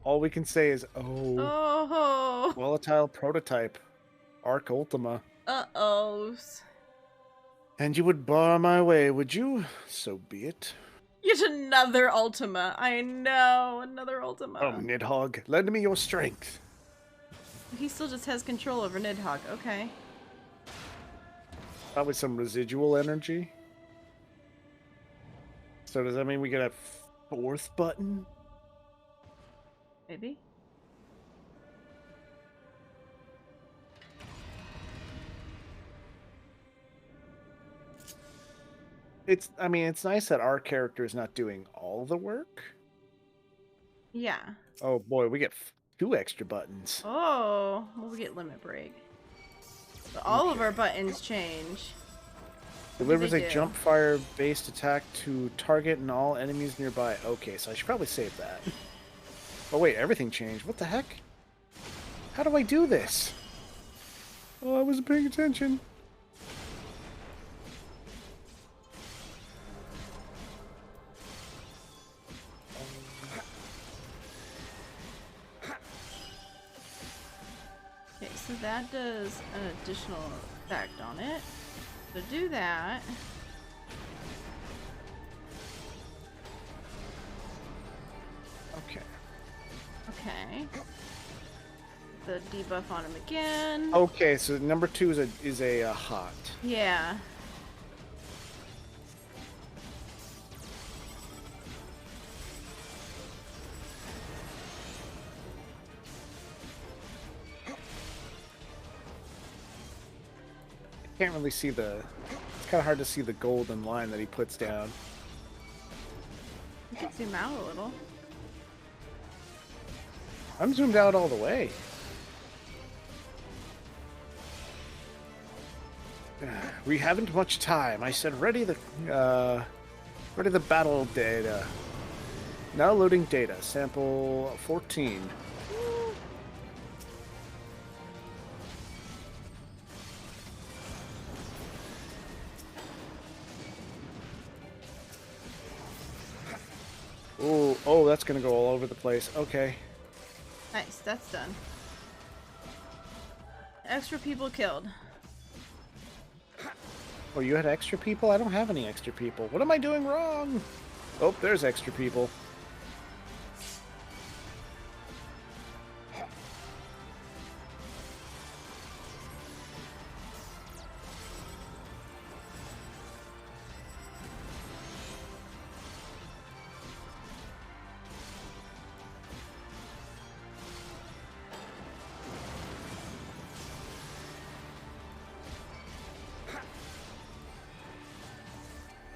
All we can say is, oh. Oh. Volatile prototype. Arc Ultima. Uh-ohs. And you would bar my way, would you? So be it. Yet another Ultima. I know, another Ultima. Oh, Nidhogg, lend me your strength. He still just has control over Nidhogg. Okay. Probably some residual energy. So does that mean we get a fourth button? Maybe. I mean, it's nice that our character is not doing all the work. Yeah. Oh boy, we get 2 extra buttons. Oh, well, we get limit break. But all of our buttons change. Delivers a jump fire based attack to target and all enemies nearby. Okay, so I should probably save that. Oh wait, everything changed. What the heck? How do I do this? Oh, I wasn't paying attention. Okay, so that does an additional effect on it. So do that. Okay. Okay. The debuff on him again. Okay, so number 2 is a hot. Yeah. Can't really see the. It's kind of hard to see the golden line that he puts down. You can zoom out a little. I'm zoomed out all the way. We haven't much time. I said ready the battle data. Now loading data. Sample 14. Oh, that's gonna go all over the place. Okay. Nice, that's done. Extra people killed. Oh, you had extra people? I don't have any extra people. What am I doing wrong? Oh, there's extra people.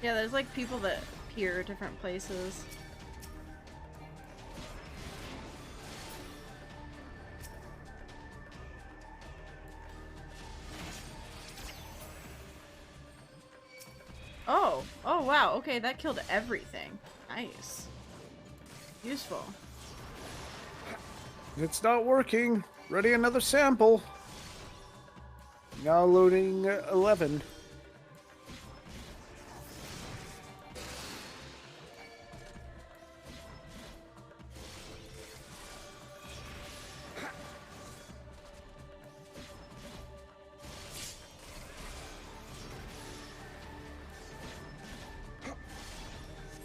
Yeah, there's like people that appear different places. Oh wow, okay, that killed everything. Nice. Useful. It's not working. Ready another sample. Now loading 11.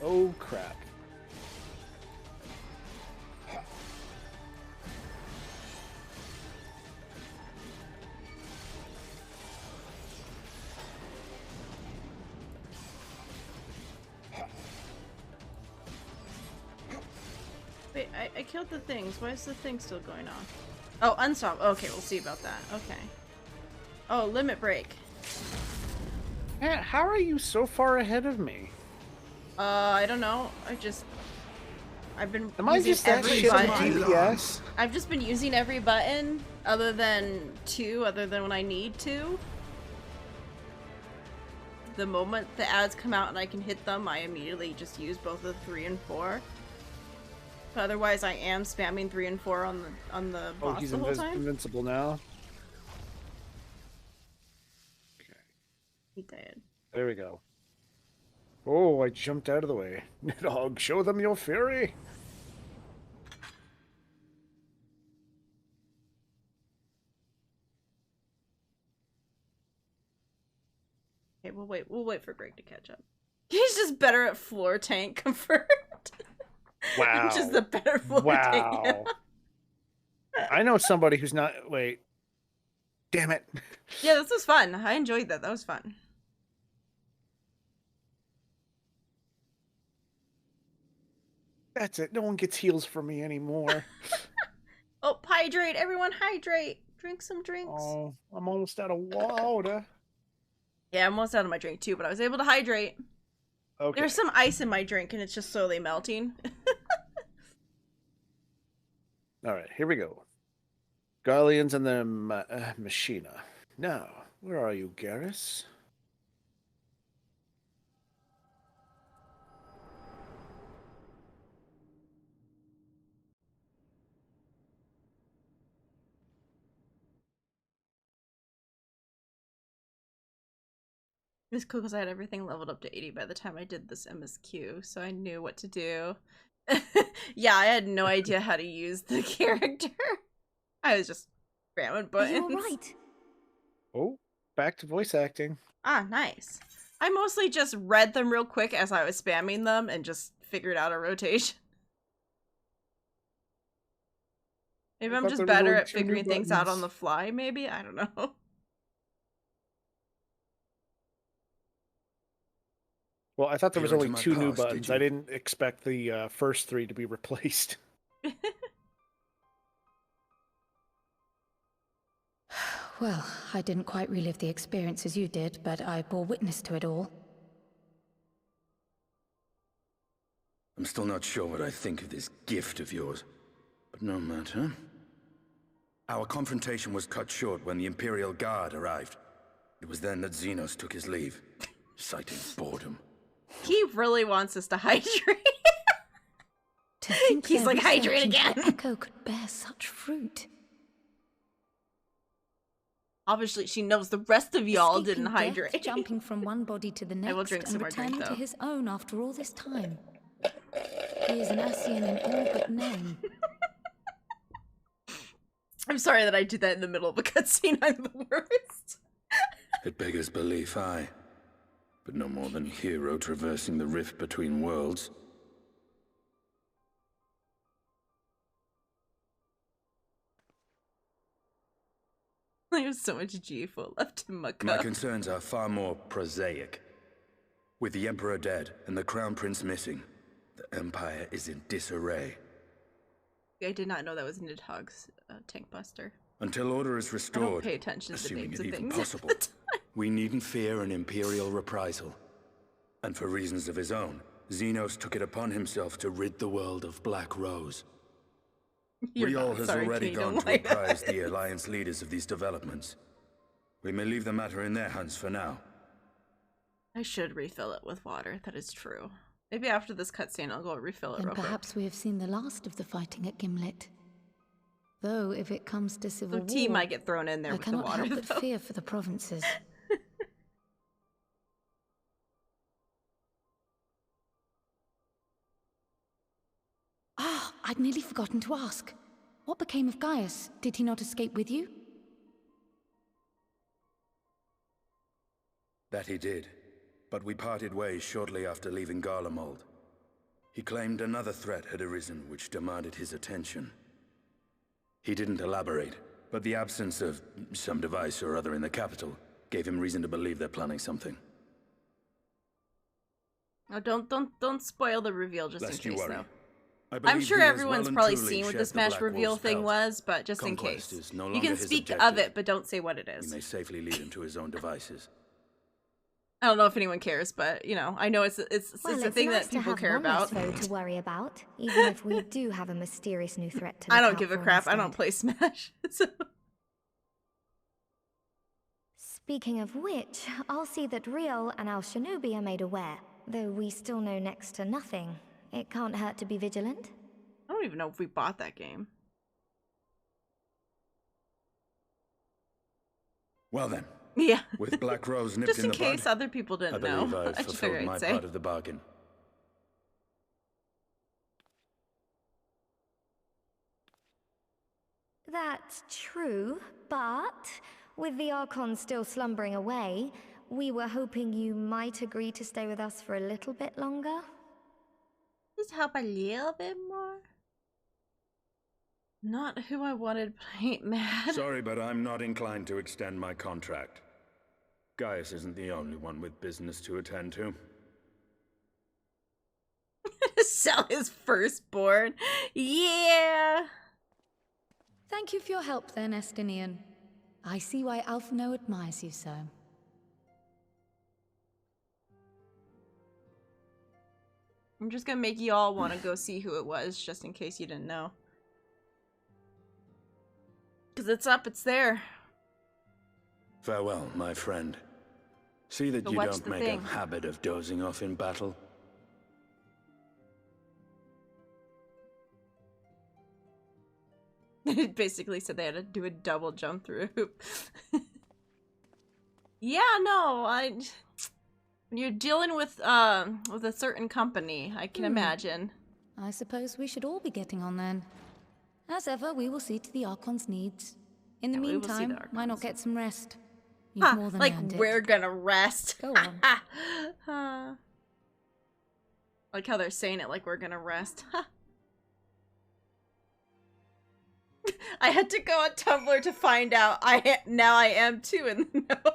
Oh crap. Wait, I killed the things. Why is the thing still going on? Oh, unstop. Okay, we'll see about that. Okay. Oh, limit break. Man, how are you so far ahead of me? I don't know. I've been Am I using just that every shit on button. DPS? I've just been using every button other than when I need to. The moment the ads come out and I can hit them, I immediately just use both the 3 and 4. But otherwise, I am spamming 3 and 4 on the Oh, boss he's the whole time. invincible now. He did. There we go. Oh, I jumped out of the way. Nidhogg, show them your fury. Okay, we'll wait for Greg to catch up. He's just better at floor tank confirmed. Wow. Which is the better floor tank. Wow. I know somebody who's not. Wait. Damn it. Yeah, this was fun. I enjoyed that. That was fun. That's it. No one gets heals from me anymore. Oh, hydrate. Everyone hydrate. Drink some drinks. Oh, I'm almost out of water. Yeah, I'm almost out of my drink too, but I was able to hydrate. Okay. There's some ice in my drink and it's just slowly melting. All right, here we go. Garleans and the Machina. Now, where are you, Garrus? It was cool because I had everything leveled up to 80 by the time I did this MSQ, so I knew what to do. Yeah, I had no idea how to use the character. I was just spamming buttons. You're right. Oh, back to voice acting. Ah, nice. I mostly just read them real quick as I was spamming them and just figured out a rotation. Maybe I'm just better at figuring things out on the fly, maybe? I don't know. Well, I thought there was only Into my 2 new past, did buttons. you? I didn't expect the first 3 to be replaced. Well, I didn't quite relive the experience as you did, but I bore witness to it all. I'm still not sure what I think of this gift of yours, but no matter. Our confrontation was cut short when the Imperial Guard arrived. It was then that Xenos took his leave, citing boredom. He really wants us to hydrate. To think He's their like, hydrate research into again. Echo could bear such fruit. Obviously, she knows the rest of y'all Escaping didn't death, hydrate. jumping from one body to the next, I will drink some and more drink, returning to though. his own after all this time. He is an Ascian in all but name. I'm sorry that I did that in the middle of a cutscene. I'm the worst. It beggars belief, aye. But no more than hero traversing the rift between worlds. There's so much G4 left in my cup. My concerns are far more prosaic. With the Emperor dead and the Crown Prince missing, the Empire is in disarray. I did not know that was Nidhogg's tank buster. Until order is I don't restored, pay attention to the assuming names it of even things. possible, we needn't fear an Imperial reprisal. And for reasons of his own, Xenos took it upon himself to rid the world of Black Rose. Riol has already gone to apprise the Alliance leaders of these developments. We may leave the matter in their hands for now. I should refill it with water. That is true. Maybe after this cutscene, I'll go refill it Then real quick. perhaps we have seen the last of the fighting at Gimlet. Though, if it comes to civil The tea war, might get thrown in there I with the cannot water, help but though. fear for the provinces. Ah, I'd nearly forgotten to ask. What became of Gaius? Did he not escape with you? That he did, but we parted ways shortly after leaving Garlemald. He claimed another threat had arisen which demanded his attention. He didn't elaborate, but the absence of some device or other in the capital gave him reason to believe they're planning something. Oh, don't spoil the reveal just Lest in you case, worry. though. I I'm believe sure he has everyone's well and probably truly seen what shed the the Smash Black reveal Wolf's thing pelt. was, but just in Conquest case. is no You longer can his speak of objective. it, but don't say what it We is. may safely lead him to his own devices. I don't know if anyone cares, but, you know, I know it's Well, a thing nice that people to have care one less about. foe to worry about, even if we do have a mysterious new threat to look I don't out give a for crap. I instead. don't play Smash. So. Speaking of which, I'll see that Riol and Al Shinobi are made aware. Though we still know next to nothing, it can't hurt to be vigilant. I don't even know if we bought that game. Well then. Yeah. With Black Rose nipped Just in in the case bud, other people I didn't believe know. I've I just fulfilled figured my I'd say. part of the bargain. That's true, but with the Archon still slumbering away, We were hoping you might agree to stay with us for a little bit longer. Just help a little bit more. Not who I wanted, but I ain't mad. Sorry, but I'm not inclined to extend my contract. Gaius isn't the only one with business to attend to. Sell his firstborn. Yeah. Thank you for your help then, Estinian. I see why Alphino admires you so. I'm just gonna make you all want to go see who it was, just in case you didn't know. Because it's up, it's there. Farewell, my friend. See that So you watch don't the make thing. a habit of dozing off in battle. It basically said they had to do a double jump through a hoop. Yeah, no, when you're dealing with a certain company, I can imagine. I suppose we should all be getting on then. As ever, we will see to the Archon's needs. In the Yeah, we will see the meantime, why not Archons. get some rest? You've more than Like earned we're it. gonna rest. Go on. Like how they're saying it like we're gonna rest. I had to go on Tumblr to find out now I am too in the know.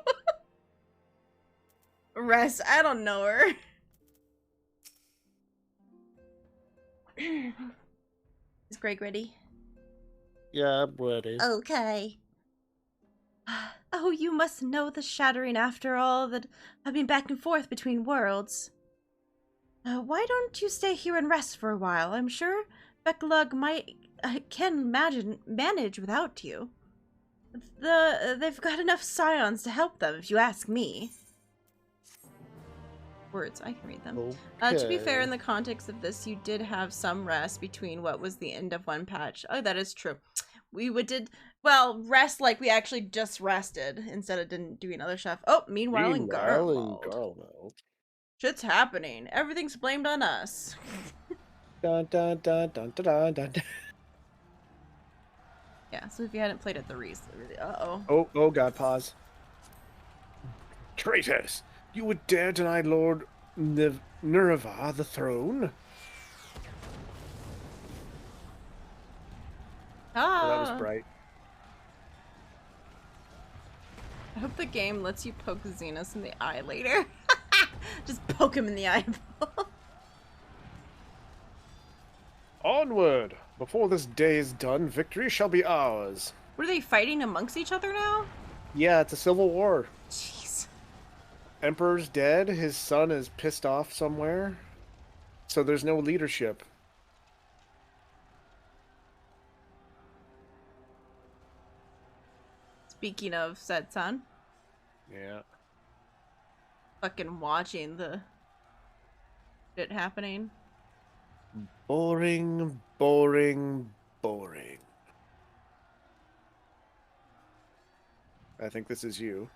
Rest, I don't know her. Is Greg ready? Yeah, I'm ready. Okay. Oh, you must know the shattering after all that I've been back and forth between worlds. Why don't you stay here and rest for a while? I'm sure Becklug can manage without you. They've got enough scions to help them, if you ask me. Words, I can read them. To be fair, in the context of this, you did have some rest between what was the end of one patch. Oh, that is true. Well, rest like we actually just rested instead of doing other stuff. Oh, meanwhile in Garlemald. Shit's happening. Everything's blamed on us. Dun dun dun dun dun dun dun. Yeah, so if you hadn't played at the Reese, really, Oh god, pause. Traitors! You would dare deny Lord Nerva the throne? Oh, that was bright. I hope the game lets you poke Xenos in the eye later. Just poke him in the eyeball. Onward! Before this day is done, victory shall be ours. What are they fighting amongst each other now? Yeah, it's a civil war. Jeez. Emperor's dead, his son is pissed off somewhere. So there's no leadership. Speaking of said son. Yeah. Fucking watching the shit happening. Boring, boring, boring. I think this is you.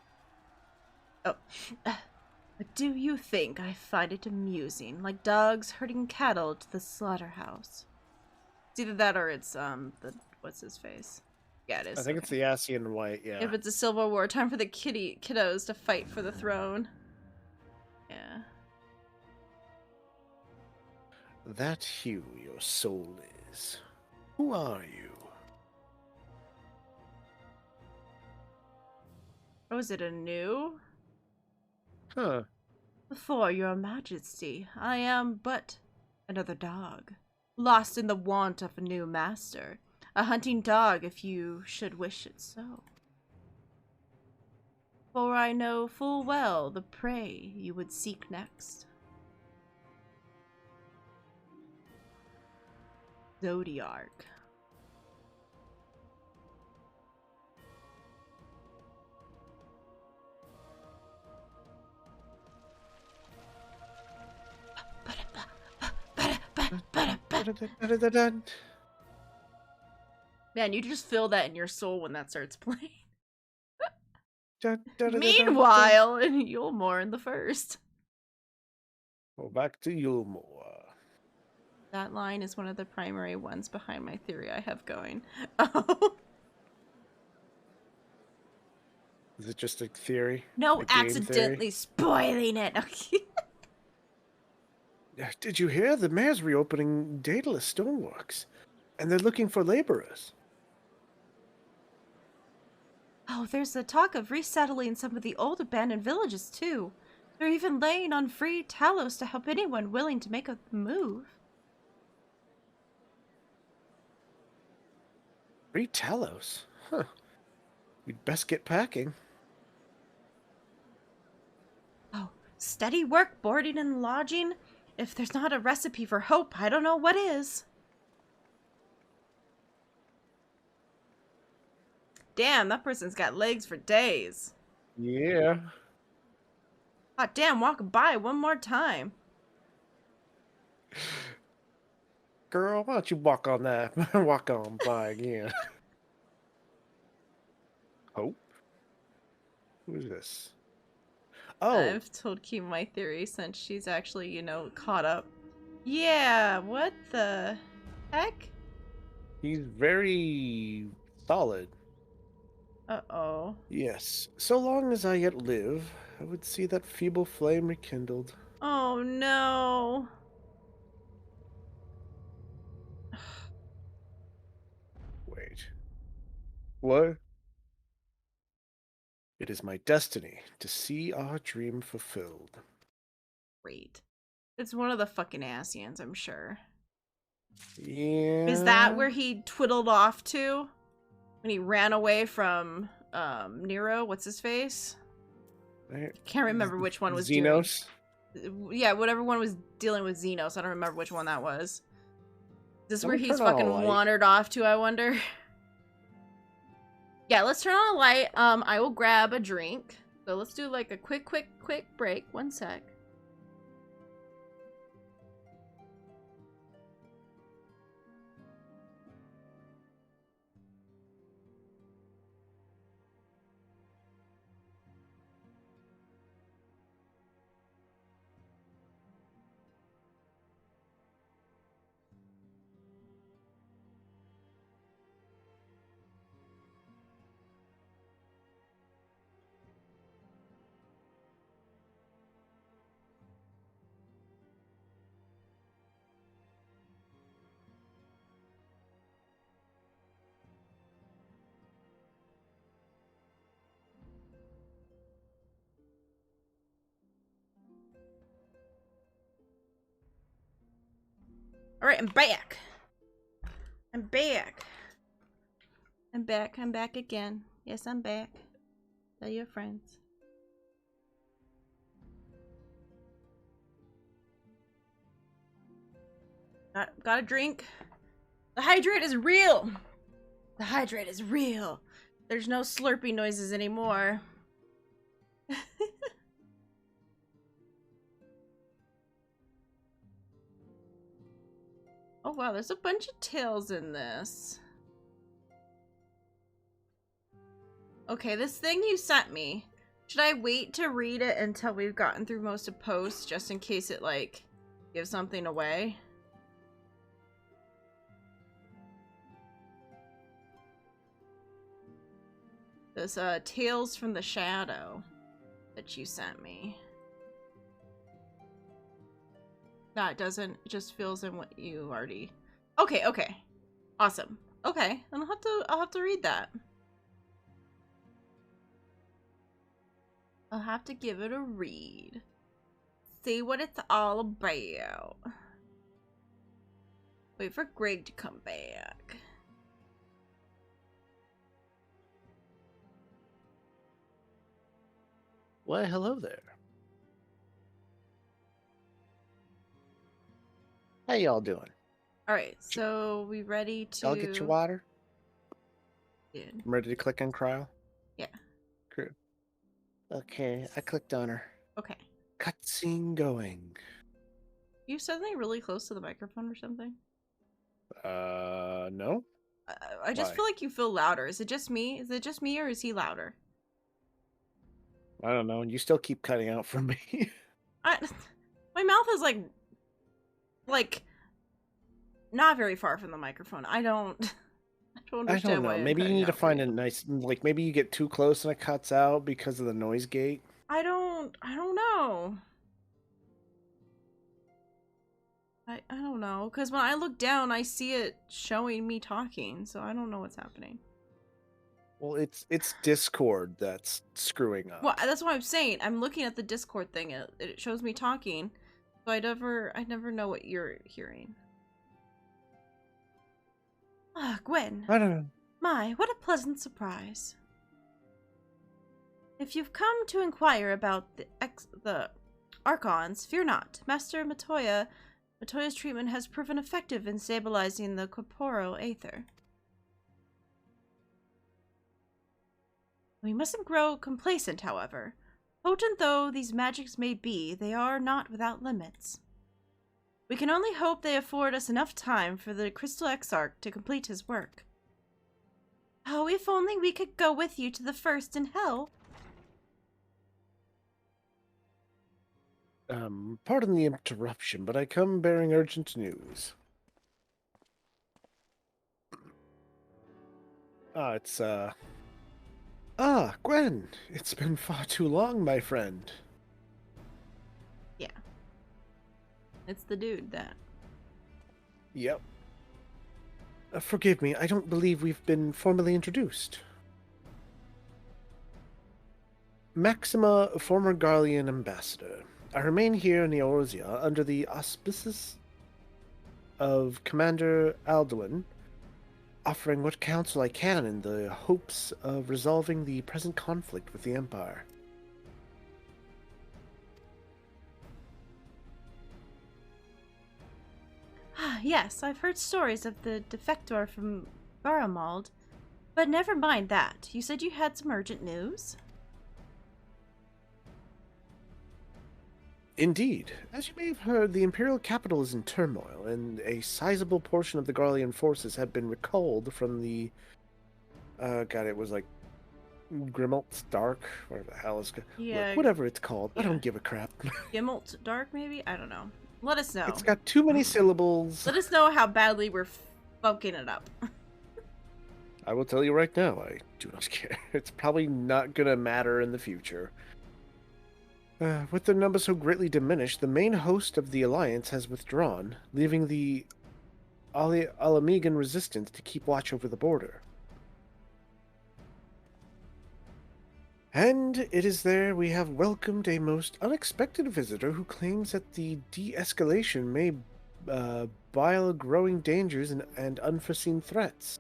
Oh. Do you think I find it amusing, like dogs herding cattle to the slaughterhouse? It's either that or it's, what's his face? Yeah, it is. I think it's the Asian White, yeah. If it's a civil war, time for the kiddos to fight for the throne. Yeah. That hue your soul is. Who are you? Oh, is it a new? Huh. Before your majesty, I am but another dog, lost in the want of a new master. A hunting dog, if you should wish it so. For I know full well the prey you would seek next. Zodiark. Man, you just feel that in your soul when that starts playing. Meanwhile, in Yulmore in the first. Well, back to Yulmore. That line is one of the primary ones behind my theory I have going. Oh. Is it just a theory? No, A game accidentally theory? spoiling it. Did you hear? The mayor's reopening Daedalus Stoneworks, and they're looking for laborers. Oh, there's the talk of resettling some of the old abandoned villages, too. They're even laying on free Talos to help anyone willing to make a move. Free Talos? Huh. We'd best get packing. Oh, steady work, boarding and lodging. If there's not a recipe for hope, I don't know what is. Damn, that person's got legs for days. Yeah. Hot damn, walk by one more time. Girl, why don't you walk on that? Walk on by again. Hope? Who is this? Oh. I've told Kim my theory since she's actually, you know, caught up. Yeah, what the heck? He's very solid. Uh-oh. Yes. So long as I yet live, I would see that feeble flame rekindled. Oh, no. Wait. What? It is my destiny to see our dream fulfilled. Great. It's one of the fucking Asians, I'm sure. Yeah. Is that where he twiddled off to? When he ran away from, Nero? What's his face? I can't remember which one was Xenos? Yeah, whatever one was dealing with Xenos. I don't remember which one that was. Is this where Someone he's turn on a fucking light. wandered off to, I wonder? Yeah, let's turn on a light. I will grab a drink. So let's do like a quick break. 1 sec. Alright, I'm back. I'm back. I'm back again. Yes, I'm back. Tell your friends. Got a drink. The hydrate is real. The hydrate is real. There's no slurpy noises anymore. Oh wow, there's a bunch of tales in this. Okay, this thing you sent me. Should I wait to read it until we've gotten through most of posts, just in case it, like, gives something away? This, Tales from the Shadow that you sent me. No, it doesn't. It just fills in what you already... Okay, okay. Awesome. Okay, then I'll have to read that. I'll have to give it a read. See what it's all about. Wait for Greg to come back. Why, hello there. How y'all doing? Alright, so we ready to... Y'all get your water? Dude. I'm ready to click on Cryo? Yeah. Crew. Okay, I clicked on her. Okay. Cutscene going. You suddenly really close to the microphone or something? No. I just Why? feel like you feel louder. Is it just me? Is it just me or is he louder? I don't know. You still keep cutting out from me. My mouth is like not very far from the microphone. I don't don't I understand don't know. why I'm Maybe you cutting need to out for find you. a nice, like maybe you get too close and it cuts out because of the noise gate. I don't know. I don't know, because when I look down, I see it showing me talking, so I don't know what's happening. Well, it's Discord that's screwing up. Well, that's what I'm saying. I'm looking at the Discord thing, and it shows me talking, so I never know what you're hearing. Ah, Gwen. I don't know. My, what a pleasant surprise. If you've come to inquire about the Archons, fear not. Master Matoya's treatment has proven effective in stabilizing the corporeal aether. We mustn't grow complacent, however. Potent though these magics may be, they are not without limits. We can only hope they afford us enough time for the Crystal Exarch to complete his work. Oh, if only we could go with you to the first in hell. Pardon the interruption, but I come bearing urgent news. Gwen, it's been far too long, my friend. Yeah. It's the dude that. Yep. Forgive me, I don't believe we've been formally introduced. Maxima, former Garlean ambassador. I remain here in Eorzea under the auspices of Commander Alduin, offering what counsel I can in the hopes of resolving the present conflict with the Empire. Ah, yes, I've heard stories of the defector from Baramald, but never mind that. You said you had some urgent news? Indeed. As you may have heard, the Imperial capital is in turmoil, and a sizable portion of the Garlean forces have been recalled from the... it was like... Grimmelt's Dark? Whatever the hell is... Yeah. Whatever it's called. Yeah. I don't give a crap. Gimmelt Dark, maybe? I don't know. Let us know. It's got too many syllables. Let us know how badly we're fucking it up. I will tell you right now, I do not care. It's probably not gonna matter in the future. With their numbers so greatly diminished, the main host of the Alliance has withdrawn, leaving the Alamegan resistance to keep watch over the border. And it is there we have welcomed a most unexpected visitor who claims that the de-escalation may bile growing dangers and unforeseen threats.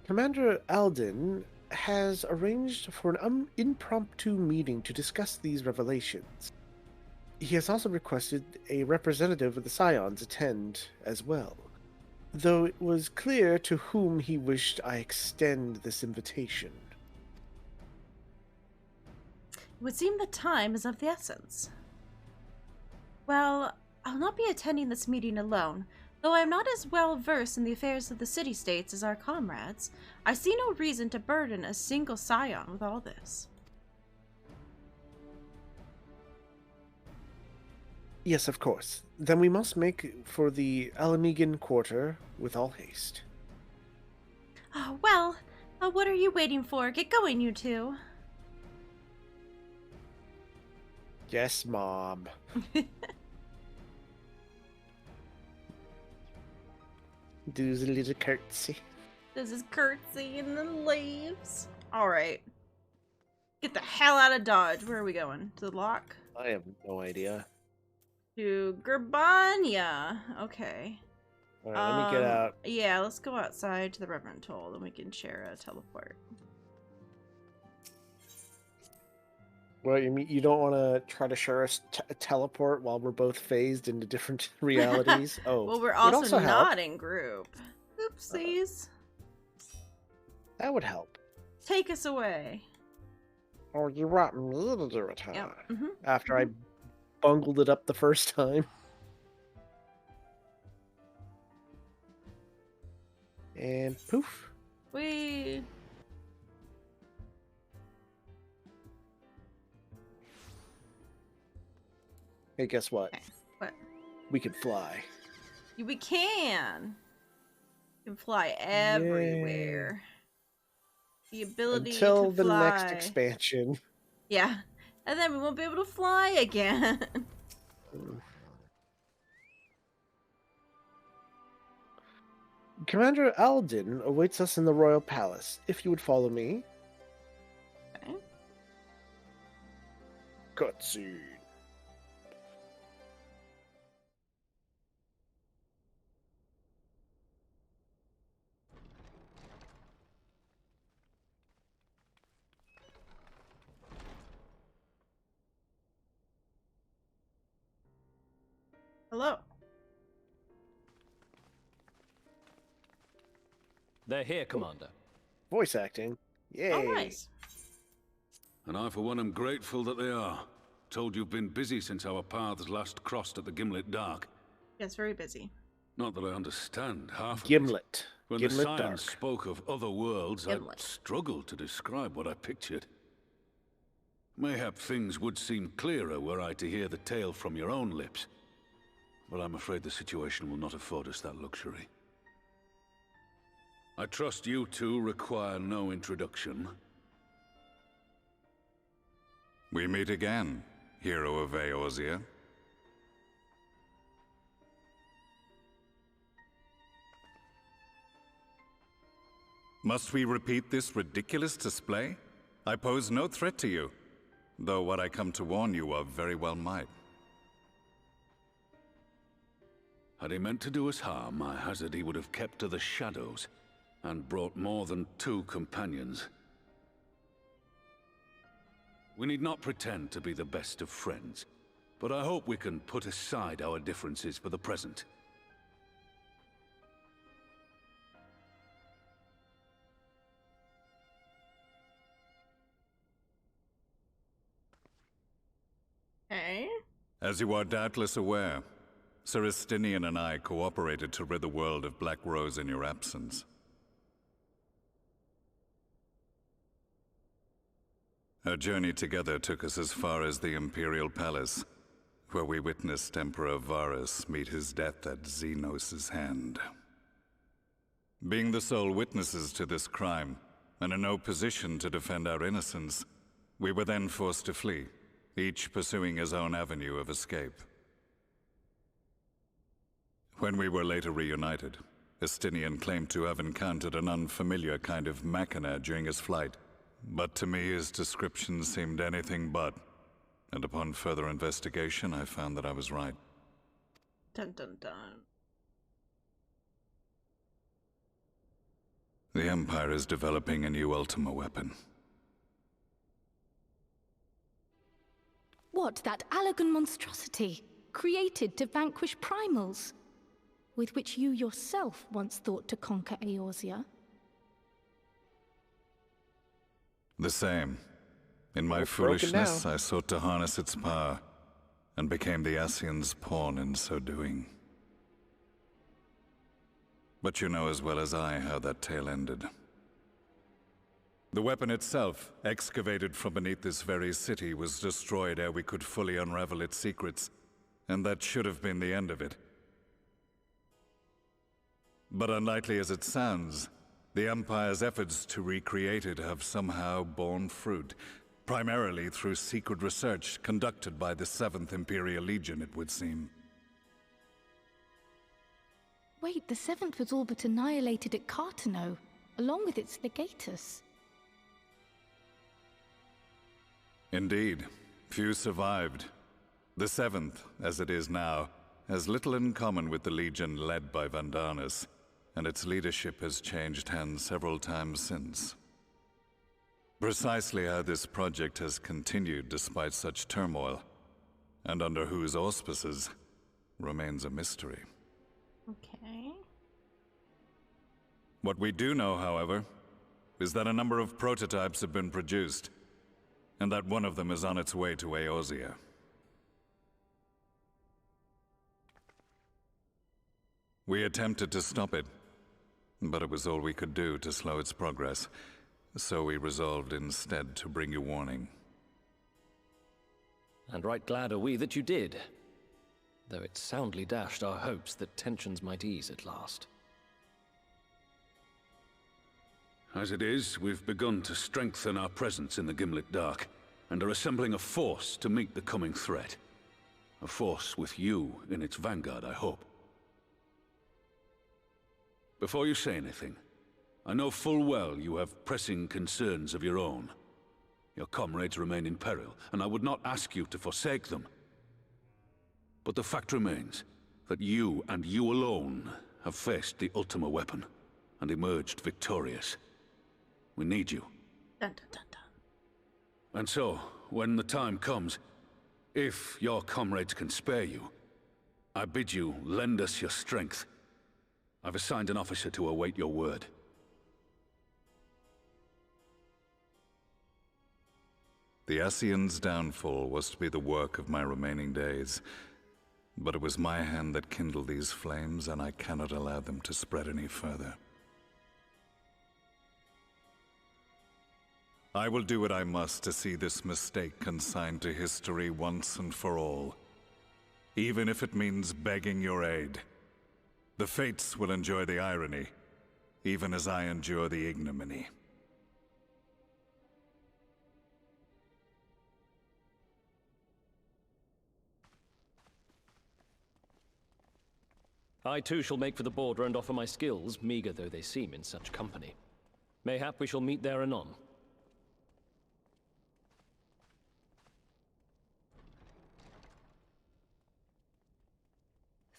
Commander Aldin has arranged for an impromptu meeting to discuss these revelations. He has also requested a representative of the Scions attend as well, though it was clear to whom he wished I extend this invitation. It would seem that time is of the essence. Well, I'll not be attending this meeting alone. Though I am not as well versed in the affairs of the city-states as our comrades, I see no reason to burden a single scion with all this. Yes, of course. Then we must make for the Alamegan quarter with all haste. Oh, well, what are you waiting for? Get going, you two. Yes, Mom. Does a little curtsy. Does his curtsy and then leaves. Alright. Get the hell out of Dodge. Where are we going? To the lock? I have no idea. To Gerbania. Okay. Alright, let me get out. Yeah, let's go outside to the Reverend Toll, then we can share a teleport. Well, you mean you don't want to try to share us a teleport while we're both phased into different realities? Oh, well, we're also not in group. Oopsies. That would help. Take us away. Oh, you want me to do it, huh? Yep. After I bungled it up the first time. And poof. Whee! Hey, guess what? Okay. What? We can fly. We can. We can fly everywhere. The ability Until to the fly. next expansion. Yeah. And then we won't be able to fly again. Commander Alden awaits us in the Royal Palace, if you would follow me. Okay. Cutscene. Hello. They're here, Commander. Voice acting. Yay. Oh, nice. And I, for one, am grateful that they are. Told you've been busy since our paths last crossed at the Gimlet Dark. Yes, very busy. Not that I understand half of Gimlet. it. When Gimlet the Dark. science spoke of other worlds, Gimlet. I struggled to describe what I pictured. Mayhap things would seem clearer were I to hear the tale from your own lips. But I'm afraid the situation will not afford us that luxury. I trust you two require no introduction. We meet again, hero of Eorzea. Must we repeat this ridiculous display? I pose no threat to you, though what I come to warn you of very well might. Had he meant to do us harm, I hazard he would have kept to the shadows, and brought more than 2 companions. We need not pretend to be the best of friends, but I hope we can put aside our differences for the present. Okay. As you are doubtless aware, Sir Estinian and I cooperated to rid the world of Black Rose in your absence. Our journey together took us as far as the Imperial Palace, where we witnessed Emperor Varus meet his death at Xenos' hand. Being the sole witnesses to this crime, and in no position to defend our innocence, we were then forced to flee, each pursuing his own avenue of escape. When we were later reunited, Estinian claimed to have encountered an unfamiliar kind of machina during his flight, but to me his description seemed anything but, and upon further investigation I found that I was right. Dun dun dun. The Empire is developing a new Ultima Weapon. What, that Allagan monstrosity, created to vanquish primals, with which you yourself once thought to conquer Eorzea? The same. In my foolishness, I sought to harness its power, and became the Ascian's pawn in so doing. But you know as well as I how that tale ended. The weapon itself, excavated from beneath this very city, was destroyed ere we could fully unravel its secrets, and that should have been the end of it. But unlikely as it sounds, the Empire's efforts to recreate it have somehow borne fruit, primarily through secret research conducted by the 7th Imperial Legion, it would seem. Wait, the 7th was all but annihilated at Cartano, along with its legatus. Indeed, few survived. The 7th, as it is now, has little in common with the Legion led by Vandanus, and its leadership has changed hands several times since. Precisely how this project has continued despite such turmoil, and under whose auspices, remains a mystery. Okay. What we do know, however, is that a number of prototypes have been produced, and that one of them is on its way to Eorzea. We attempted to stop it, but it was all we could do to slow its progress, so we resolved instead to bring you warning. And right glad are we that you did. though it soundly dashed our hopes that tensions might ease at last. As it is, we've begun to strengthen our presence in the Gimlet Dark, and are assembling a force to meet the coming threat. A force with you in its vanguard, I hope. Before you say anything, I know full well you have pressing concerns of your own. Your comrades remain in peril, and I would not ask you to forsake them. But the fact remains that you, and you alone, have faced the Ultima Weapon, and emerged victorious. We need you. Dun, dun, dun, dun. And so, when the time comes, if your comrades can spare you, I bid you lend us your strength. I've assigned an officer to await your word. The Ascian's downfall was to be the work of my remaining days. But it was my hand that kindled these flames, and I cannot allow them to spread any further. I will do what I must to see this mistake consigned to history once and for all. Even if it means begging your aid. The fates will enjoy the irony, even as I endure the ignominy. I too shall make for the border and offer my skills, meager though they seem in such company. Mayhap we shall meet there anon.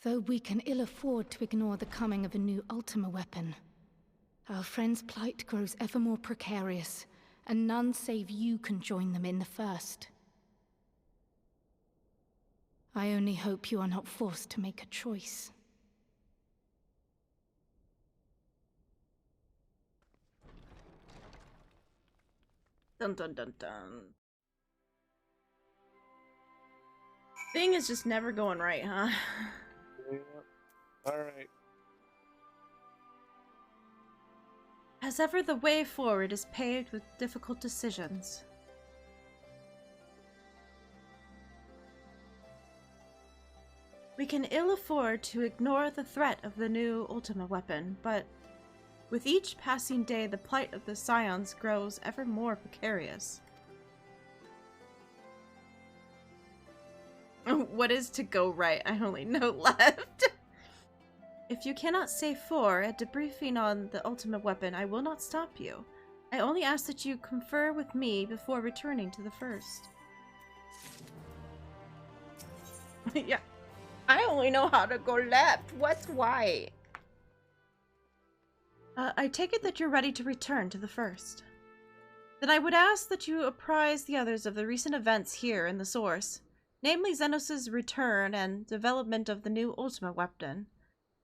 Though we can ill afford to ignore the coming of a new Ultima Weapon, our friends' plight grows ever more precarious, and none save you can join them in the first. I only hope you are not forced to make a choice. Dun dun dun dun. Thing is just never going right, huh? Yeah. Alright. As ever, the way forward is paved with difficult decisions. We can ill afford to ignore the threat of the new Ultima Weapon, but with each passing day, the plight of the Scions grows ever more precarious. What is to go right? I only know left. If you cannot say for a debriefing on the Ultima Weapon, I will not stop you. I only ask that you confer with me before returning to the first. Yeah. I only know how to go left. What's right? I take it that you're ready to return to the first. Then I would ask that you apprise the others of the recent events here in the source, namely Xenos' return and development of the new Ultima Weapon.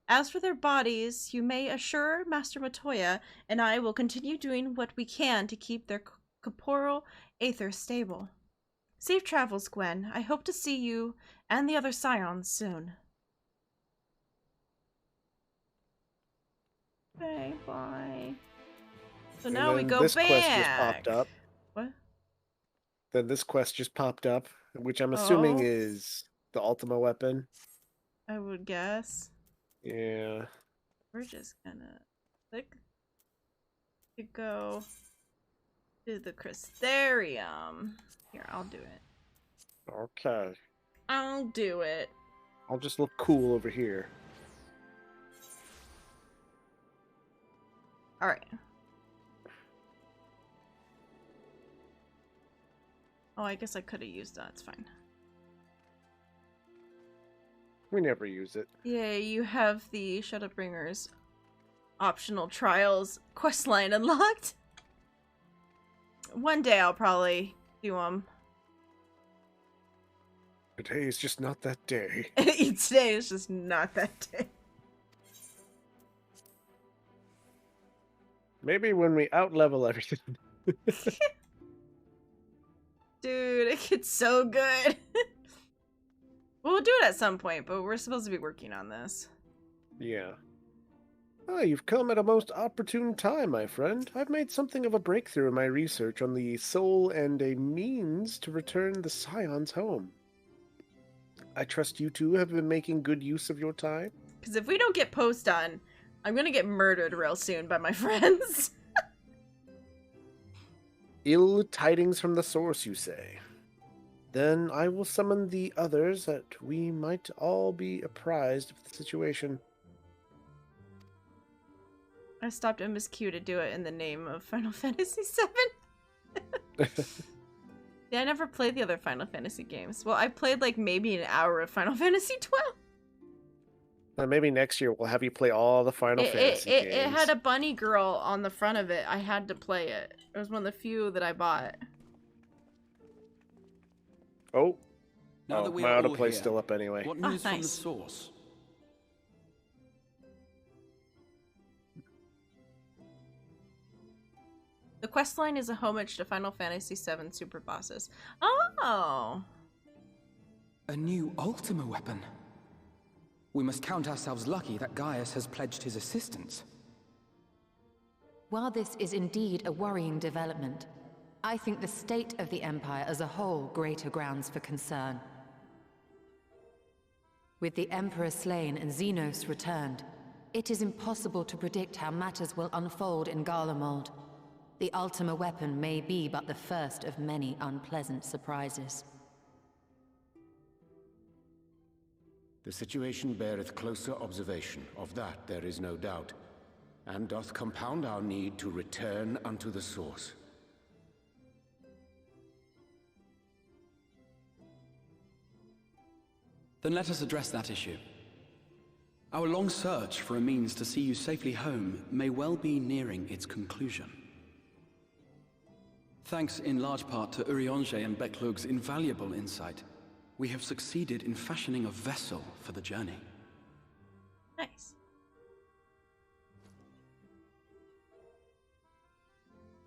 As for their bodies, you may assure Master Matoya and I will continue doing what we can to keep their corporeal aether stable. Safe travels, Gwen. I hope to see you and the other Scions soon. Okay, bye. So now we go this back. Quest just popped up. What? Then this quest just popped up, which I'm assuming Oh. is the Ultima Weapon. I would guess. Yeah. We're just gonna click to go to the Crystarium. Here, I'll do it. Okay. I'll do it. I'll just look cool over here. Alright. Oh, I guess I could have used that. It's fine. We never use it. Yeah, you have the Shadowbringers optional trials questline unlocked. One day I'll probably do them. Today is just not that day. Today is just not that day. Maybe when we outlevel everything. Dude, it gets so good. We'll do it at some point, but we're supposed to be working on this. Yeah. Ah, you've come at a most opportune time, my friend. I've made something of a breakthrough in my research on the soul and a means to return the Scions home. I trust you two have been making good use of your time. Because if we don't get post done, I'm gonna get murdered real soon by my friends. Ill tidings from the source, you say? Then I will summon the others that we might all be apprised of the situation. I stopped MSQ to do it in the name of Final Fantasy VII. Yeah, I never played the other Final Fantasy games. Well, I played like maybe an hour of Final Fantasy 12. Maybe next year we'll have you play all the Final Fantasy games. It had a bunny girl on the front of it. I had to play it. It was one of the few that I bought. Oh. Now that we my are all autoplay's here, still up anyway. What news from the nice. source? The questline is a homage to Final Fantasy VII Super Bosses. Oh! A new Ultima Weapon. We must count ourselves lucky that Gaius has pledged his assistance. While this is indeed a worrying development, I think the state of the Empire as a whole greater grounds for concern. With the Emperor slain and Xenos returned, it is impossible to predict how matters will unfold in Garlemald. The Ultima Weapon may be but the first of many unpleasant surprises. The situation beareth closer observation, of that there is no doubt, and doth compound our need to return unto the source. Then let us address that issue. Our long search for a means to see you safely home may well be nearing its conclusion. Thanks in large part to Urianger and Beklug's invaluable insight, we have succeeded in fashioning a vessel for the journey. Nice.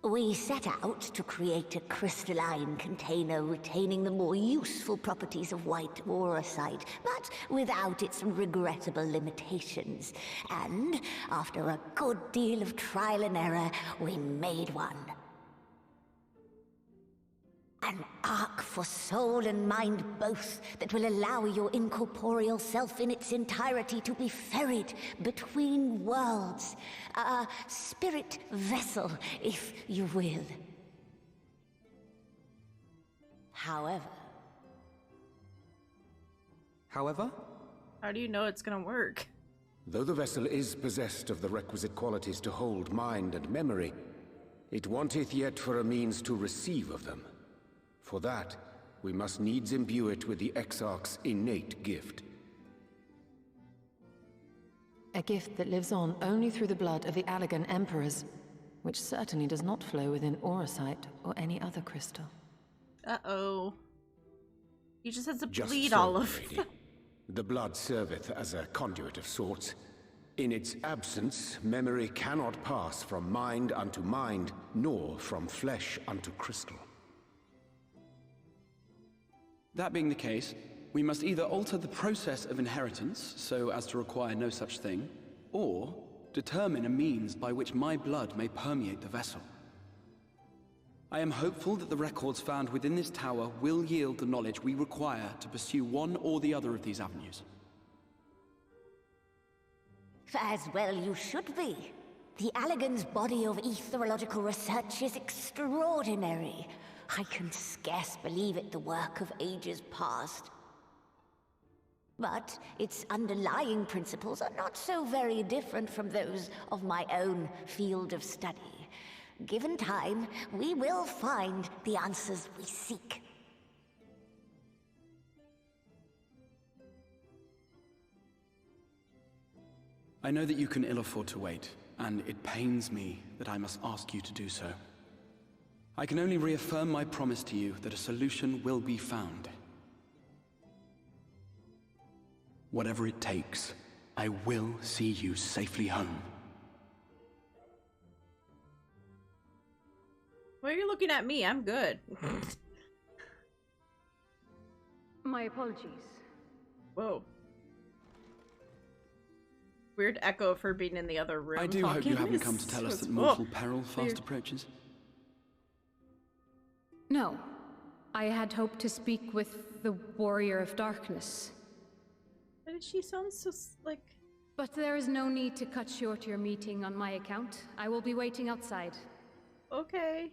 We set out to create a crystalline container retaining the more useful properties of white aurosite, but without its regrettable limitations. And after a good deal of trial and error, we made one. An ark for soul and mind both that will allow your incorporeal self in its entirety to be ferried between worlds. A spirit vessel, if you will. However? How do you know it's gonna work? Though the vessel is possessed of the requisite qualities to hold mind and memory, it wanteth yet for a means to receive of them. For that, we must needs imbue it with the Exarch's innate gift. A gift that lives on only through the blood of the Allagan Emperors, which certainly does not flow within aurosite or any other crystal. Uh-oh. He just has to Just bleed so, all over lady. The blood serveth as a conduit of sorts. In its absence, memory cannot pass from mind unto mind, nor from flesh unto crystal. That being the case, we must either alter the process of inheritance so as to require no such thing, or determine a means by which my blood may permeate the vessel. I am hopeful that the records found within this tower will yield the knowledge we require to pursue one or the other of these avenues. As well you should be. The Allagan's body of etherological research is extraordinary. I can scarce believe it the work of ages past. But its underlying principles are not so very different from those of my own field of study. Given time, we will find the answers we seek. I know that you can ill afford to wait, and it pains me that I must ask you to do so. I can only reaffirm my promise to you that a solution will be found. Whatever it takes, I will see you safely home. Why are you looking at me? I'm good. My apologies. Whoa. Weird echo of her being in the other room. I do hope you haven't come to tell us that mortal peril fast approaches. No. I had hoped to speak with the Warrior of Darkness. She sounds so like... But there is no need to cut short your meeting on my account. I will be waiting outside. Okay.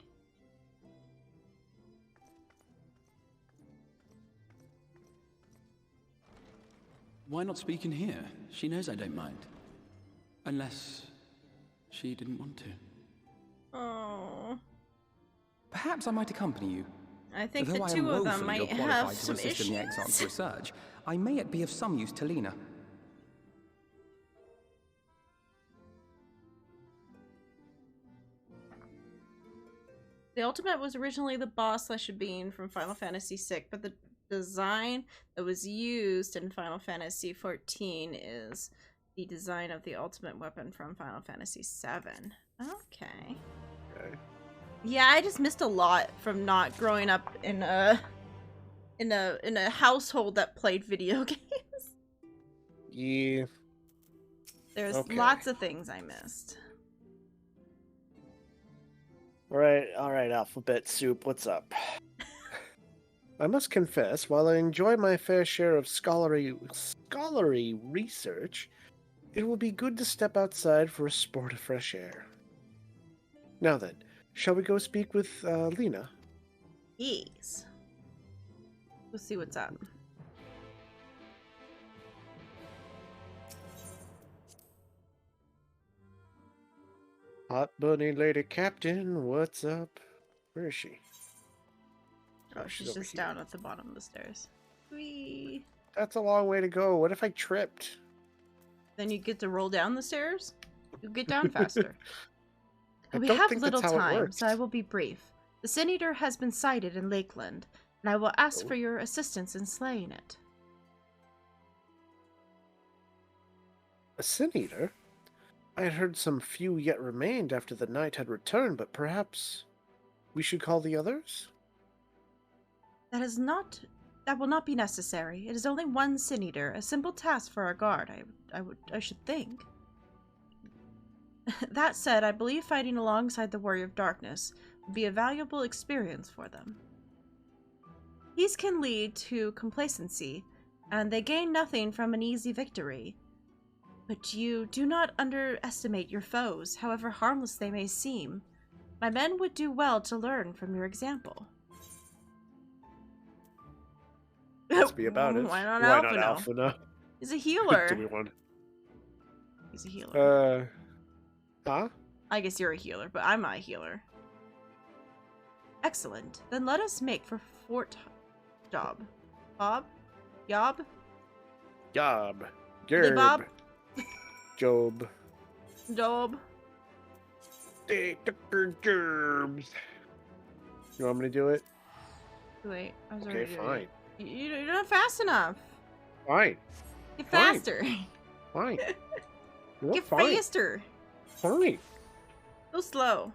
Why not speak in here? She knows I don't mind. Unless she didn't want to. Oh. Perhaps I might accompany you. I think Though the I two am of them woefully might ill-qualified have to some assist in the Exarch's issues. research, I may yet be of some use to Lena. The Ultimate was originally the boss /Bean from Final Fantasy VI, but the design that was used in Final Fantasy XIV is the design of the Ultimate Weapon from Final Fantasy VII. Okay. Yeah, I just missed a lot from not growing up in a household that played video games. Yeah. There's Okay. lots of things I missed. All right, Alphabet Soup, what's up? I must confess, while I enjoy my fair share of scholarly research, it will be good to step outside for a sport of fresh air. Now then, shall we go speak with Lena? Yes. Let's see what's up. Hot Bunny Lady Captain, what's up? Where is she? Oh, she's over just here. down at the bottom of the stairs. Whee! That's a long way to go. What if I tripped? Then you get to roll down the stairs? You get down faster. I We don't have think little that's how it time, works. so I will be brief. The Sin Eater has been sighted in Lakeland, and I will ask Oh. for your assistance in slaying it. A Sin Eater? I had heard some few yet remained after the knight had returned, but perhaps we should call the others? That will not be necessary. It is only one Sin Eater, a simple task for our guard, I should think. That said, I believe fighting alongside the Warrior of Darkness would be a valuable experience for them. These can lead to complacency, and they gain nothing from an easy victory. But you do not underestimate your foes, however harmless they may seem. My men would do well to learn from your example. Let's be about it. Why not Why not Alphino? Alphina? He's a healer. Do we want? He's a healer. Huh? I guess you're a healer, but I'm not a healer. Excellent. Then let us make for Fort Job. Bob? Yob? Yob. Billy Bob? Job. Job? Dr. Gerbs. You want me to do it? Wait, I was Okay, already doing fine. it. You're not fast enough. Fine. Get Fine. faster. Fine. You're Get fine. faster. Fine. Go slow.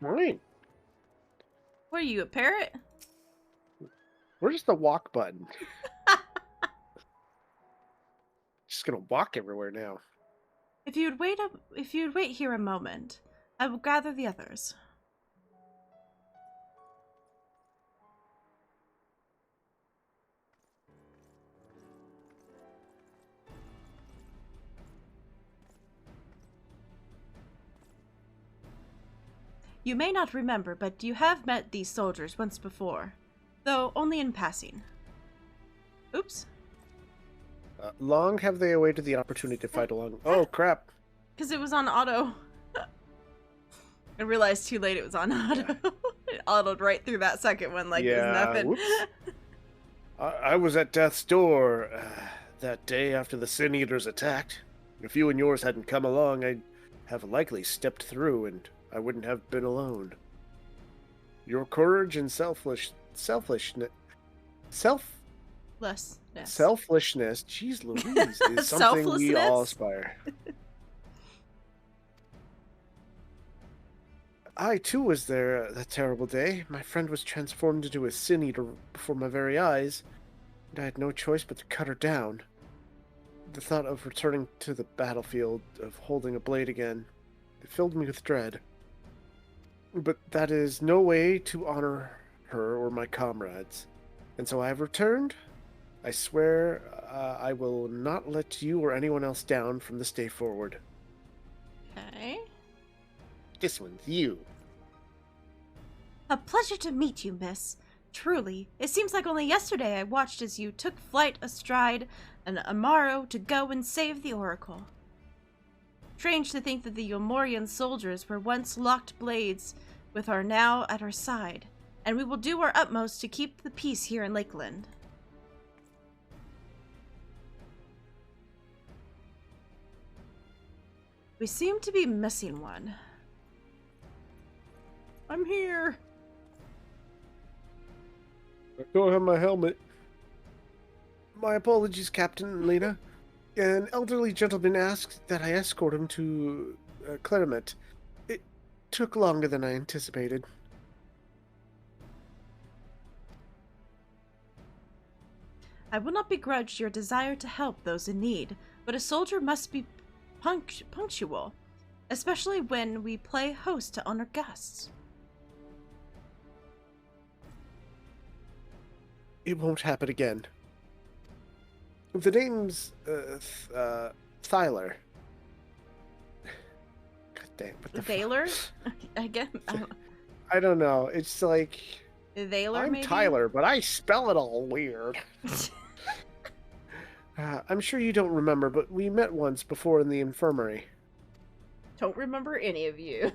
Fine. What are you, a parrot? Where's the walk button? Just gonna walk everywhere now. If you'd wait here a moment, I will gather the others. You may not remember, but you have met these soldiers once before, though only in passing. Oops. Long have they awaited the opportunity to fight along. Oh, crap. Because it was on auto. I realized too late it was on auto. It autoed right through that second one like it was nothing. Whoops. I was at death's door that day after the Sin Eaters attacked. If you and yours hadn't come along, I'd have likely stepped through and I wouldn't have been alone. Your courage and selfishness, jeez Louise, is something we all aspire. I too was there that terrible day. My friend was transformed into a Sin Eater before my very eyes, and I had no choice but to cut her down. The thought of returning to the battlefield, of holding a blade again, it filled me with dread. But that is no way to honor her or my comrades, and so I have returned I swear I will not let you or anyone else down from this day forward. Okay. This one's you. A pleasure to meet you, miss. Truly, it seems like only yesterday I watched as you took flight astride an Amaro to go and save the Oracle. Strange to think that the Yomorian soldiers were once locked blades with are now at our side, and we will do our utmost to keep the peace here in Lakeland. We seem to be missing one. I'm here. I don't have my helmet. My apologies, Captain Lena. An elderly gentleman asked that I escort him to Clairement. It took longer than I anticipated. I will not begrudge your desire to help those in need, but a soldier must be punctual, especially when we play host to honored guests. It won't happen again. The name's, Thyler. God damn, what the Valor? I guess. I don't know. It's like... Valor, I'm maybe? Tyler, but I spell it all weird. I'm sure you don't remember, but we met once before in the infirmary. Don't remember any of you.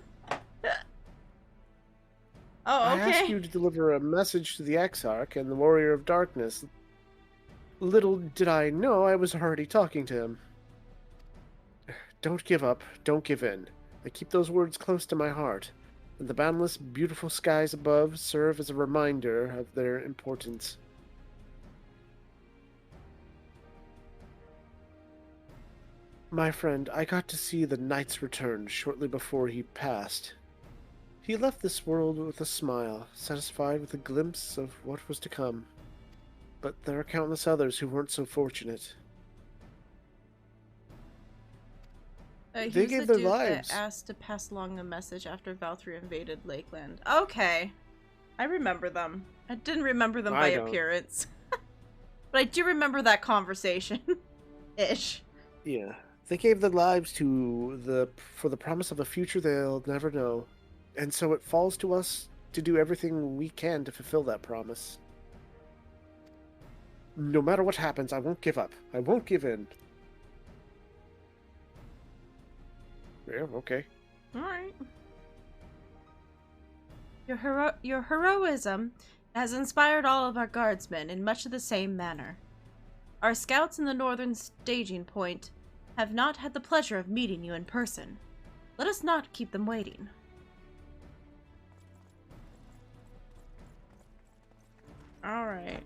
Oh, I okay. asked you to deliver a message to the Exarch and the Warrior of Darkness. Little did I know I was already talking to him. Don't give up, don't give in. I keep those words close to my heart, and the boundless, beautiful skies above serve as a reminder of their importance. My friend, I got to see the Knight's return shortly before he passed. He left this world with a smile, satisfied with a glimpse of what was to come. But there are countless others who weren't so fortunate. They gave their lives. That asked to pass along a message after Valkyrie invaded Lakeland. Okay. I remember them. I didn't remember them by appearance. But I do remember that conversation. Ish. Yeah. They gave their lives for the promise of a future they'll never know. And so it falls to us to do everything we can to fulfill that promise. No matter what happens, I won't give up. I won't give in. Yeah, okay. Alright. Your heroism has inspired all of our guardsmen in much of the same manner. Our scouts in the northern staging point have not had the pleasure of meeting you in person. Let us not keep them waiting. Alright.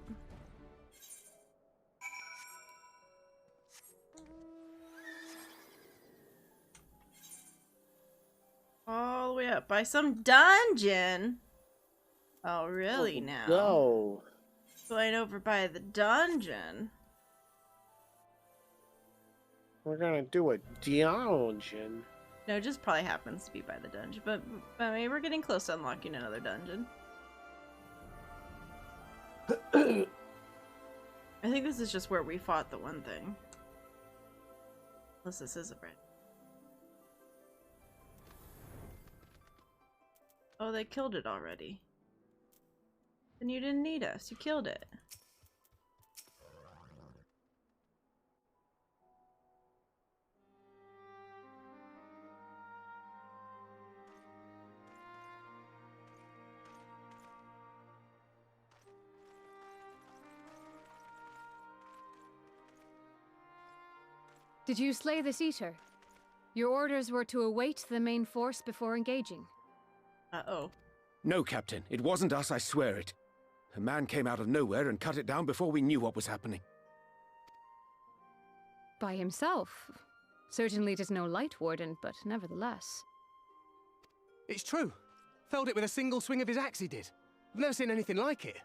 All the way up by some dungeon. Oh, really now? No. Going over by the dungeon. We're gonna do a dungeon. No, it just probably happens to be by the dungeon. But I mean, we're getting close to unlocking another dungeon. I think this is just where we fought the one thing. Unless this isn't right. Oh, they killed it already. Then you didn't need us. You killed it. Did you slay this eater? Your orders were to await the main force before engaging. Uh-oh. No, Captain. It wasn't us, I swear it. A man came out of nowhere and cut it down before we knew what was happening. By himself. Certainly it is no light warden, but nevertheless. It's true. Felled it with a single swing of his axe, he did. I've never seen anything like it.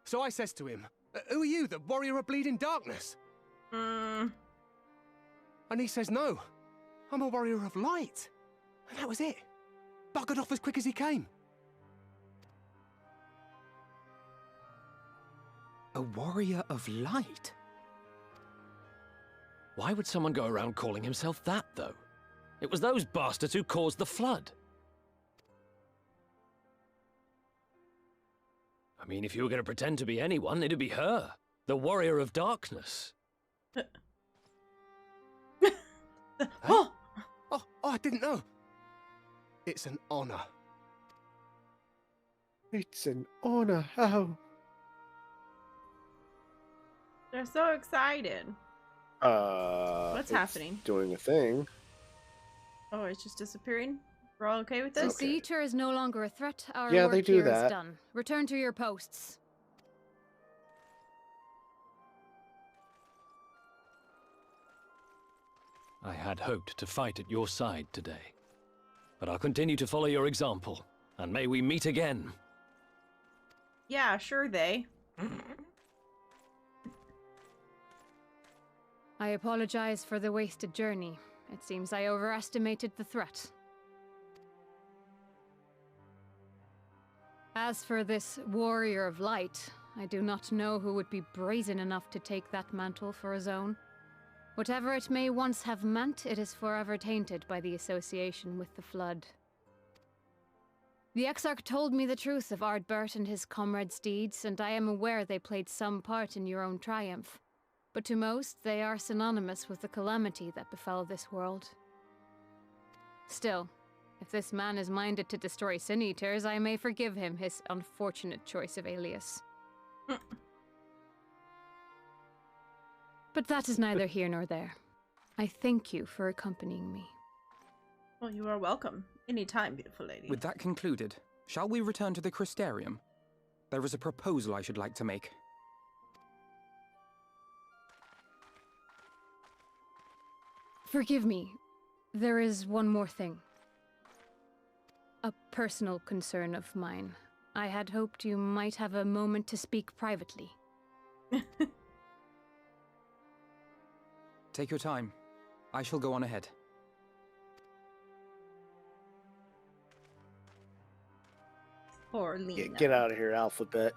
So I says to him, who are you, the warrior of bleeding darkness? And he says, no, I'm a warrior of light. And that was it. Buggered off as quick as he came. A warrior of light? Why would someone go around calling himself that, though? It was those bastards who caused the flood. I mean, if you were going to pretend to be anyone, it'd be her. The Warrior of Darkness. Oh, I didn't know. It's an honor. It's an honor. How? They're so excited. What's happening? Doing a thing. Oh, it's just disappearing? We're all okay with this? Since the Eater is no longer a threat, our Yeah, work they do here that. is done. Return to your posts. I had hoped to fight at your side today. But I'll continue to follow your example, and may we meet again. Yeah, sure they. I apologize for the wasted journey. It seems I overestimated the threat. As for this Warrior of Light, I do not know who would be brazen enough to take that mantle for his own. Whatever it may once have meant, it is forever tainted by the association with the Flood. The Exarch told me the truth of Ardbert and his comrades' deeds, and I am aware they played some part in your own triumph. But to most, they are synonymous with the calamity that befell this world. Still, if this man is minded to destroy Sin Eaters, I may forgive him his unfortunate choice of alias. But that is neither here nor there. I thank you for accompanying me. Well, you are welcome. Anytime, beautiful lady. With that concluded, shall we return to the Crystarium? There is a proposal I should like to make. Forgive me. There is one more thing. A personal concern of mine. I had hoped you might have a moment to speak privately. Take your time. I shall go on ahead. Poor Lena. Get out of here, Alphabet.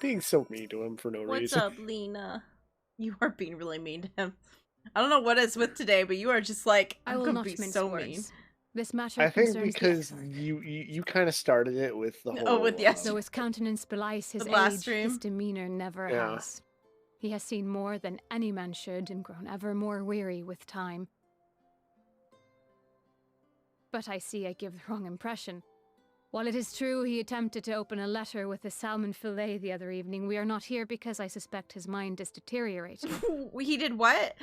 Being so mean to him for no What's reason. up, Lena? You are being really mean to him. I don't know what it's with today, but you are just like, I I'm will gonna not be mince so words. mean. This matter I think concerns because the Exarch. you kind of started it with the whole. with the Though his countenance belies his The last age, stream. his demeanor never Yeah. has. He has seen more than any man should and grown ever more weary with time. But I see I give the wrong impression. While it is true he attempted to open a letter with a salmon fillet the other evening, we are not here because I suspect his mind is deteriorating. He did what?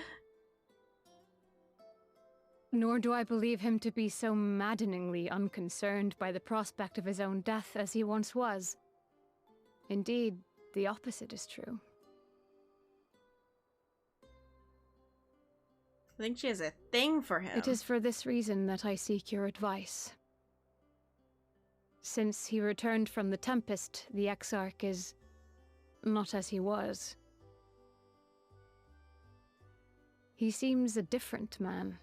Nor do I believe him to be so maddeningly unconcerned by the prospect of his own death as he once was. Indeed, the opposite is true. I think she has a thing for him. It is for this reason that I seek your advice. Since he returned from the Tempest, the Exarch is not as he was. He seems a different man,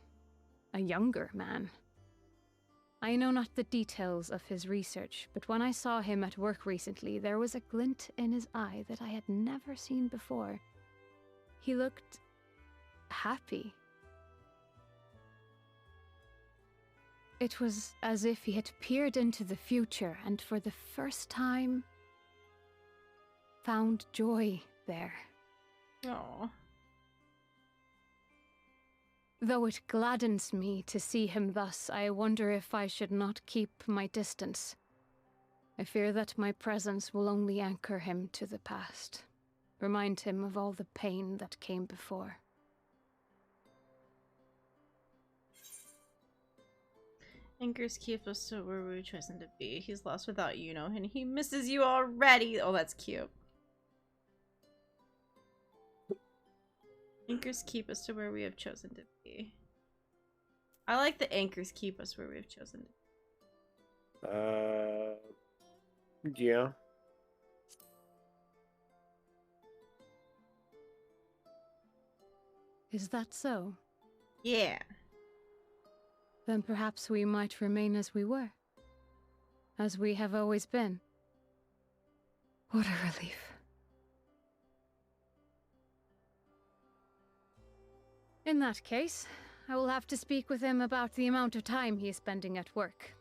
a younger man. I know not the details of his research, but when I saw him at work recently, there was a glint in his eye that I had never seen before. He looked happy. It was as if he had peered into the future and for the first time found joy there. Aww. Though it gladdens me to see him thus, I wonder if I should not keep my distance. I fear that my presence will only anchor him to the past, remind him of all the pain that came before. Anchors keep us to where we were chosen to be. He's lost without you, know, and he misses you already. Oh, that's cute. Anchors keep us to where we have chosen to be. I like the anchors keep us where we have chosen to be. Yeah. Is that so? Yeah. Then perhaps we might remain as we were. As we have always been. What a relief. In that case, I will have to speak with him about the amount of time he is spending at work.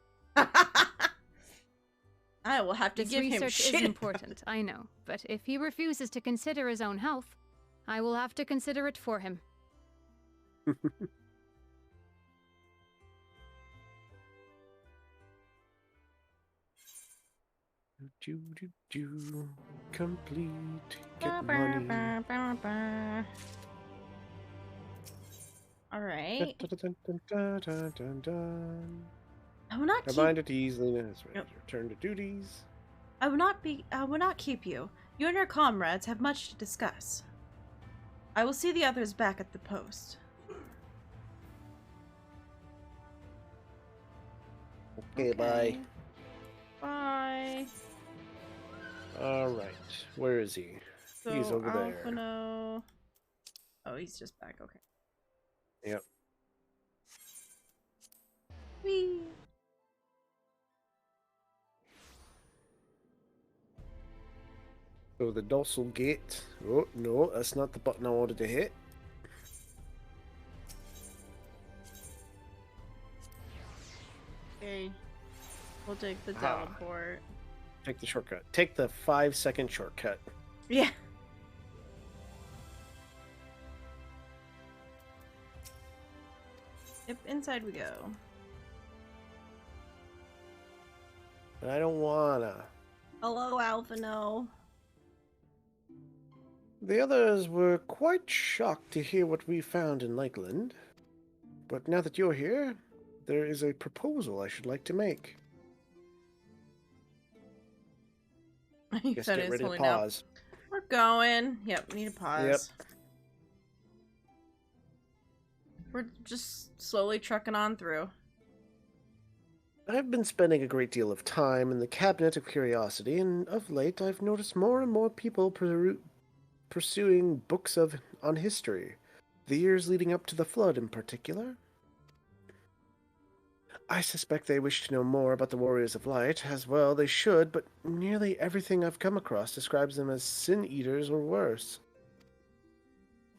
I will have to This give him research shit. is important, I know, but if he refuses to consider his own health, I will have to consider it for him. Complete. Get money. All right. I will not Remind it easily as return to duties. I will not keep you. You and your comrades have much to discuss. I will see the others back at the post. Okay, bye. Bye. All right. Where is he? So He's over there. Alphino... Oh, he's just back. Okay. Yep. Whee! So the dorsal gate. Oh, no, that's not the button I wanted to hit. Okay. We'll take the teleport. Take the shortcut. Take the 5-second shortcut. Yeah. Yep, inside we go. But I don't wanna. Hello, Alphino. The others were quite shocked to hear what we found in Lakeland. But now that you're here, there is a proposal I should like to make. Guess get ready to pause. We're going. Yep, need a pause. Yep. We're just slowly trucking on through. I've been spending a great deal of time in the Cabinet of Curiosity, and of late I've noticed more and more people pursuing books on history, the years leading up to the Flood in particular. I suspect they wish to know more about the Warriors of Light, as well they should, but nearly everything I've come across describes them as sin-eaters or worse.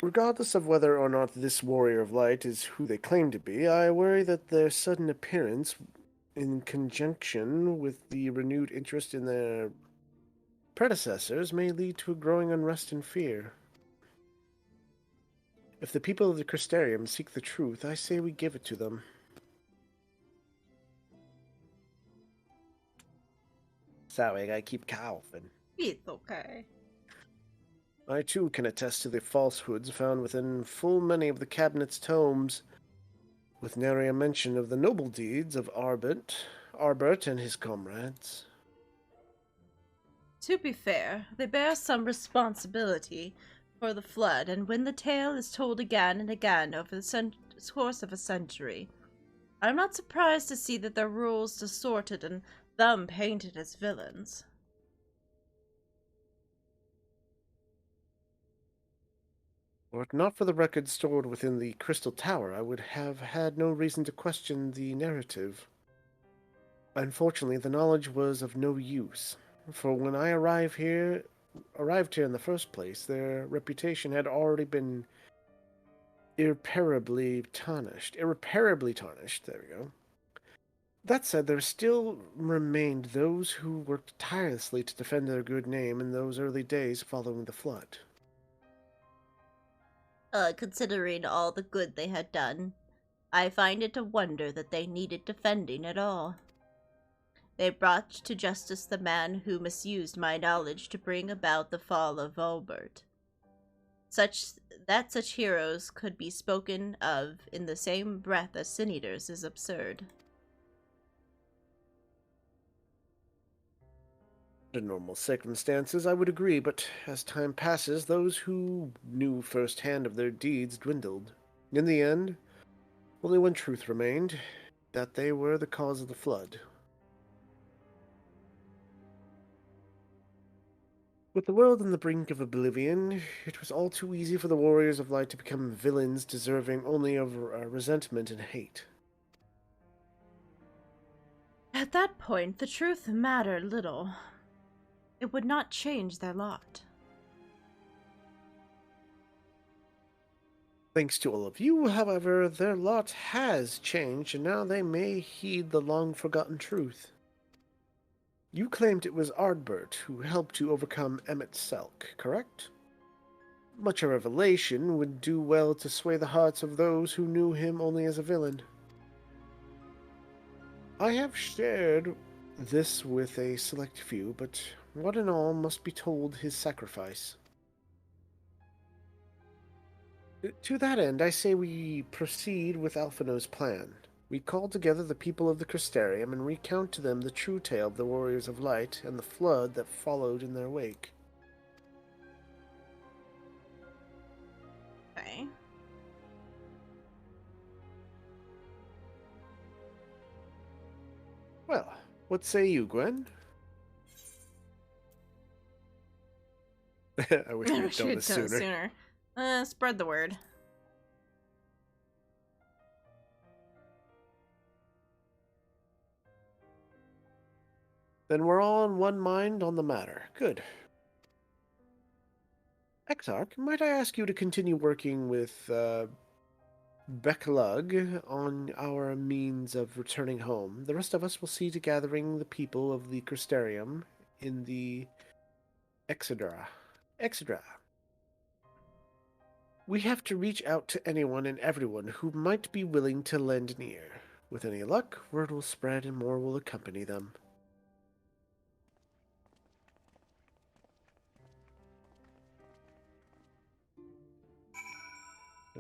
Regardless of whether or not this Warrior of Light is who they claim to be, I worry that their sudden appearance, in conjunction with the renewed interest in their predecessors, may lead to a growing unrest and fear. If the people of the Crystarium seek the truth, I say we give it to them. Sorry, I gotta keep coughing. It's okay. I too can attest to the falsehoods found within full many of the Cabinet's tomes, with nary a mention of the noble deeds of Arbert and his comrades. To be fair, they bear some responsibility for the Flood, and when the tale is told again and again over the course of a century, I'm not surprised to see that their rules distorted and them painted as villains. Were it not for the records stored within the Crystal Tower, I would have had no reason to question the narrative. Unfortunately, the knowledge was of no use, for when I arrived here in the first place, their reputation had already been irreparably tarnished. There we go. That said, there still remained those who worked tirelessly to defend their good name in those early days following the Flood. Considering all the good they had done, I find it a wonder that they needed defending at all. They brought to justice the man who misused my knowledge to bring about the fall of Volbert. Such heroes could be spoken of in the same breath as sin-eaters is absurd. Under normal circumstances, I would agree, but as time passes, those who knew firsthand of their deeds dwindled. In the end, only one truth remained, that they were the cause of the Flood. With the world on the brink of oblivion, it was all too easy for the Warriors of Light to become villains deserving only of resentment and hate. At that point, the truth mattered little. it would not change their lot. Thanks to all of you, however, their lot has changed, and now they may heed the long-forgotten truth. You claimed it was Ardbert who helped you overcome Emmett Selk, correct? Much a revelation would do well to sway the hearts of those who knew him only as a villain. I have shared this with a select few, but what in all must be told his sacrifice. To that end, I say we proceed with Alphino's plan. We call together the people of the Crystarium and recount to them the true tale of the Warriors of Light and the flood that followed in their wake. Okay. Well, what say you, Gwen? I wish we had done this sooner. Spread the word. Then we're all in one mind on the matter. Good. Exarch, might I ask you to continue working with Becklug on our means of returning home? The rest of us will see to gathering the people of the Crystarium in the Exidra. We have to reach out to anyone and everyone who might be willing to lend an ear. With any luck, word will spread and more will accompany them.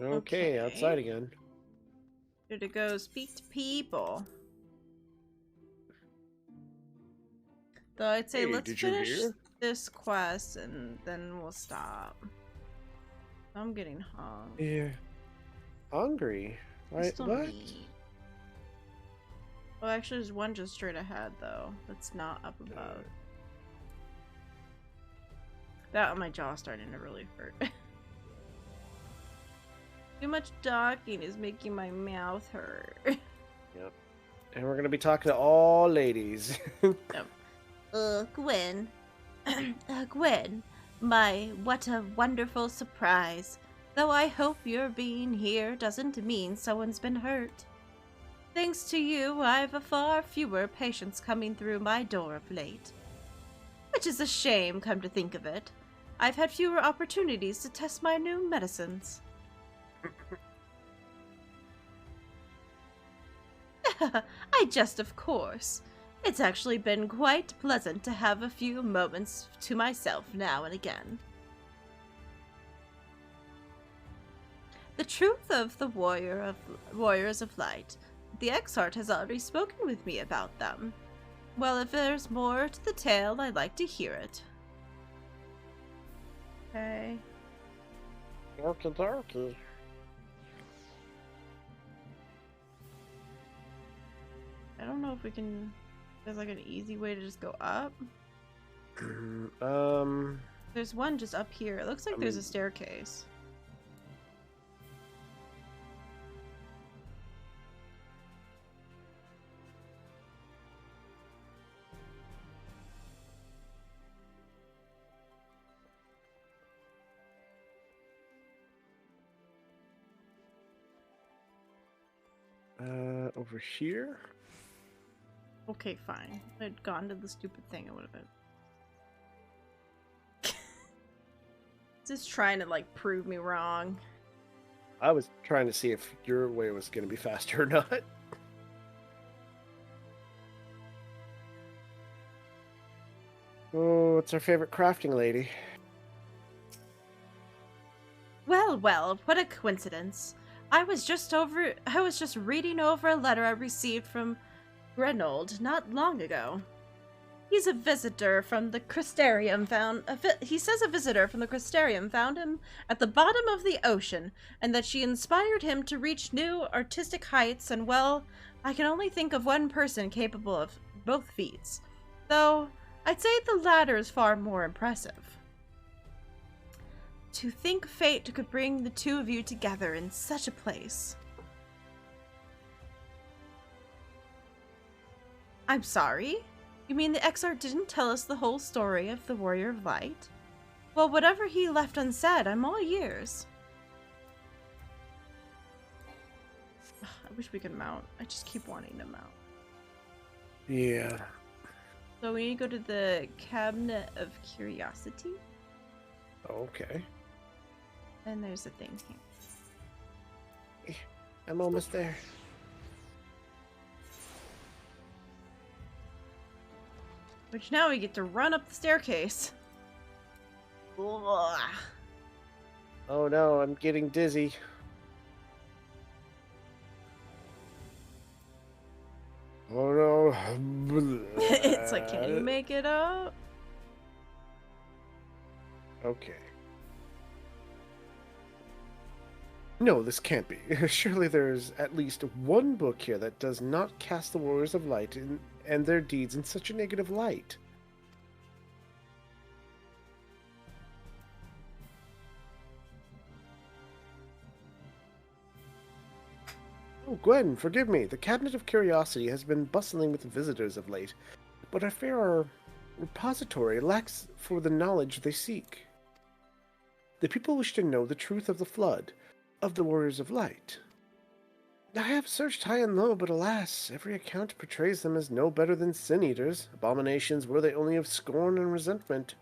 Okay, outside again. Here to go speak to people. Though I'd say let's finish this quest and then we'll stop. I'm getting hungry. Yeah. Hungry? Right, what? Well, actually there's one just straight ahead though. That's not up above. That my jaw's starting to really hurt. Too much talking is making my mouth hurt. Yep. And we're gonna be talking to all ladies. Yep. Gwen. Gwen, what a wonderful surprise. Though I hope your being here doesn't mean someone's been hurt. Thanks to you, I've a far fewer patients coming through my door of late. Which is a shame, come to think of it. I've had fewer opportunities to test my new medicines. I jest, of course. It's actually been quite pleasant to have a few moments to myself now and again. The truth of the Warriors of Light. The Exarch has already spoken with me about them. Well, if there's more to the tale, I'd like to hear it. Okay. Okie-dokie. I don't know if we can... There's like an easy way to just go up. There's one just up here. It looks like there's a staircase. Over here? Okay, fine. If I'd gone to the stupid thing, it would have been. Just trying to, like, prove me wrong. I was trying to see if your way was going to be faster or not. Oh, it's our favorite crafting lady. Well, what a coincidence. I was just reading over a letter I received from Grenold not long ago. He's a visitor from the Crystarium he says a visitor from the Crystarium found him at the bottom of the ocean, and that she inspired him to reach new artistic heights, and well, I can only think of one person capable of both feats. Though, I'd say the latter is far more impressive. To think fate could bring the two of you together in such a place. I'm sorry? You mean the Exarch didn't tell us the whole story of the Warrior of Light? Well, whatever he left unsaid, I'm all ears. Ugh, I wish we could mount. I just keep wanting to mount. Yeah. So we need to go to the Cabinet of Curiosity. Okay. And there's a thing here. I'm almost there. Which now we get to run up the staircase. Ugh. Oh no, I'm getting dizzy. Oh no. It's like, can you make it up? Okay. No, this can't be. Surely there's at least one book here that does not cast the Warriors of Light and their deeds in such a negative light. Oh, Gwen, forgive me. The Cabinet of Curiosity has been bustling with visitors of late, but I fear our repository lacks for the knowledge they seek. The people wish to know the truth of the Flood, of the Warriors of Light. I have searched high and low, but alas, every account portrays them as no better than sin-eaters, abominations worthy only of scorn and resentment.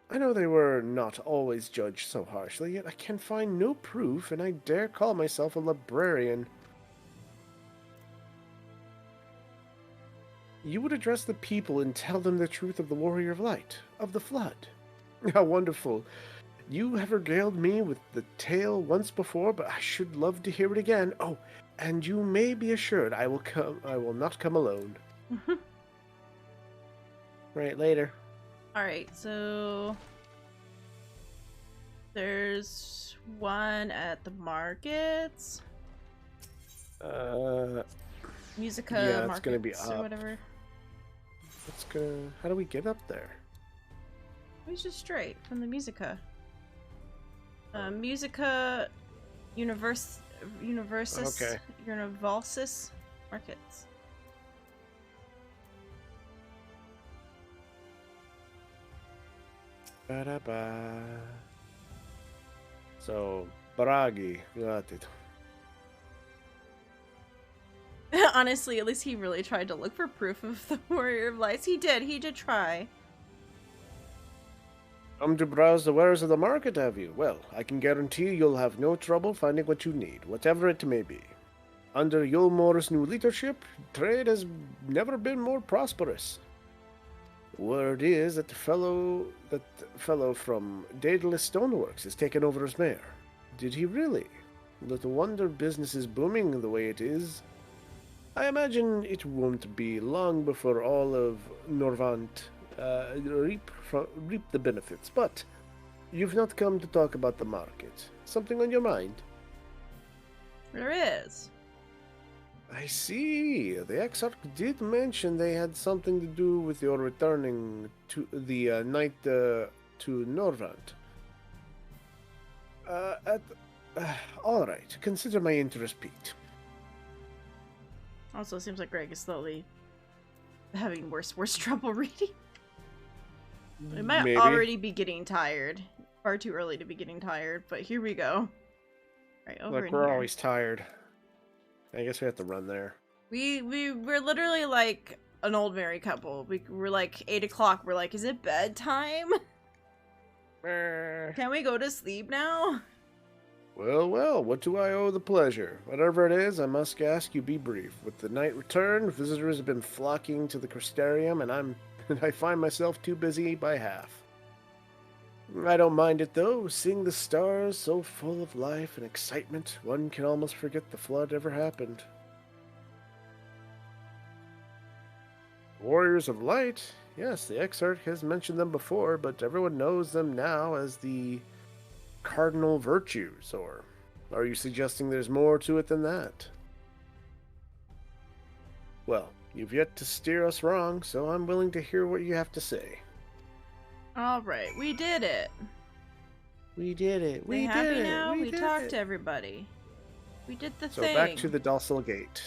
I know they were not always judged so harshly, yet I can find no proof, and I dare call myself a librarian. You would address the people and tell them the truth of the Warrior of Light, of the Flood. How wonderful! You have regaled me with the tale once before, but I should love to hear it again. Oh, and you may be assured I will not come alone. Right, later. Alright, so there's one at the markets. Musica yeah, it's markets gonna be or up. whatever. How do we get up there? It's just straight from the Musica. Musica Universis Okay. Univalsis markets. Ba-da-ba. So, Baragi, got it. Honestly, at least he really tried to look for proof of the Warrior of Lights. He did try. Come to browse the wares of the market, have you? Well, I can guarantee you'll have no trouble finding what you need, whatever it may be. Under Yulmore's new leadership, trade has never been more prosperous. Word is that the fellow from Daedalus Stoneworks has taken over as mayor. Did he really? Little wonder business is booming the way it is. I imagine it won't be long before all of Norvant reap the benefits, but you've not come to talk about the market. Something on your mind? There is. I see. The Exarch did mention they had something to do with your returning to the night to Norvant. All right. Consider my interest piqued. Also, it seems like Greg is slowly having worse trouble reading. We might Maybe. already be getting tired. Far too early to be getting tired, but here we go. Right, over Look, in we're here. always tired. I guess we have to run there. We're literally like an old married couple. We're like 8 o'clock. We're like, is it bedtime? Can we go to sleep now? Well, what do I owe the pleasure? Whatever it is, I must ask you be brief. With the night return, visitors have been flocking to the Crystarium, and I find myself too busy by half. I don't mind it, though. Seeing the stars so full of life and excitement, one can almost forget the flood ever happened. Warriors of Light? Yes, the Exarch has mentioned them before, but everyone knows them now as the cardinal virtues, or are you suggesting there's more to it than that? Well, you've yet to steer us wrong, so I'm willing to hear what you have to say. Alright, we did it. We did it. We happy now? We talked to everybody. We did the thing. So back to the Docile Gate.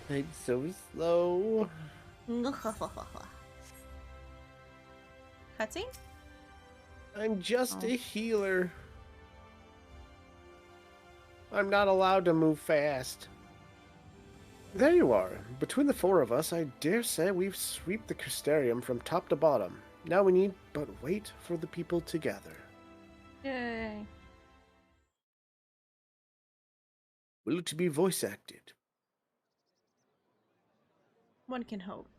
I'm so slow. Cutscene? I'm just a healer. I'm not allowed to move fast. There you are. Between the four of us, I dare say we've swept the Crystarium from top to bottom. Now we need but wait for the people to gather. Yay. Will it be voice acted? One can hope.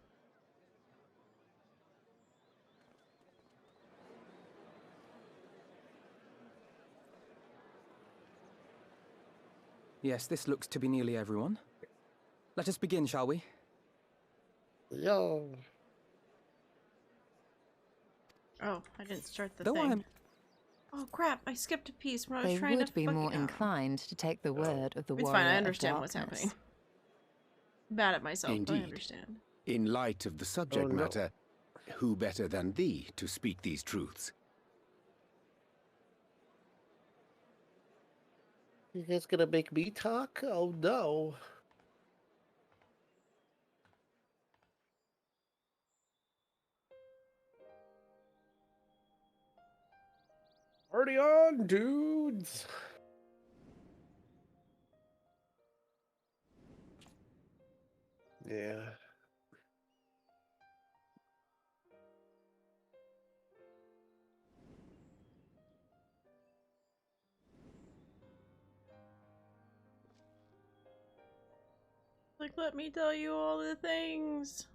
Yes, this looks to be nearly everyone. Let us begin, shall we? Yo. Oh, I didn't start the Though thing. Oh crap, I skipped a piece when I was They trying to would be more inclined to take the word of the It's warrior fine, I of understand what's darkness. happening. Bad at myself, but I Indeed. understand. In light of the subject Oh, no. matter, who better than thee to speak these truths? You guys gonna make me talk? Oh no. Party on, dudes! Yeah. Like, let me tell you all the things.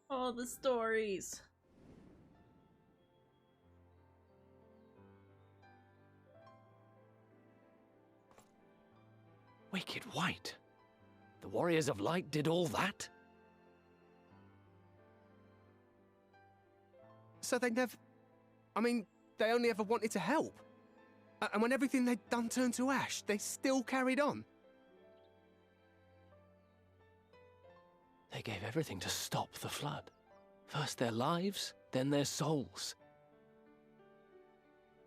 All the stories. Wicked White. The Warriors of Light did all that? So they never... I mean, they only ever wanted to help. And when everything they'd done turned to ash, they still carried on. They gave everything to stop the flood. First their lives, then their souls.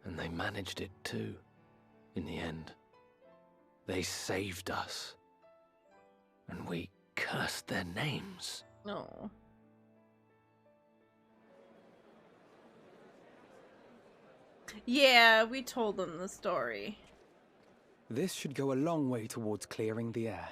And they managed it too, in the end. They saved us. And we cursed their names. No. Yeah, we told them the story. This should go a long way towards clearing the air.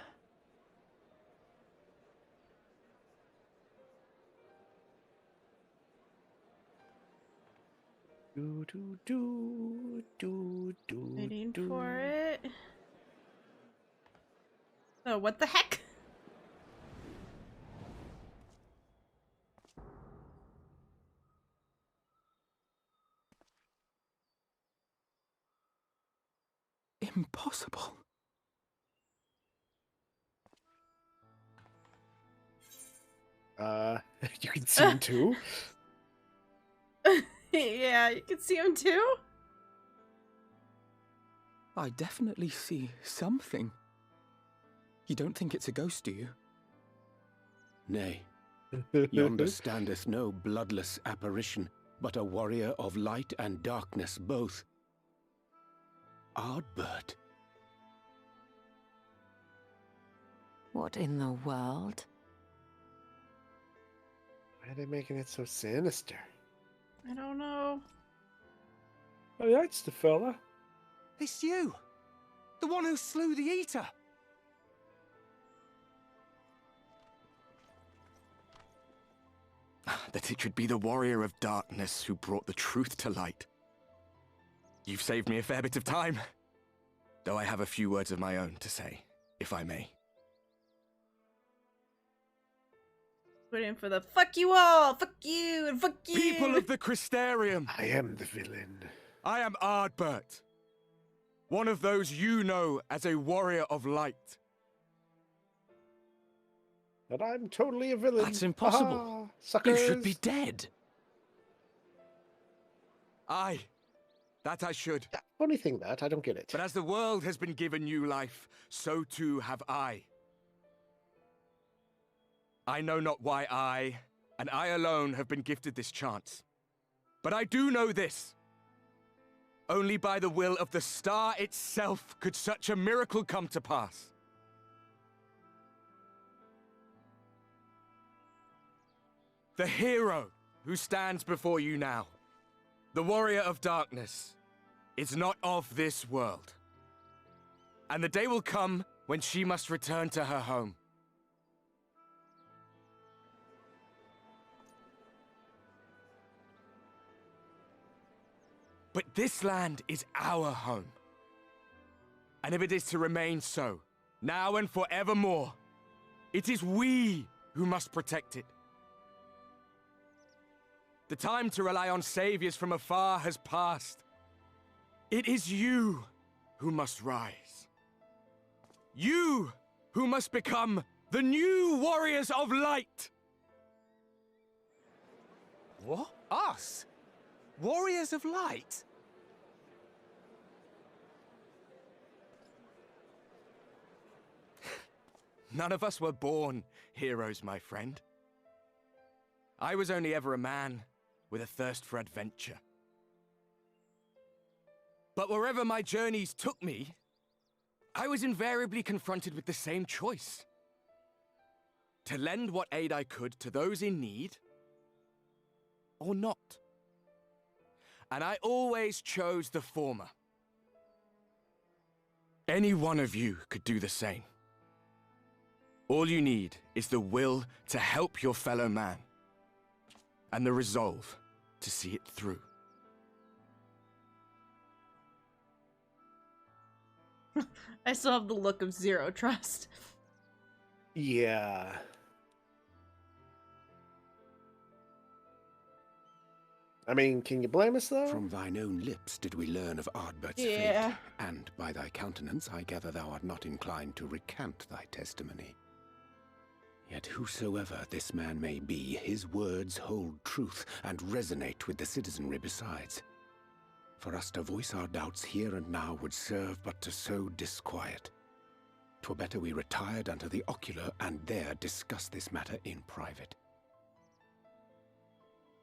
Waiting for it. Oh, what the heck? Impossible. You can see him too? Yeah, you can see him too? I definitely see something. You don't think it's a ghost, do you? Nay, yonder standeth no bloodless apparition, but a warrior of light and darkness both. Ardbert. What in the world? Why are they making it so sinister? I don't know. Oh, that's the fella. It's you! The one who slew the Eater! That it should be the warrior of darkness who brought the truth to light. You've saved me a fair bit of time, though I have a few words of my own to say, if I may. Waiting for the fuck you all, fuck you, and fuck you. People of the Crystarium! I am the villain. I am Ardbert, one of those you know as a warrior of light. But I'm totally a villain. That's impossible. Suckers. You should be dead. Aye, that I should. Yeah, funny thing that, I don't get it. But as the world has been given new life, so too have I. I know not why I, and I alone, have been gifted this chance. But I do know this. Only by the will of the star itself could such a miracle come to pass. The hero who stands before you now, the warrior of darkness, is not of this world. And the day will come when she must return to her home. But this land is our home. And if it is to remain so, now and forevermore, it is we who must protect it. The time to rely on saviors from afar has passed. It is you who must rise. You who must become the new warriors of light. What? Us? Warriors of light? None of us were born heroes, my friend. I was only ever a man with a thirst for adventure. But wherever my journeys took me, I was invariably confronted with the same choice. To lend what aid I could to those in need, or not. And I always chose the former. Any one of you could do the same. All you need is the will to help your fellow man, and the resolve to see it through. I still have the look of zero trust. Yeah. I mean, can you blame us, though? From thine own lips did we learn of Ardbert's Yeah. fate, and by thy countenance I gather thou art not inclined to recant thy testimony. Yet whosoever this man may be, his words hold truth and resonate with the citizenry besides. For us to voice our doubts here and now would serve but to sow disquiet. 'Twere better we retired unto the ocular and there discuss this matter in private.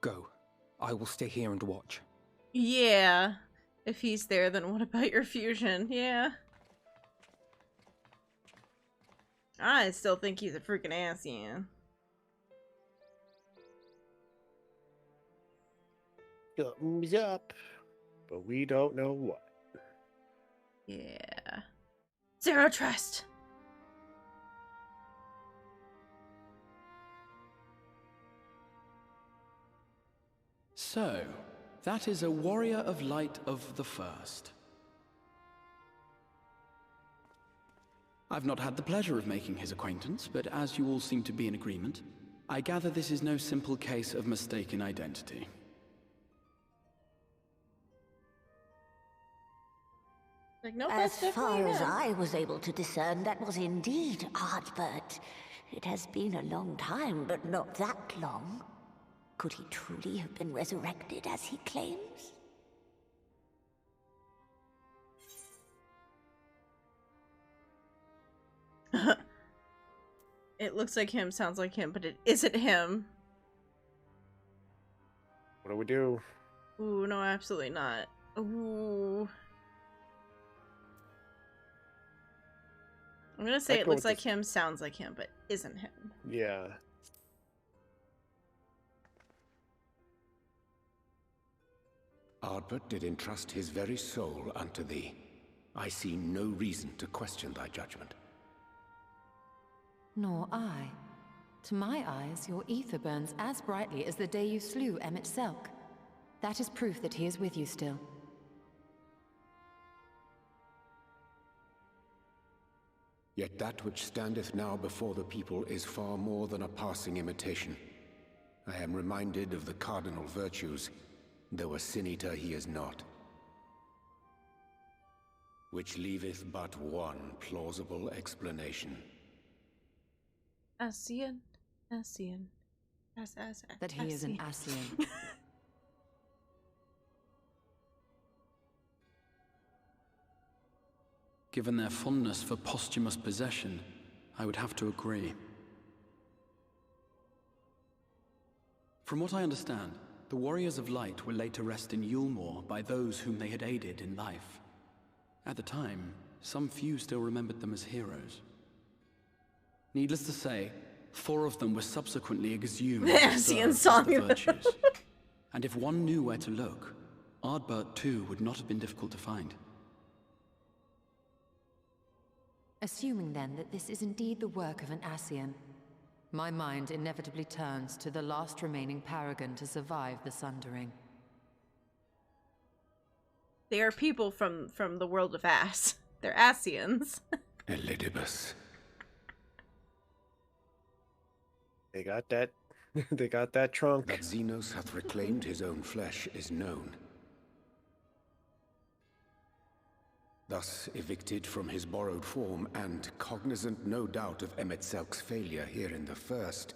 Go. I will stay here and watch. Yeah. If he's there, then what about your fusion? Yeah. I still think he's a freaking ass, yeah. Thumbs up. But we don't know what. Yeah. Zero trust. So, that is a warrior of light of the first. I've not had the pleasure of making his acquaintance, but as you all seem to be in agreement, I gather this is no simple case of mistaken identity. Like, no, as far as I was able to discern, that was indeed Ardbert. It has been a long time, but not that long. Could he truly have been resurrected as he claims? It looks like him, sounds like him, but it isn't him. What do we do? Ooh, no, absolutely not. Ooh. I'm gonna say it looks like him, sounds like him, but isn't him. Yeah. Ardbert did entrust his very soul unto thee. I see no reason to question thy judgment. Nor I. To my eyes, your ether burns as brightly as the day you slew Emmett Selk. That is proof that he is with you still. Yet that which standeth now before the people is far more than a passing imitation. I am reminded of the cardinal virtues, though a sin-eater he is not. Which leaveth but one plausible explanation. Asian. That he is an Asian. Given their fondness for posthumous possession, I would have to agree. From what I understand, the Warriors of Light were laid to rest in Yulmore by those whom they had aided in life. At the time, some few still remembered them as heroes. Needless to say, 4 of them were subsequently exhumed as Ascian the song. virtues. And if one knew where to look, Ardbert too would not have been difficult to find. Assuming then that this is indeed the work of an Ascian, my mind inevitably turns to the last remaining paragon to survive the Sundering. They are people from the world of Ass. They're Ascians. Elidibus. They got that. They got that trunk. That Xenos hath reclaimed his own flesh is known. Thus evicted from his borrowed form, and cognizant no doubt of Emetzelk's failure here in the first,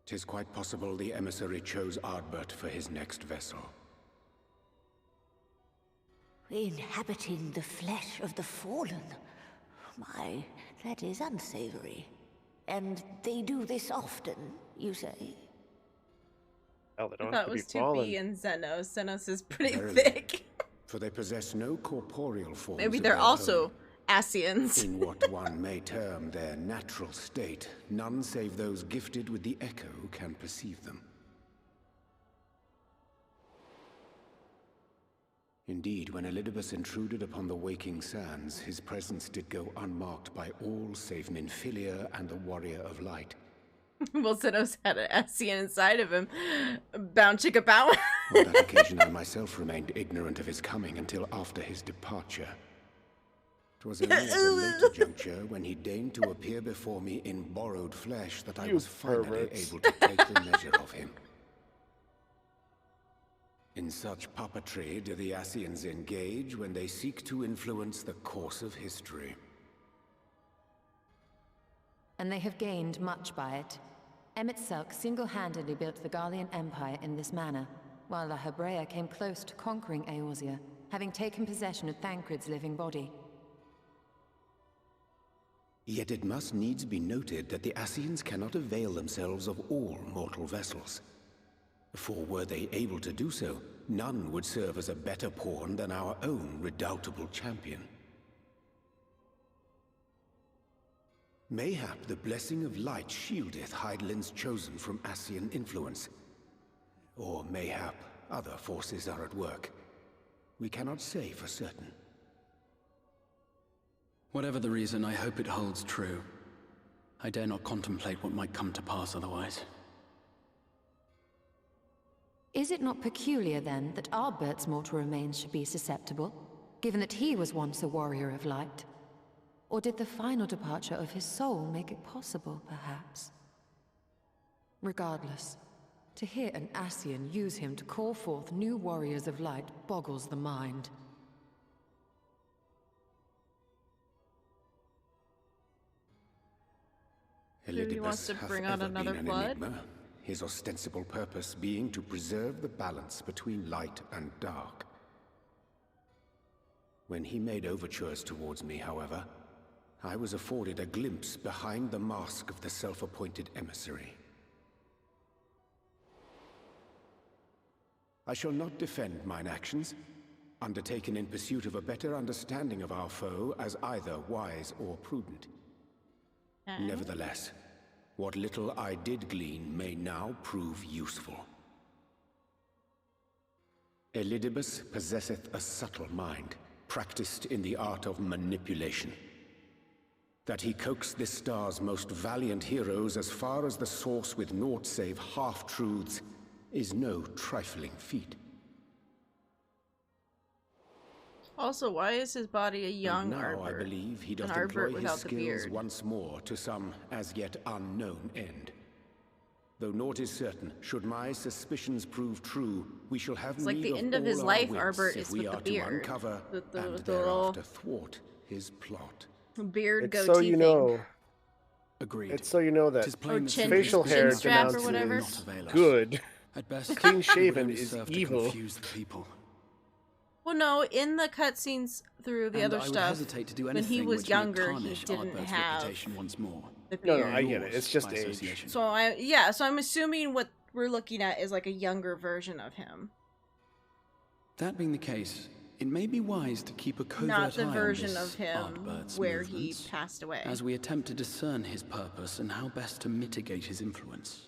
'tis quite possible the emissary chose Ardbert for his next vessel. Inhabiting the flesh of the fallen? My, that is unsavory. And they do this often, you say? Well, they I don't thought have it to was be fallen. 2B and Xenos. Xenos is pretty Verily. thick. For they possess no corporeal forms. Maybe of they're their also own. Ascians. In what one may term their natural state, none save those gifted with the echo can perceive them. Indeed, when Elidibus intruded upon the waking sands, his presence did go unmarked by all save Minfilia and the Warrior of Light. Well, Xenos had an Ascian inside of him. Bound chicka bow. On that occasion, I myself remained ignorant of his coming until after his departure. 'Twas only at a later juncture, when he deigned to appear before me in borrowed flesh, that I was finally able to take the measure of him. In such puppetry do the Ascians engage when they seek to influence the course of history. And they have gained much by it. Emetzelk single-handedly built the Garlean Empire in this manner, while the Hebrea came close to conquering Eorzea, having taken possession of Thancred's living body. Yet it must needs be noted that the Ascians cannot avail themselves of all mortal vessels. For were they able to do so, none would serve as a better pawn than our own redoubtable champion. Mayhap the blessing of light shieldeth Hydaelyn's chosen from Ascian influence. Or mayhap other forces are at work. We cannot say for certain. Whatever the reason, I hope it holds true. I dare not contemplate what might come to pass otherwise. Is it not peculiar, then, that Ardbert's mortal remains should be susceptible, given that he was once a warrior of light? Or did the final departure of his soul make it possible, perhaps? Regardless, to hear an Ascian use him to call forth new warriors of light boggles the mind. Maybe he wants to bring out another blood? Enigma, his ostensible purpose being to preserve the balance between light and dark. When he made overtures towards me, however, I was afforded a glimpse behind the mask of the self-appointed emissary. I shall not defend mine actions, undertaken in pursuit of a better understanding of our foe as either wise or prudent. Nevertheless, what little I did glean may now prove useful. Elidibus possesseth a subtle mind, practiced in the art of manipulation. That he coaxed this star's most valiant heroes as far as the source with naught save half-truths is no trifling feat. Also, why is his body a young And now Ardbert? I believe he doth An Ardbert employ his without the skills beard. once more to some as yet unknown end. Though naught is certain, should my suspicions prove true, we shall have It's like need the of end of all his our life, wits Ardbert, if is we with the are beard. to uncover With the and little thereafter thwart his plot. beard It's goatee so you know. Agreed. It's so you know that Tis plain that facial chin hair strap or denounces whatever. not avail us. good. At best, Clean it would shaven only is serve to evil. confuse the people. Well, no, in the cutscenes through the And other I would stuff, hesitate to do when anything he was which might younger, he tarnish didn't Ardbert's reputation once more. the No, beard. no, I get it. It's just By age. association. So so I'm assuming we're looking at is like a younger version of him. That being the case, it may be wise to keep a covert Not the eye version on of this him Ardbird's where movements, he passed away. as we attempt to discern his purpose and how best to mitigate his influence.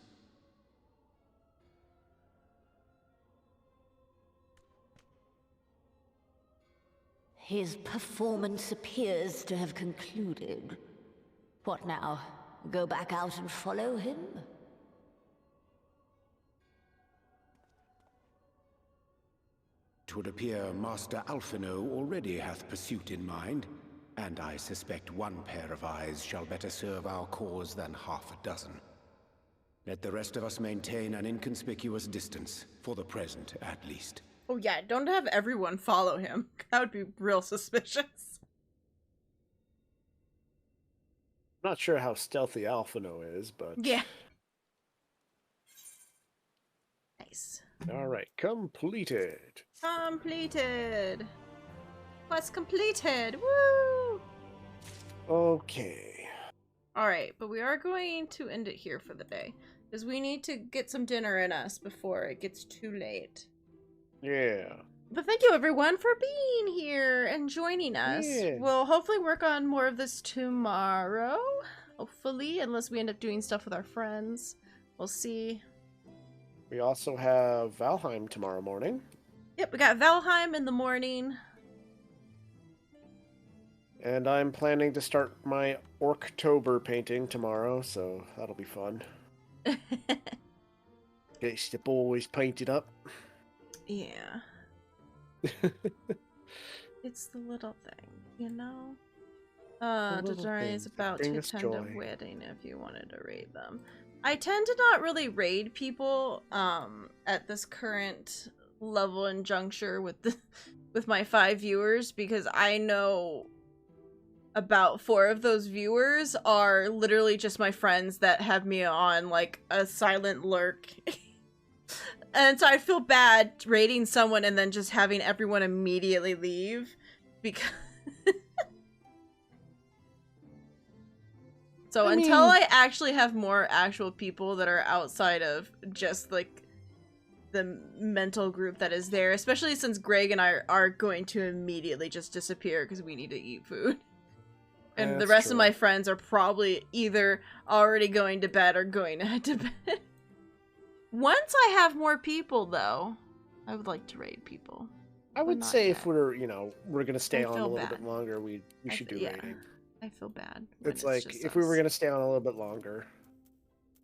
His performance appears to have concluded. What now? Go back out and follow him? It would appear Master Alphino already hath pursuit in mind, and I suspect one pair of eyes shall better serve our cause than half a dozen. Let the rest of us maintain an inconspicuous distance, for the present at least. Oh yeah, don't have everyone follow him. That would be real suspicious. Not sure how stealthy Alphino is, but... Yeah. Nice. Alright, completed. Completed. Quest completed. Woo! Okay. Alright, but we are going to end it here for the day. Because we need to get some dinner in us before it gets too late. Yeah. But thank you everyone for being here and joining us. Yeah. We'll hopefully work on more of this tomorrow. Hopefully, unless we end up doing stuff with our friends. We'll see. We also have Valheim tomorrow morning. Yep, we got Valheim in the morning. And I'm planning to start my Orktober painting tomorrow, so that'll be fun. Get the boys painted up. Yeah. It's the little thing, you know? Dejari is about to attend a wedding if you wanted to raid them. I tend to not really raid people at this current level and juncture with my 5 viewers, because I know about 4 of those viewers are literally just my friends that have me on like a silent lurk. And so I feel bad raiding someone and then just having everyone immediately leave because so until I actually have more actual people that are outside of just like the mental group that is there, especially since Greg and I are going to immediately just disappear because we need to eat food. And the rest of my friends are probably either already going to bed or going to head to bed. Once I have more people, though, I would like to raid people. I would say if we're, we're going to stay on a little bit longer, we should do raiding. I feel bad. It's like, if we were going to stay on a little bit longer,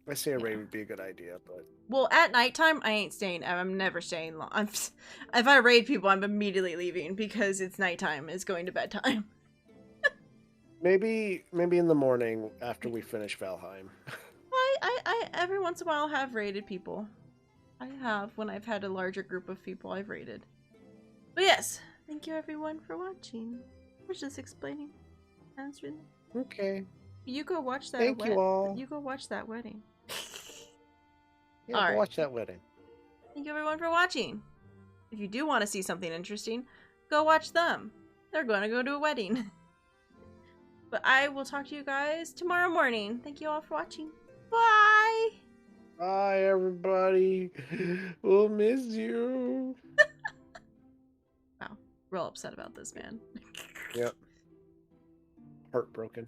I say a raid would be a good idea, but... Well, at nighttime, I ain't staying. I'm never staying long. If I raid people, I'm immediately leaving because it's nighttime. It's going to bedtime. Maybe in the morning after we finish Valheim. I every once in a while have raided people. I have when I've had a larger group of people I've raided. But yes, thank you everyone for watching. I was just explaining, answering. Okay. You go watch that. Thank you all. You go watch that wedding. Yeah, go watch that wedding. Thank you everyone for watching. If you do want to see something interesting, go watch them. They're going to go to a wedding. But I will talk to you guys tomorrow morning. Thank you all for watching. Bye! Bye, everybody. We'll miss you. Wow. Real upset about this, man. Yep. Heartbroken.